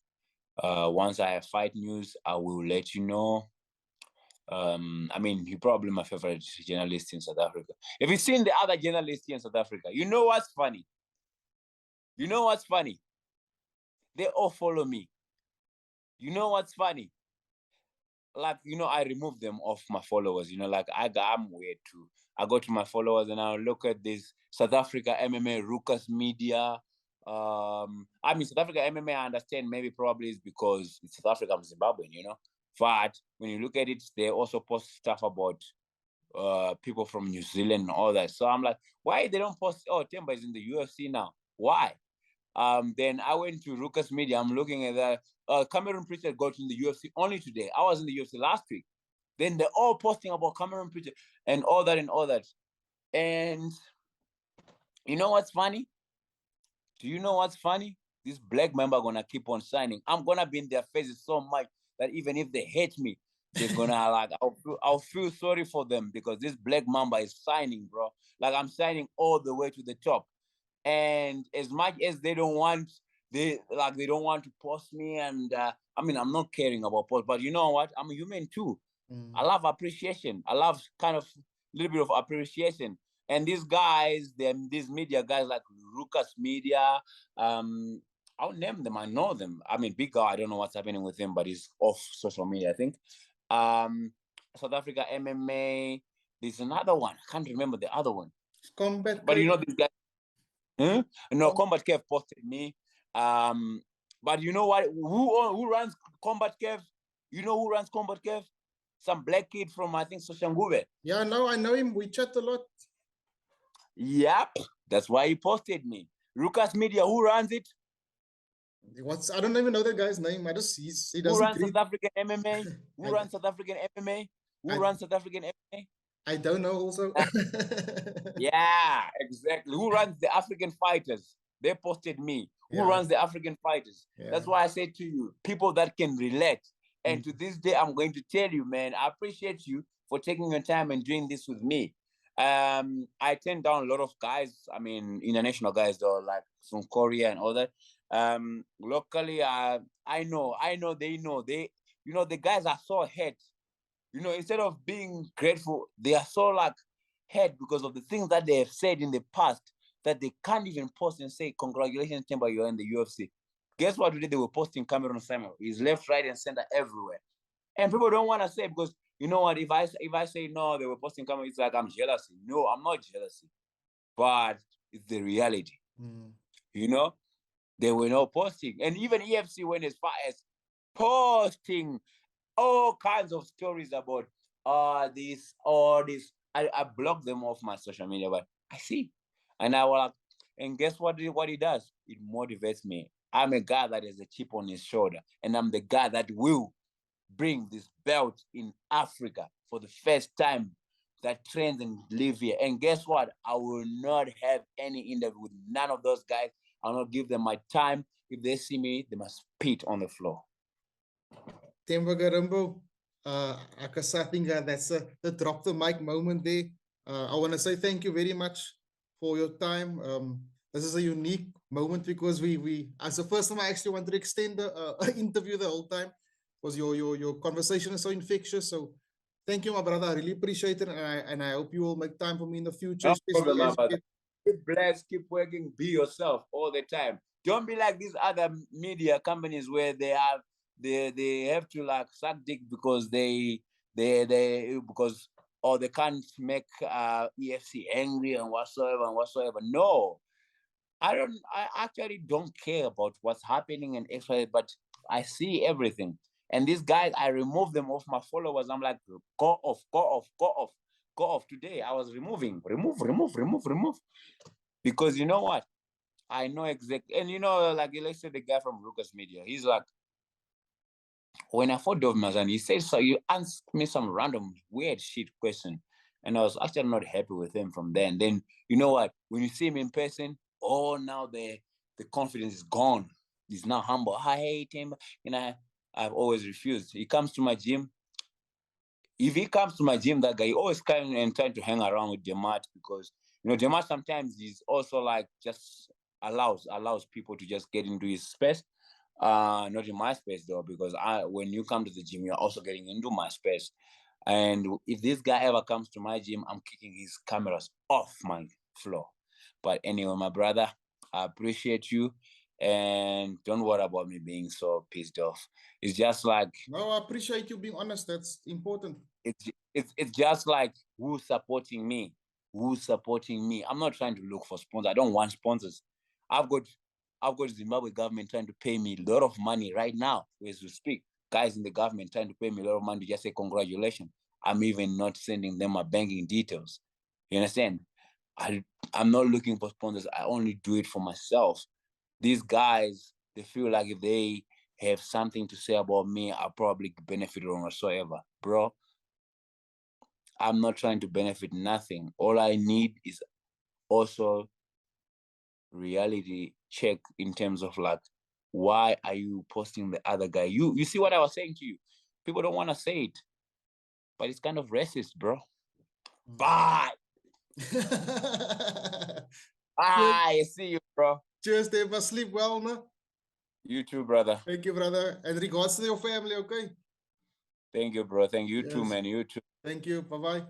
Once I have fight news, I will let you know. I mean, you're probably my favorite journalist in South Africa. If you've seen the other journalists here in South Africa, you know what's funny? They all follow me. You know what's funny? Like, I remove them off my followers. Like I'm weird too. I go to my followers and I look at this South Africa MMA, Ruckus Media. I mean, South Africa MMA, I understand maybe probably is because it's South Africa, I'm Zimbabwean, But when you look at it, they also post stuff about people from New Zealand and all that. So I'm like, why they don't post, Themba is in the UFC now? Why? Then I went to Ruckus Media. I'm looking at that. Cameron Pritchard got in the UFC only today. I was in the UFC last week. Then they're all posting about Cameron Pritchard and all that and all that. And you know what's funny? Do you know what's funny? This black member gonna keep on shining. I'm gonna be in their faces so much that even if they hate me, they're gonna like I'll feel sorry for them because this black mamba is shining, bro. Like I'm shining all the way to the top. And as much as they don't want to post me, and I mean I'm not caring about post, but you know what, I'm a human too. I love appreciation. I love kind of a little bit of appreciation. And these guys, these media guys like Ruckus Media, I'll name them, I know them. I mean, big guy, I don't know what's happening with him, but he's off social media, I think. South Africa MMA, there's another one, I can't remember the other one. Combat but these guys. No, Combat Kev posted me. But you know what? Who runs Combat Kev? You know who runs Combat Kev? Some black kid from, I think, Soshanguve. Yeah, no, I know him. We chat a lot. Yep, that's why he posted me. Ruckus Media, who runs it? I don't even know that guy's name. I just he doesn't. Who runs South African MMA? Who runs South African MMA? Who runs South African MMA? I don't know also. Yeah, exactly. Who runs the African fighters? They posted me. Who Yeah, runs the African fighters? yeah. That's why I say to you, people that can relate. And to this day, I'm going to tell you, man, I appreciate you for taking your time and doing this with me. I turned down a lot of guys. I mean, international guys, though, like from Korea and all that. Locally, they know. The guys are so hurt. Instead of being grateful, they are so like hurt because of the things that they have said in the past that they can't even post and say, "Congratulations, Themba, you're in the UFC." Guess what? Today they were posting Cameron Samuel. He's left, right, and center everywhere, and people don't want to say because you know what? If I say no, they were posting Cameron, it's like I'm jealousy. No, I'm not jealousy, but it's the reality. You know, they were not posting, and even EFC went as far as posting all kinds of stories about this or this. I block them off my social media, but I see. And I will, and guess what it does? It motivates me. I'm a guy that has a chip on his shoulder, and I'm the guy that will bring this belt in Africa for the first time that trains and live here. And guess what? I will not have any interview with none of those guys. I'll not give them my time. If they see me, they must spit on the floor. Themba Gorimbo, I think that's the drop the mic moment there. I want to say thank you very much for your time. This is a unique moment because we as the first time I actually wanted to extend the interview the whole time because your conversation is so infectious. So thank you, my brother. I really appreciate it, and I hope you will make time for me in the future, No especially problem, my as you brother. Keep blessed, keep working, be yourself all the time. Don't be like these other media companies where they have to like suck dick because they because or they can't make EFC angry and whatsoever. No, I actually don't care about what's happening and X, but I see everything. And these guys, I remove them off my followers. I'm like, go off, go off, go off, go off. Today I was remove. Because you know what? I know exactly. And like let's say the guy from Lucas Media, he's like, when I fought Dove Mazan, he said, so you asked me some random weird shit question. And I was actually not happy with him from then. Then you know what? When you see him in person, now the confidence is gone. He's now humble. I hate him. I've always refused. He comes to my gym. If he comes to my gym, that guy, he always kind and trying to hang around with Demat because Demat sometimes is also like just allows people to just get into his space. Not in my space though, because when you come to the gym, you're also getting into my space. And if this guy ever comes to my gym, I'm kicking his cameras off my floor. But anyway, my brother, I appreciate you. And don't worry about me being so pissed off. It's just like No, I appreciate you being honest. That's important. it's just like who's supporting me. I'm not trying to look for sponsors. I don't want sponsors. I've got Zimbabwe government trying to pay me a lot of money right now as we speak. Guys in the government trying to pay me a lot of money to just say congratulations. I'm even not sending them my banking details. You understand? I'm not looking for sponsors. I only do it for myself. These guys, they feel like if they have something to say about me, I'll probably benefit or whatsoever. Bro, I'm not trying to benefit nothing. All I need is also reality check in terms of like, why are you posting the other guy? You see what I was saying to you? People don't want to say it, but it's kind of racist, bro. Bye. I see you, bro. Cheers, Themba. Sleep well, no? You too, brother. Thank you, brother. And regards to your family, okay? Thank you, bro. Thank you Yes. too, man. You too. Thank you. Bye-bye.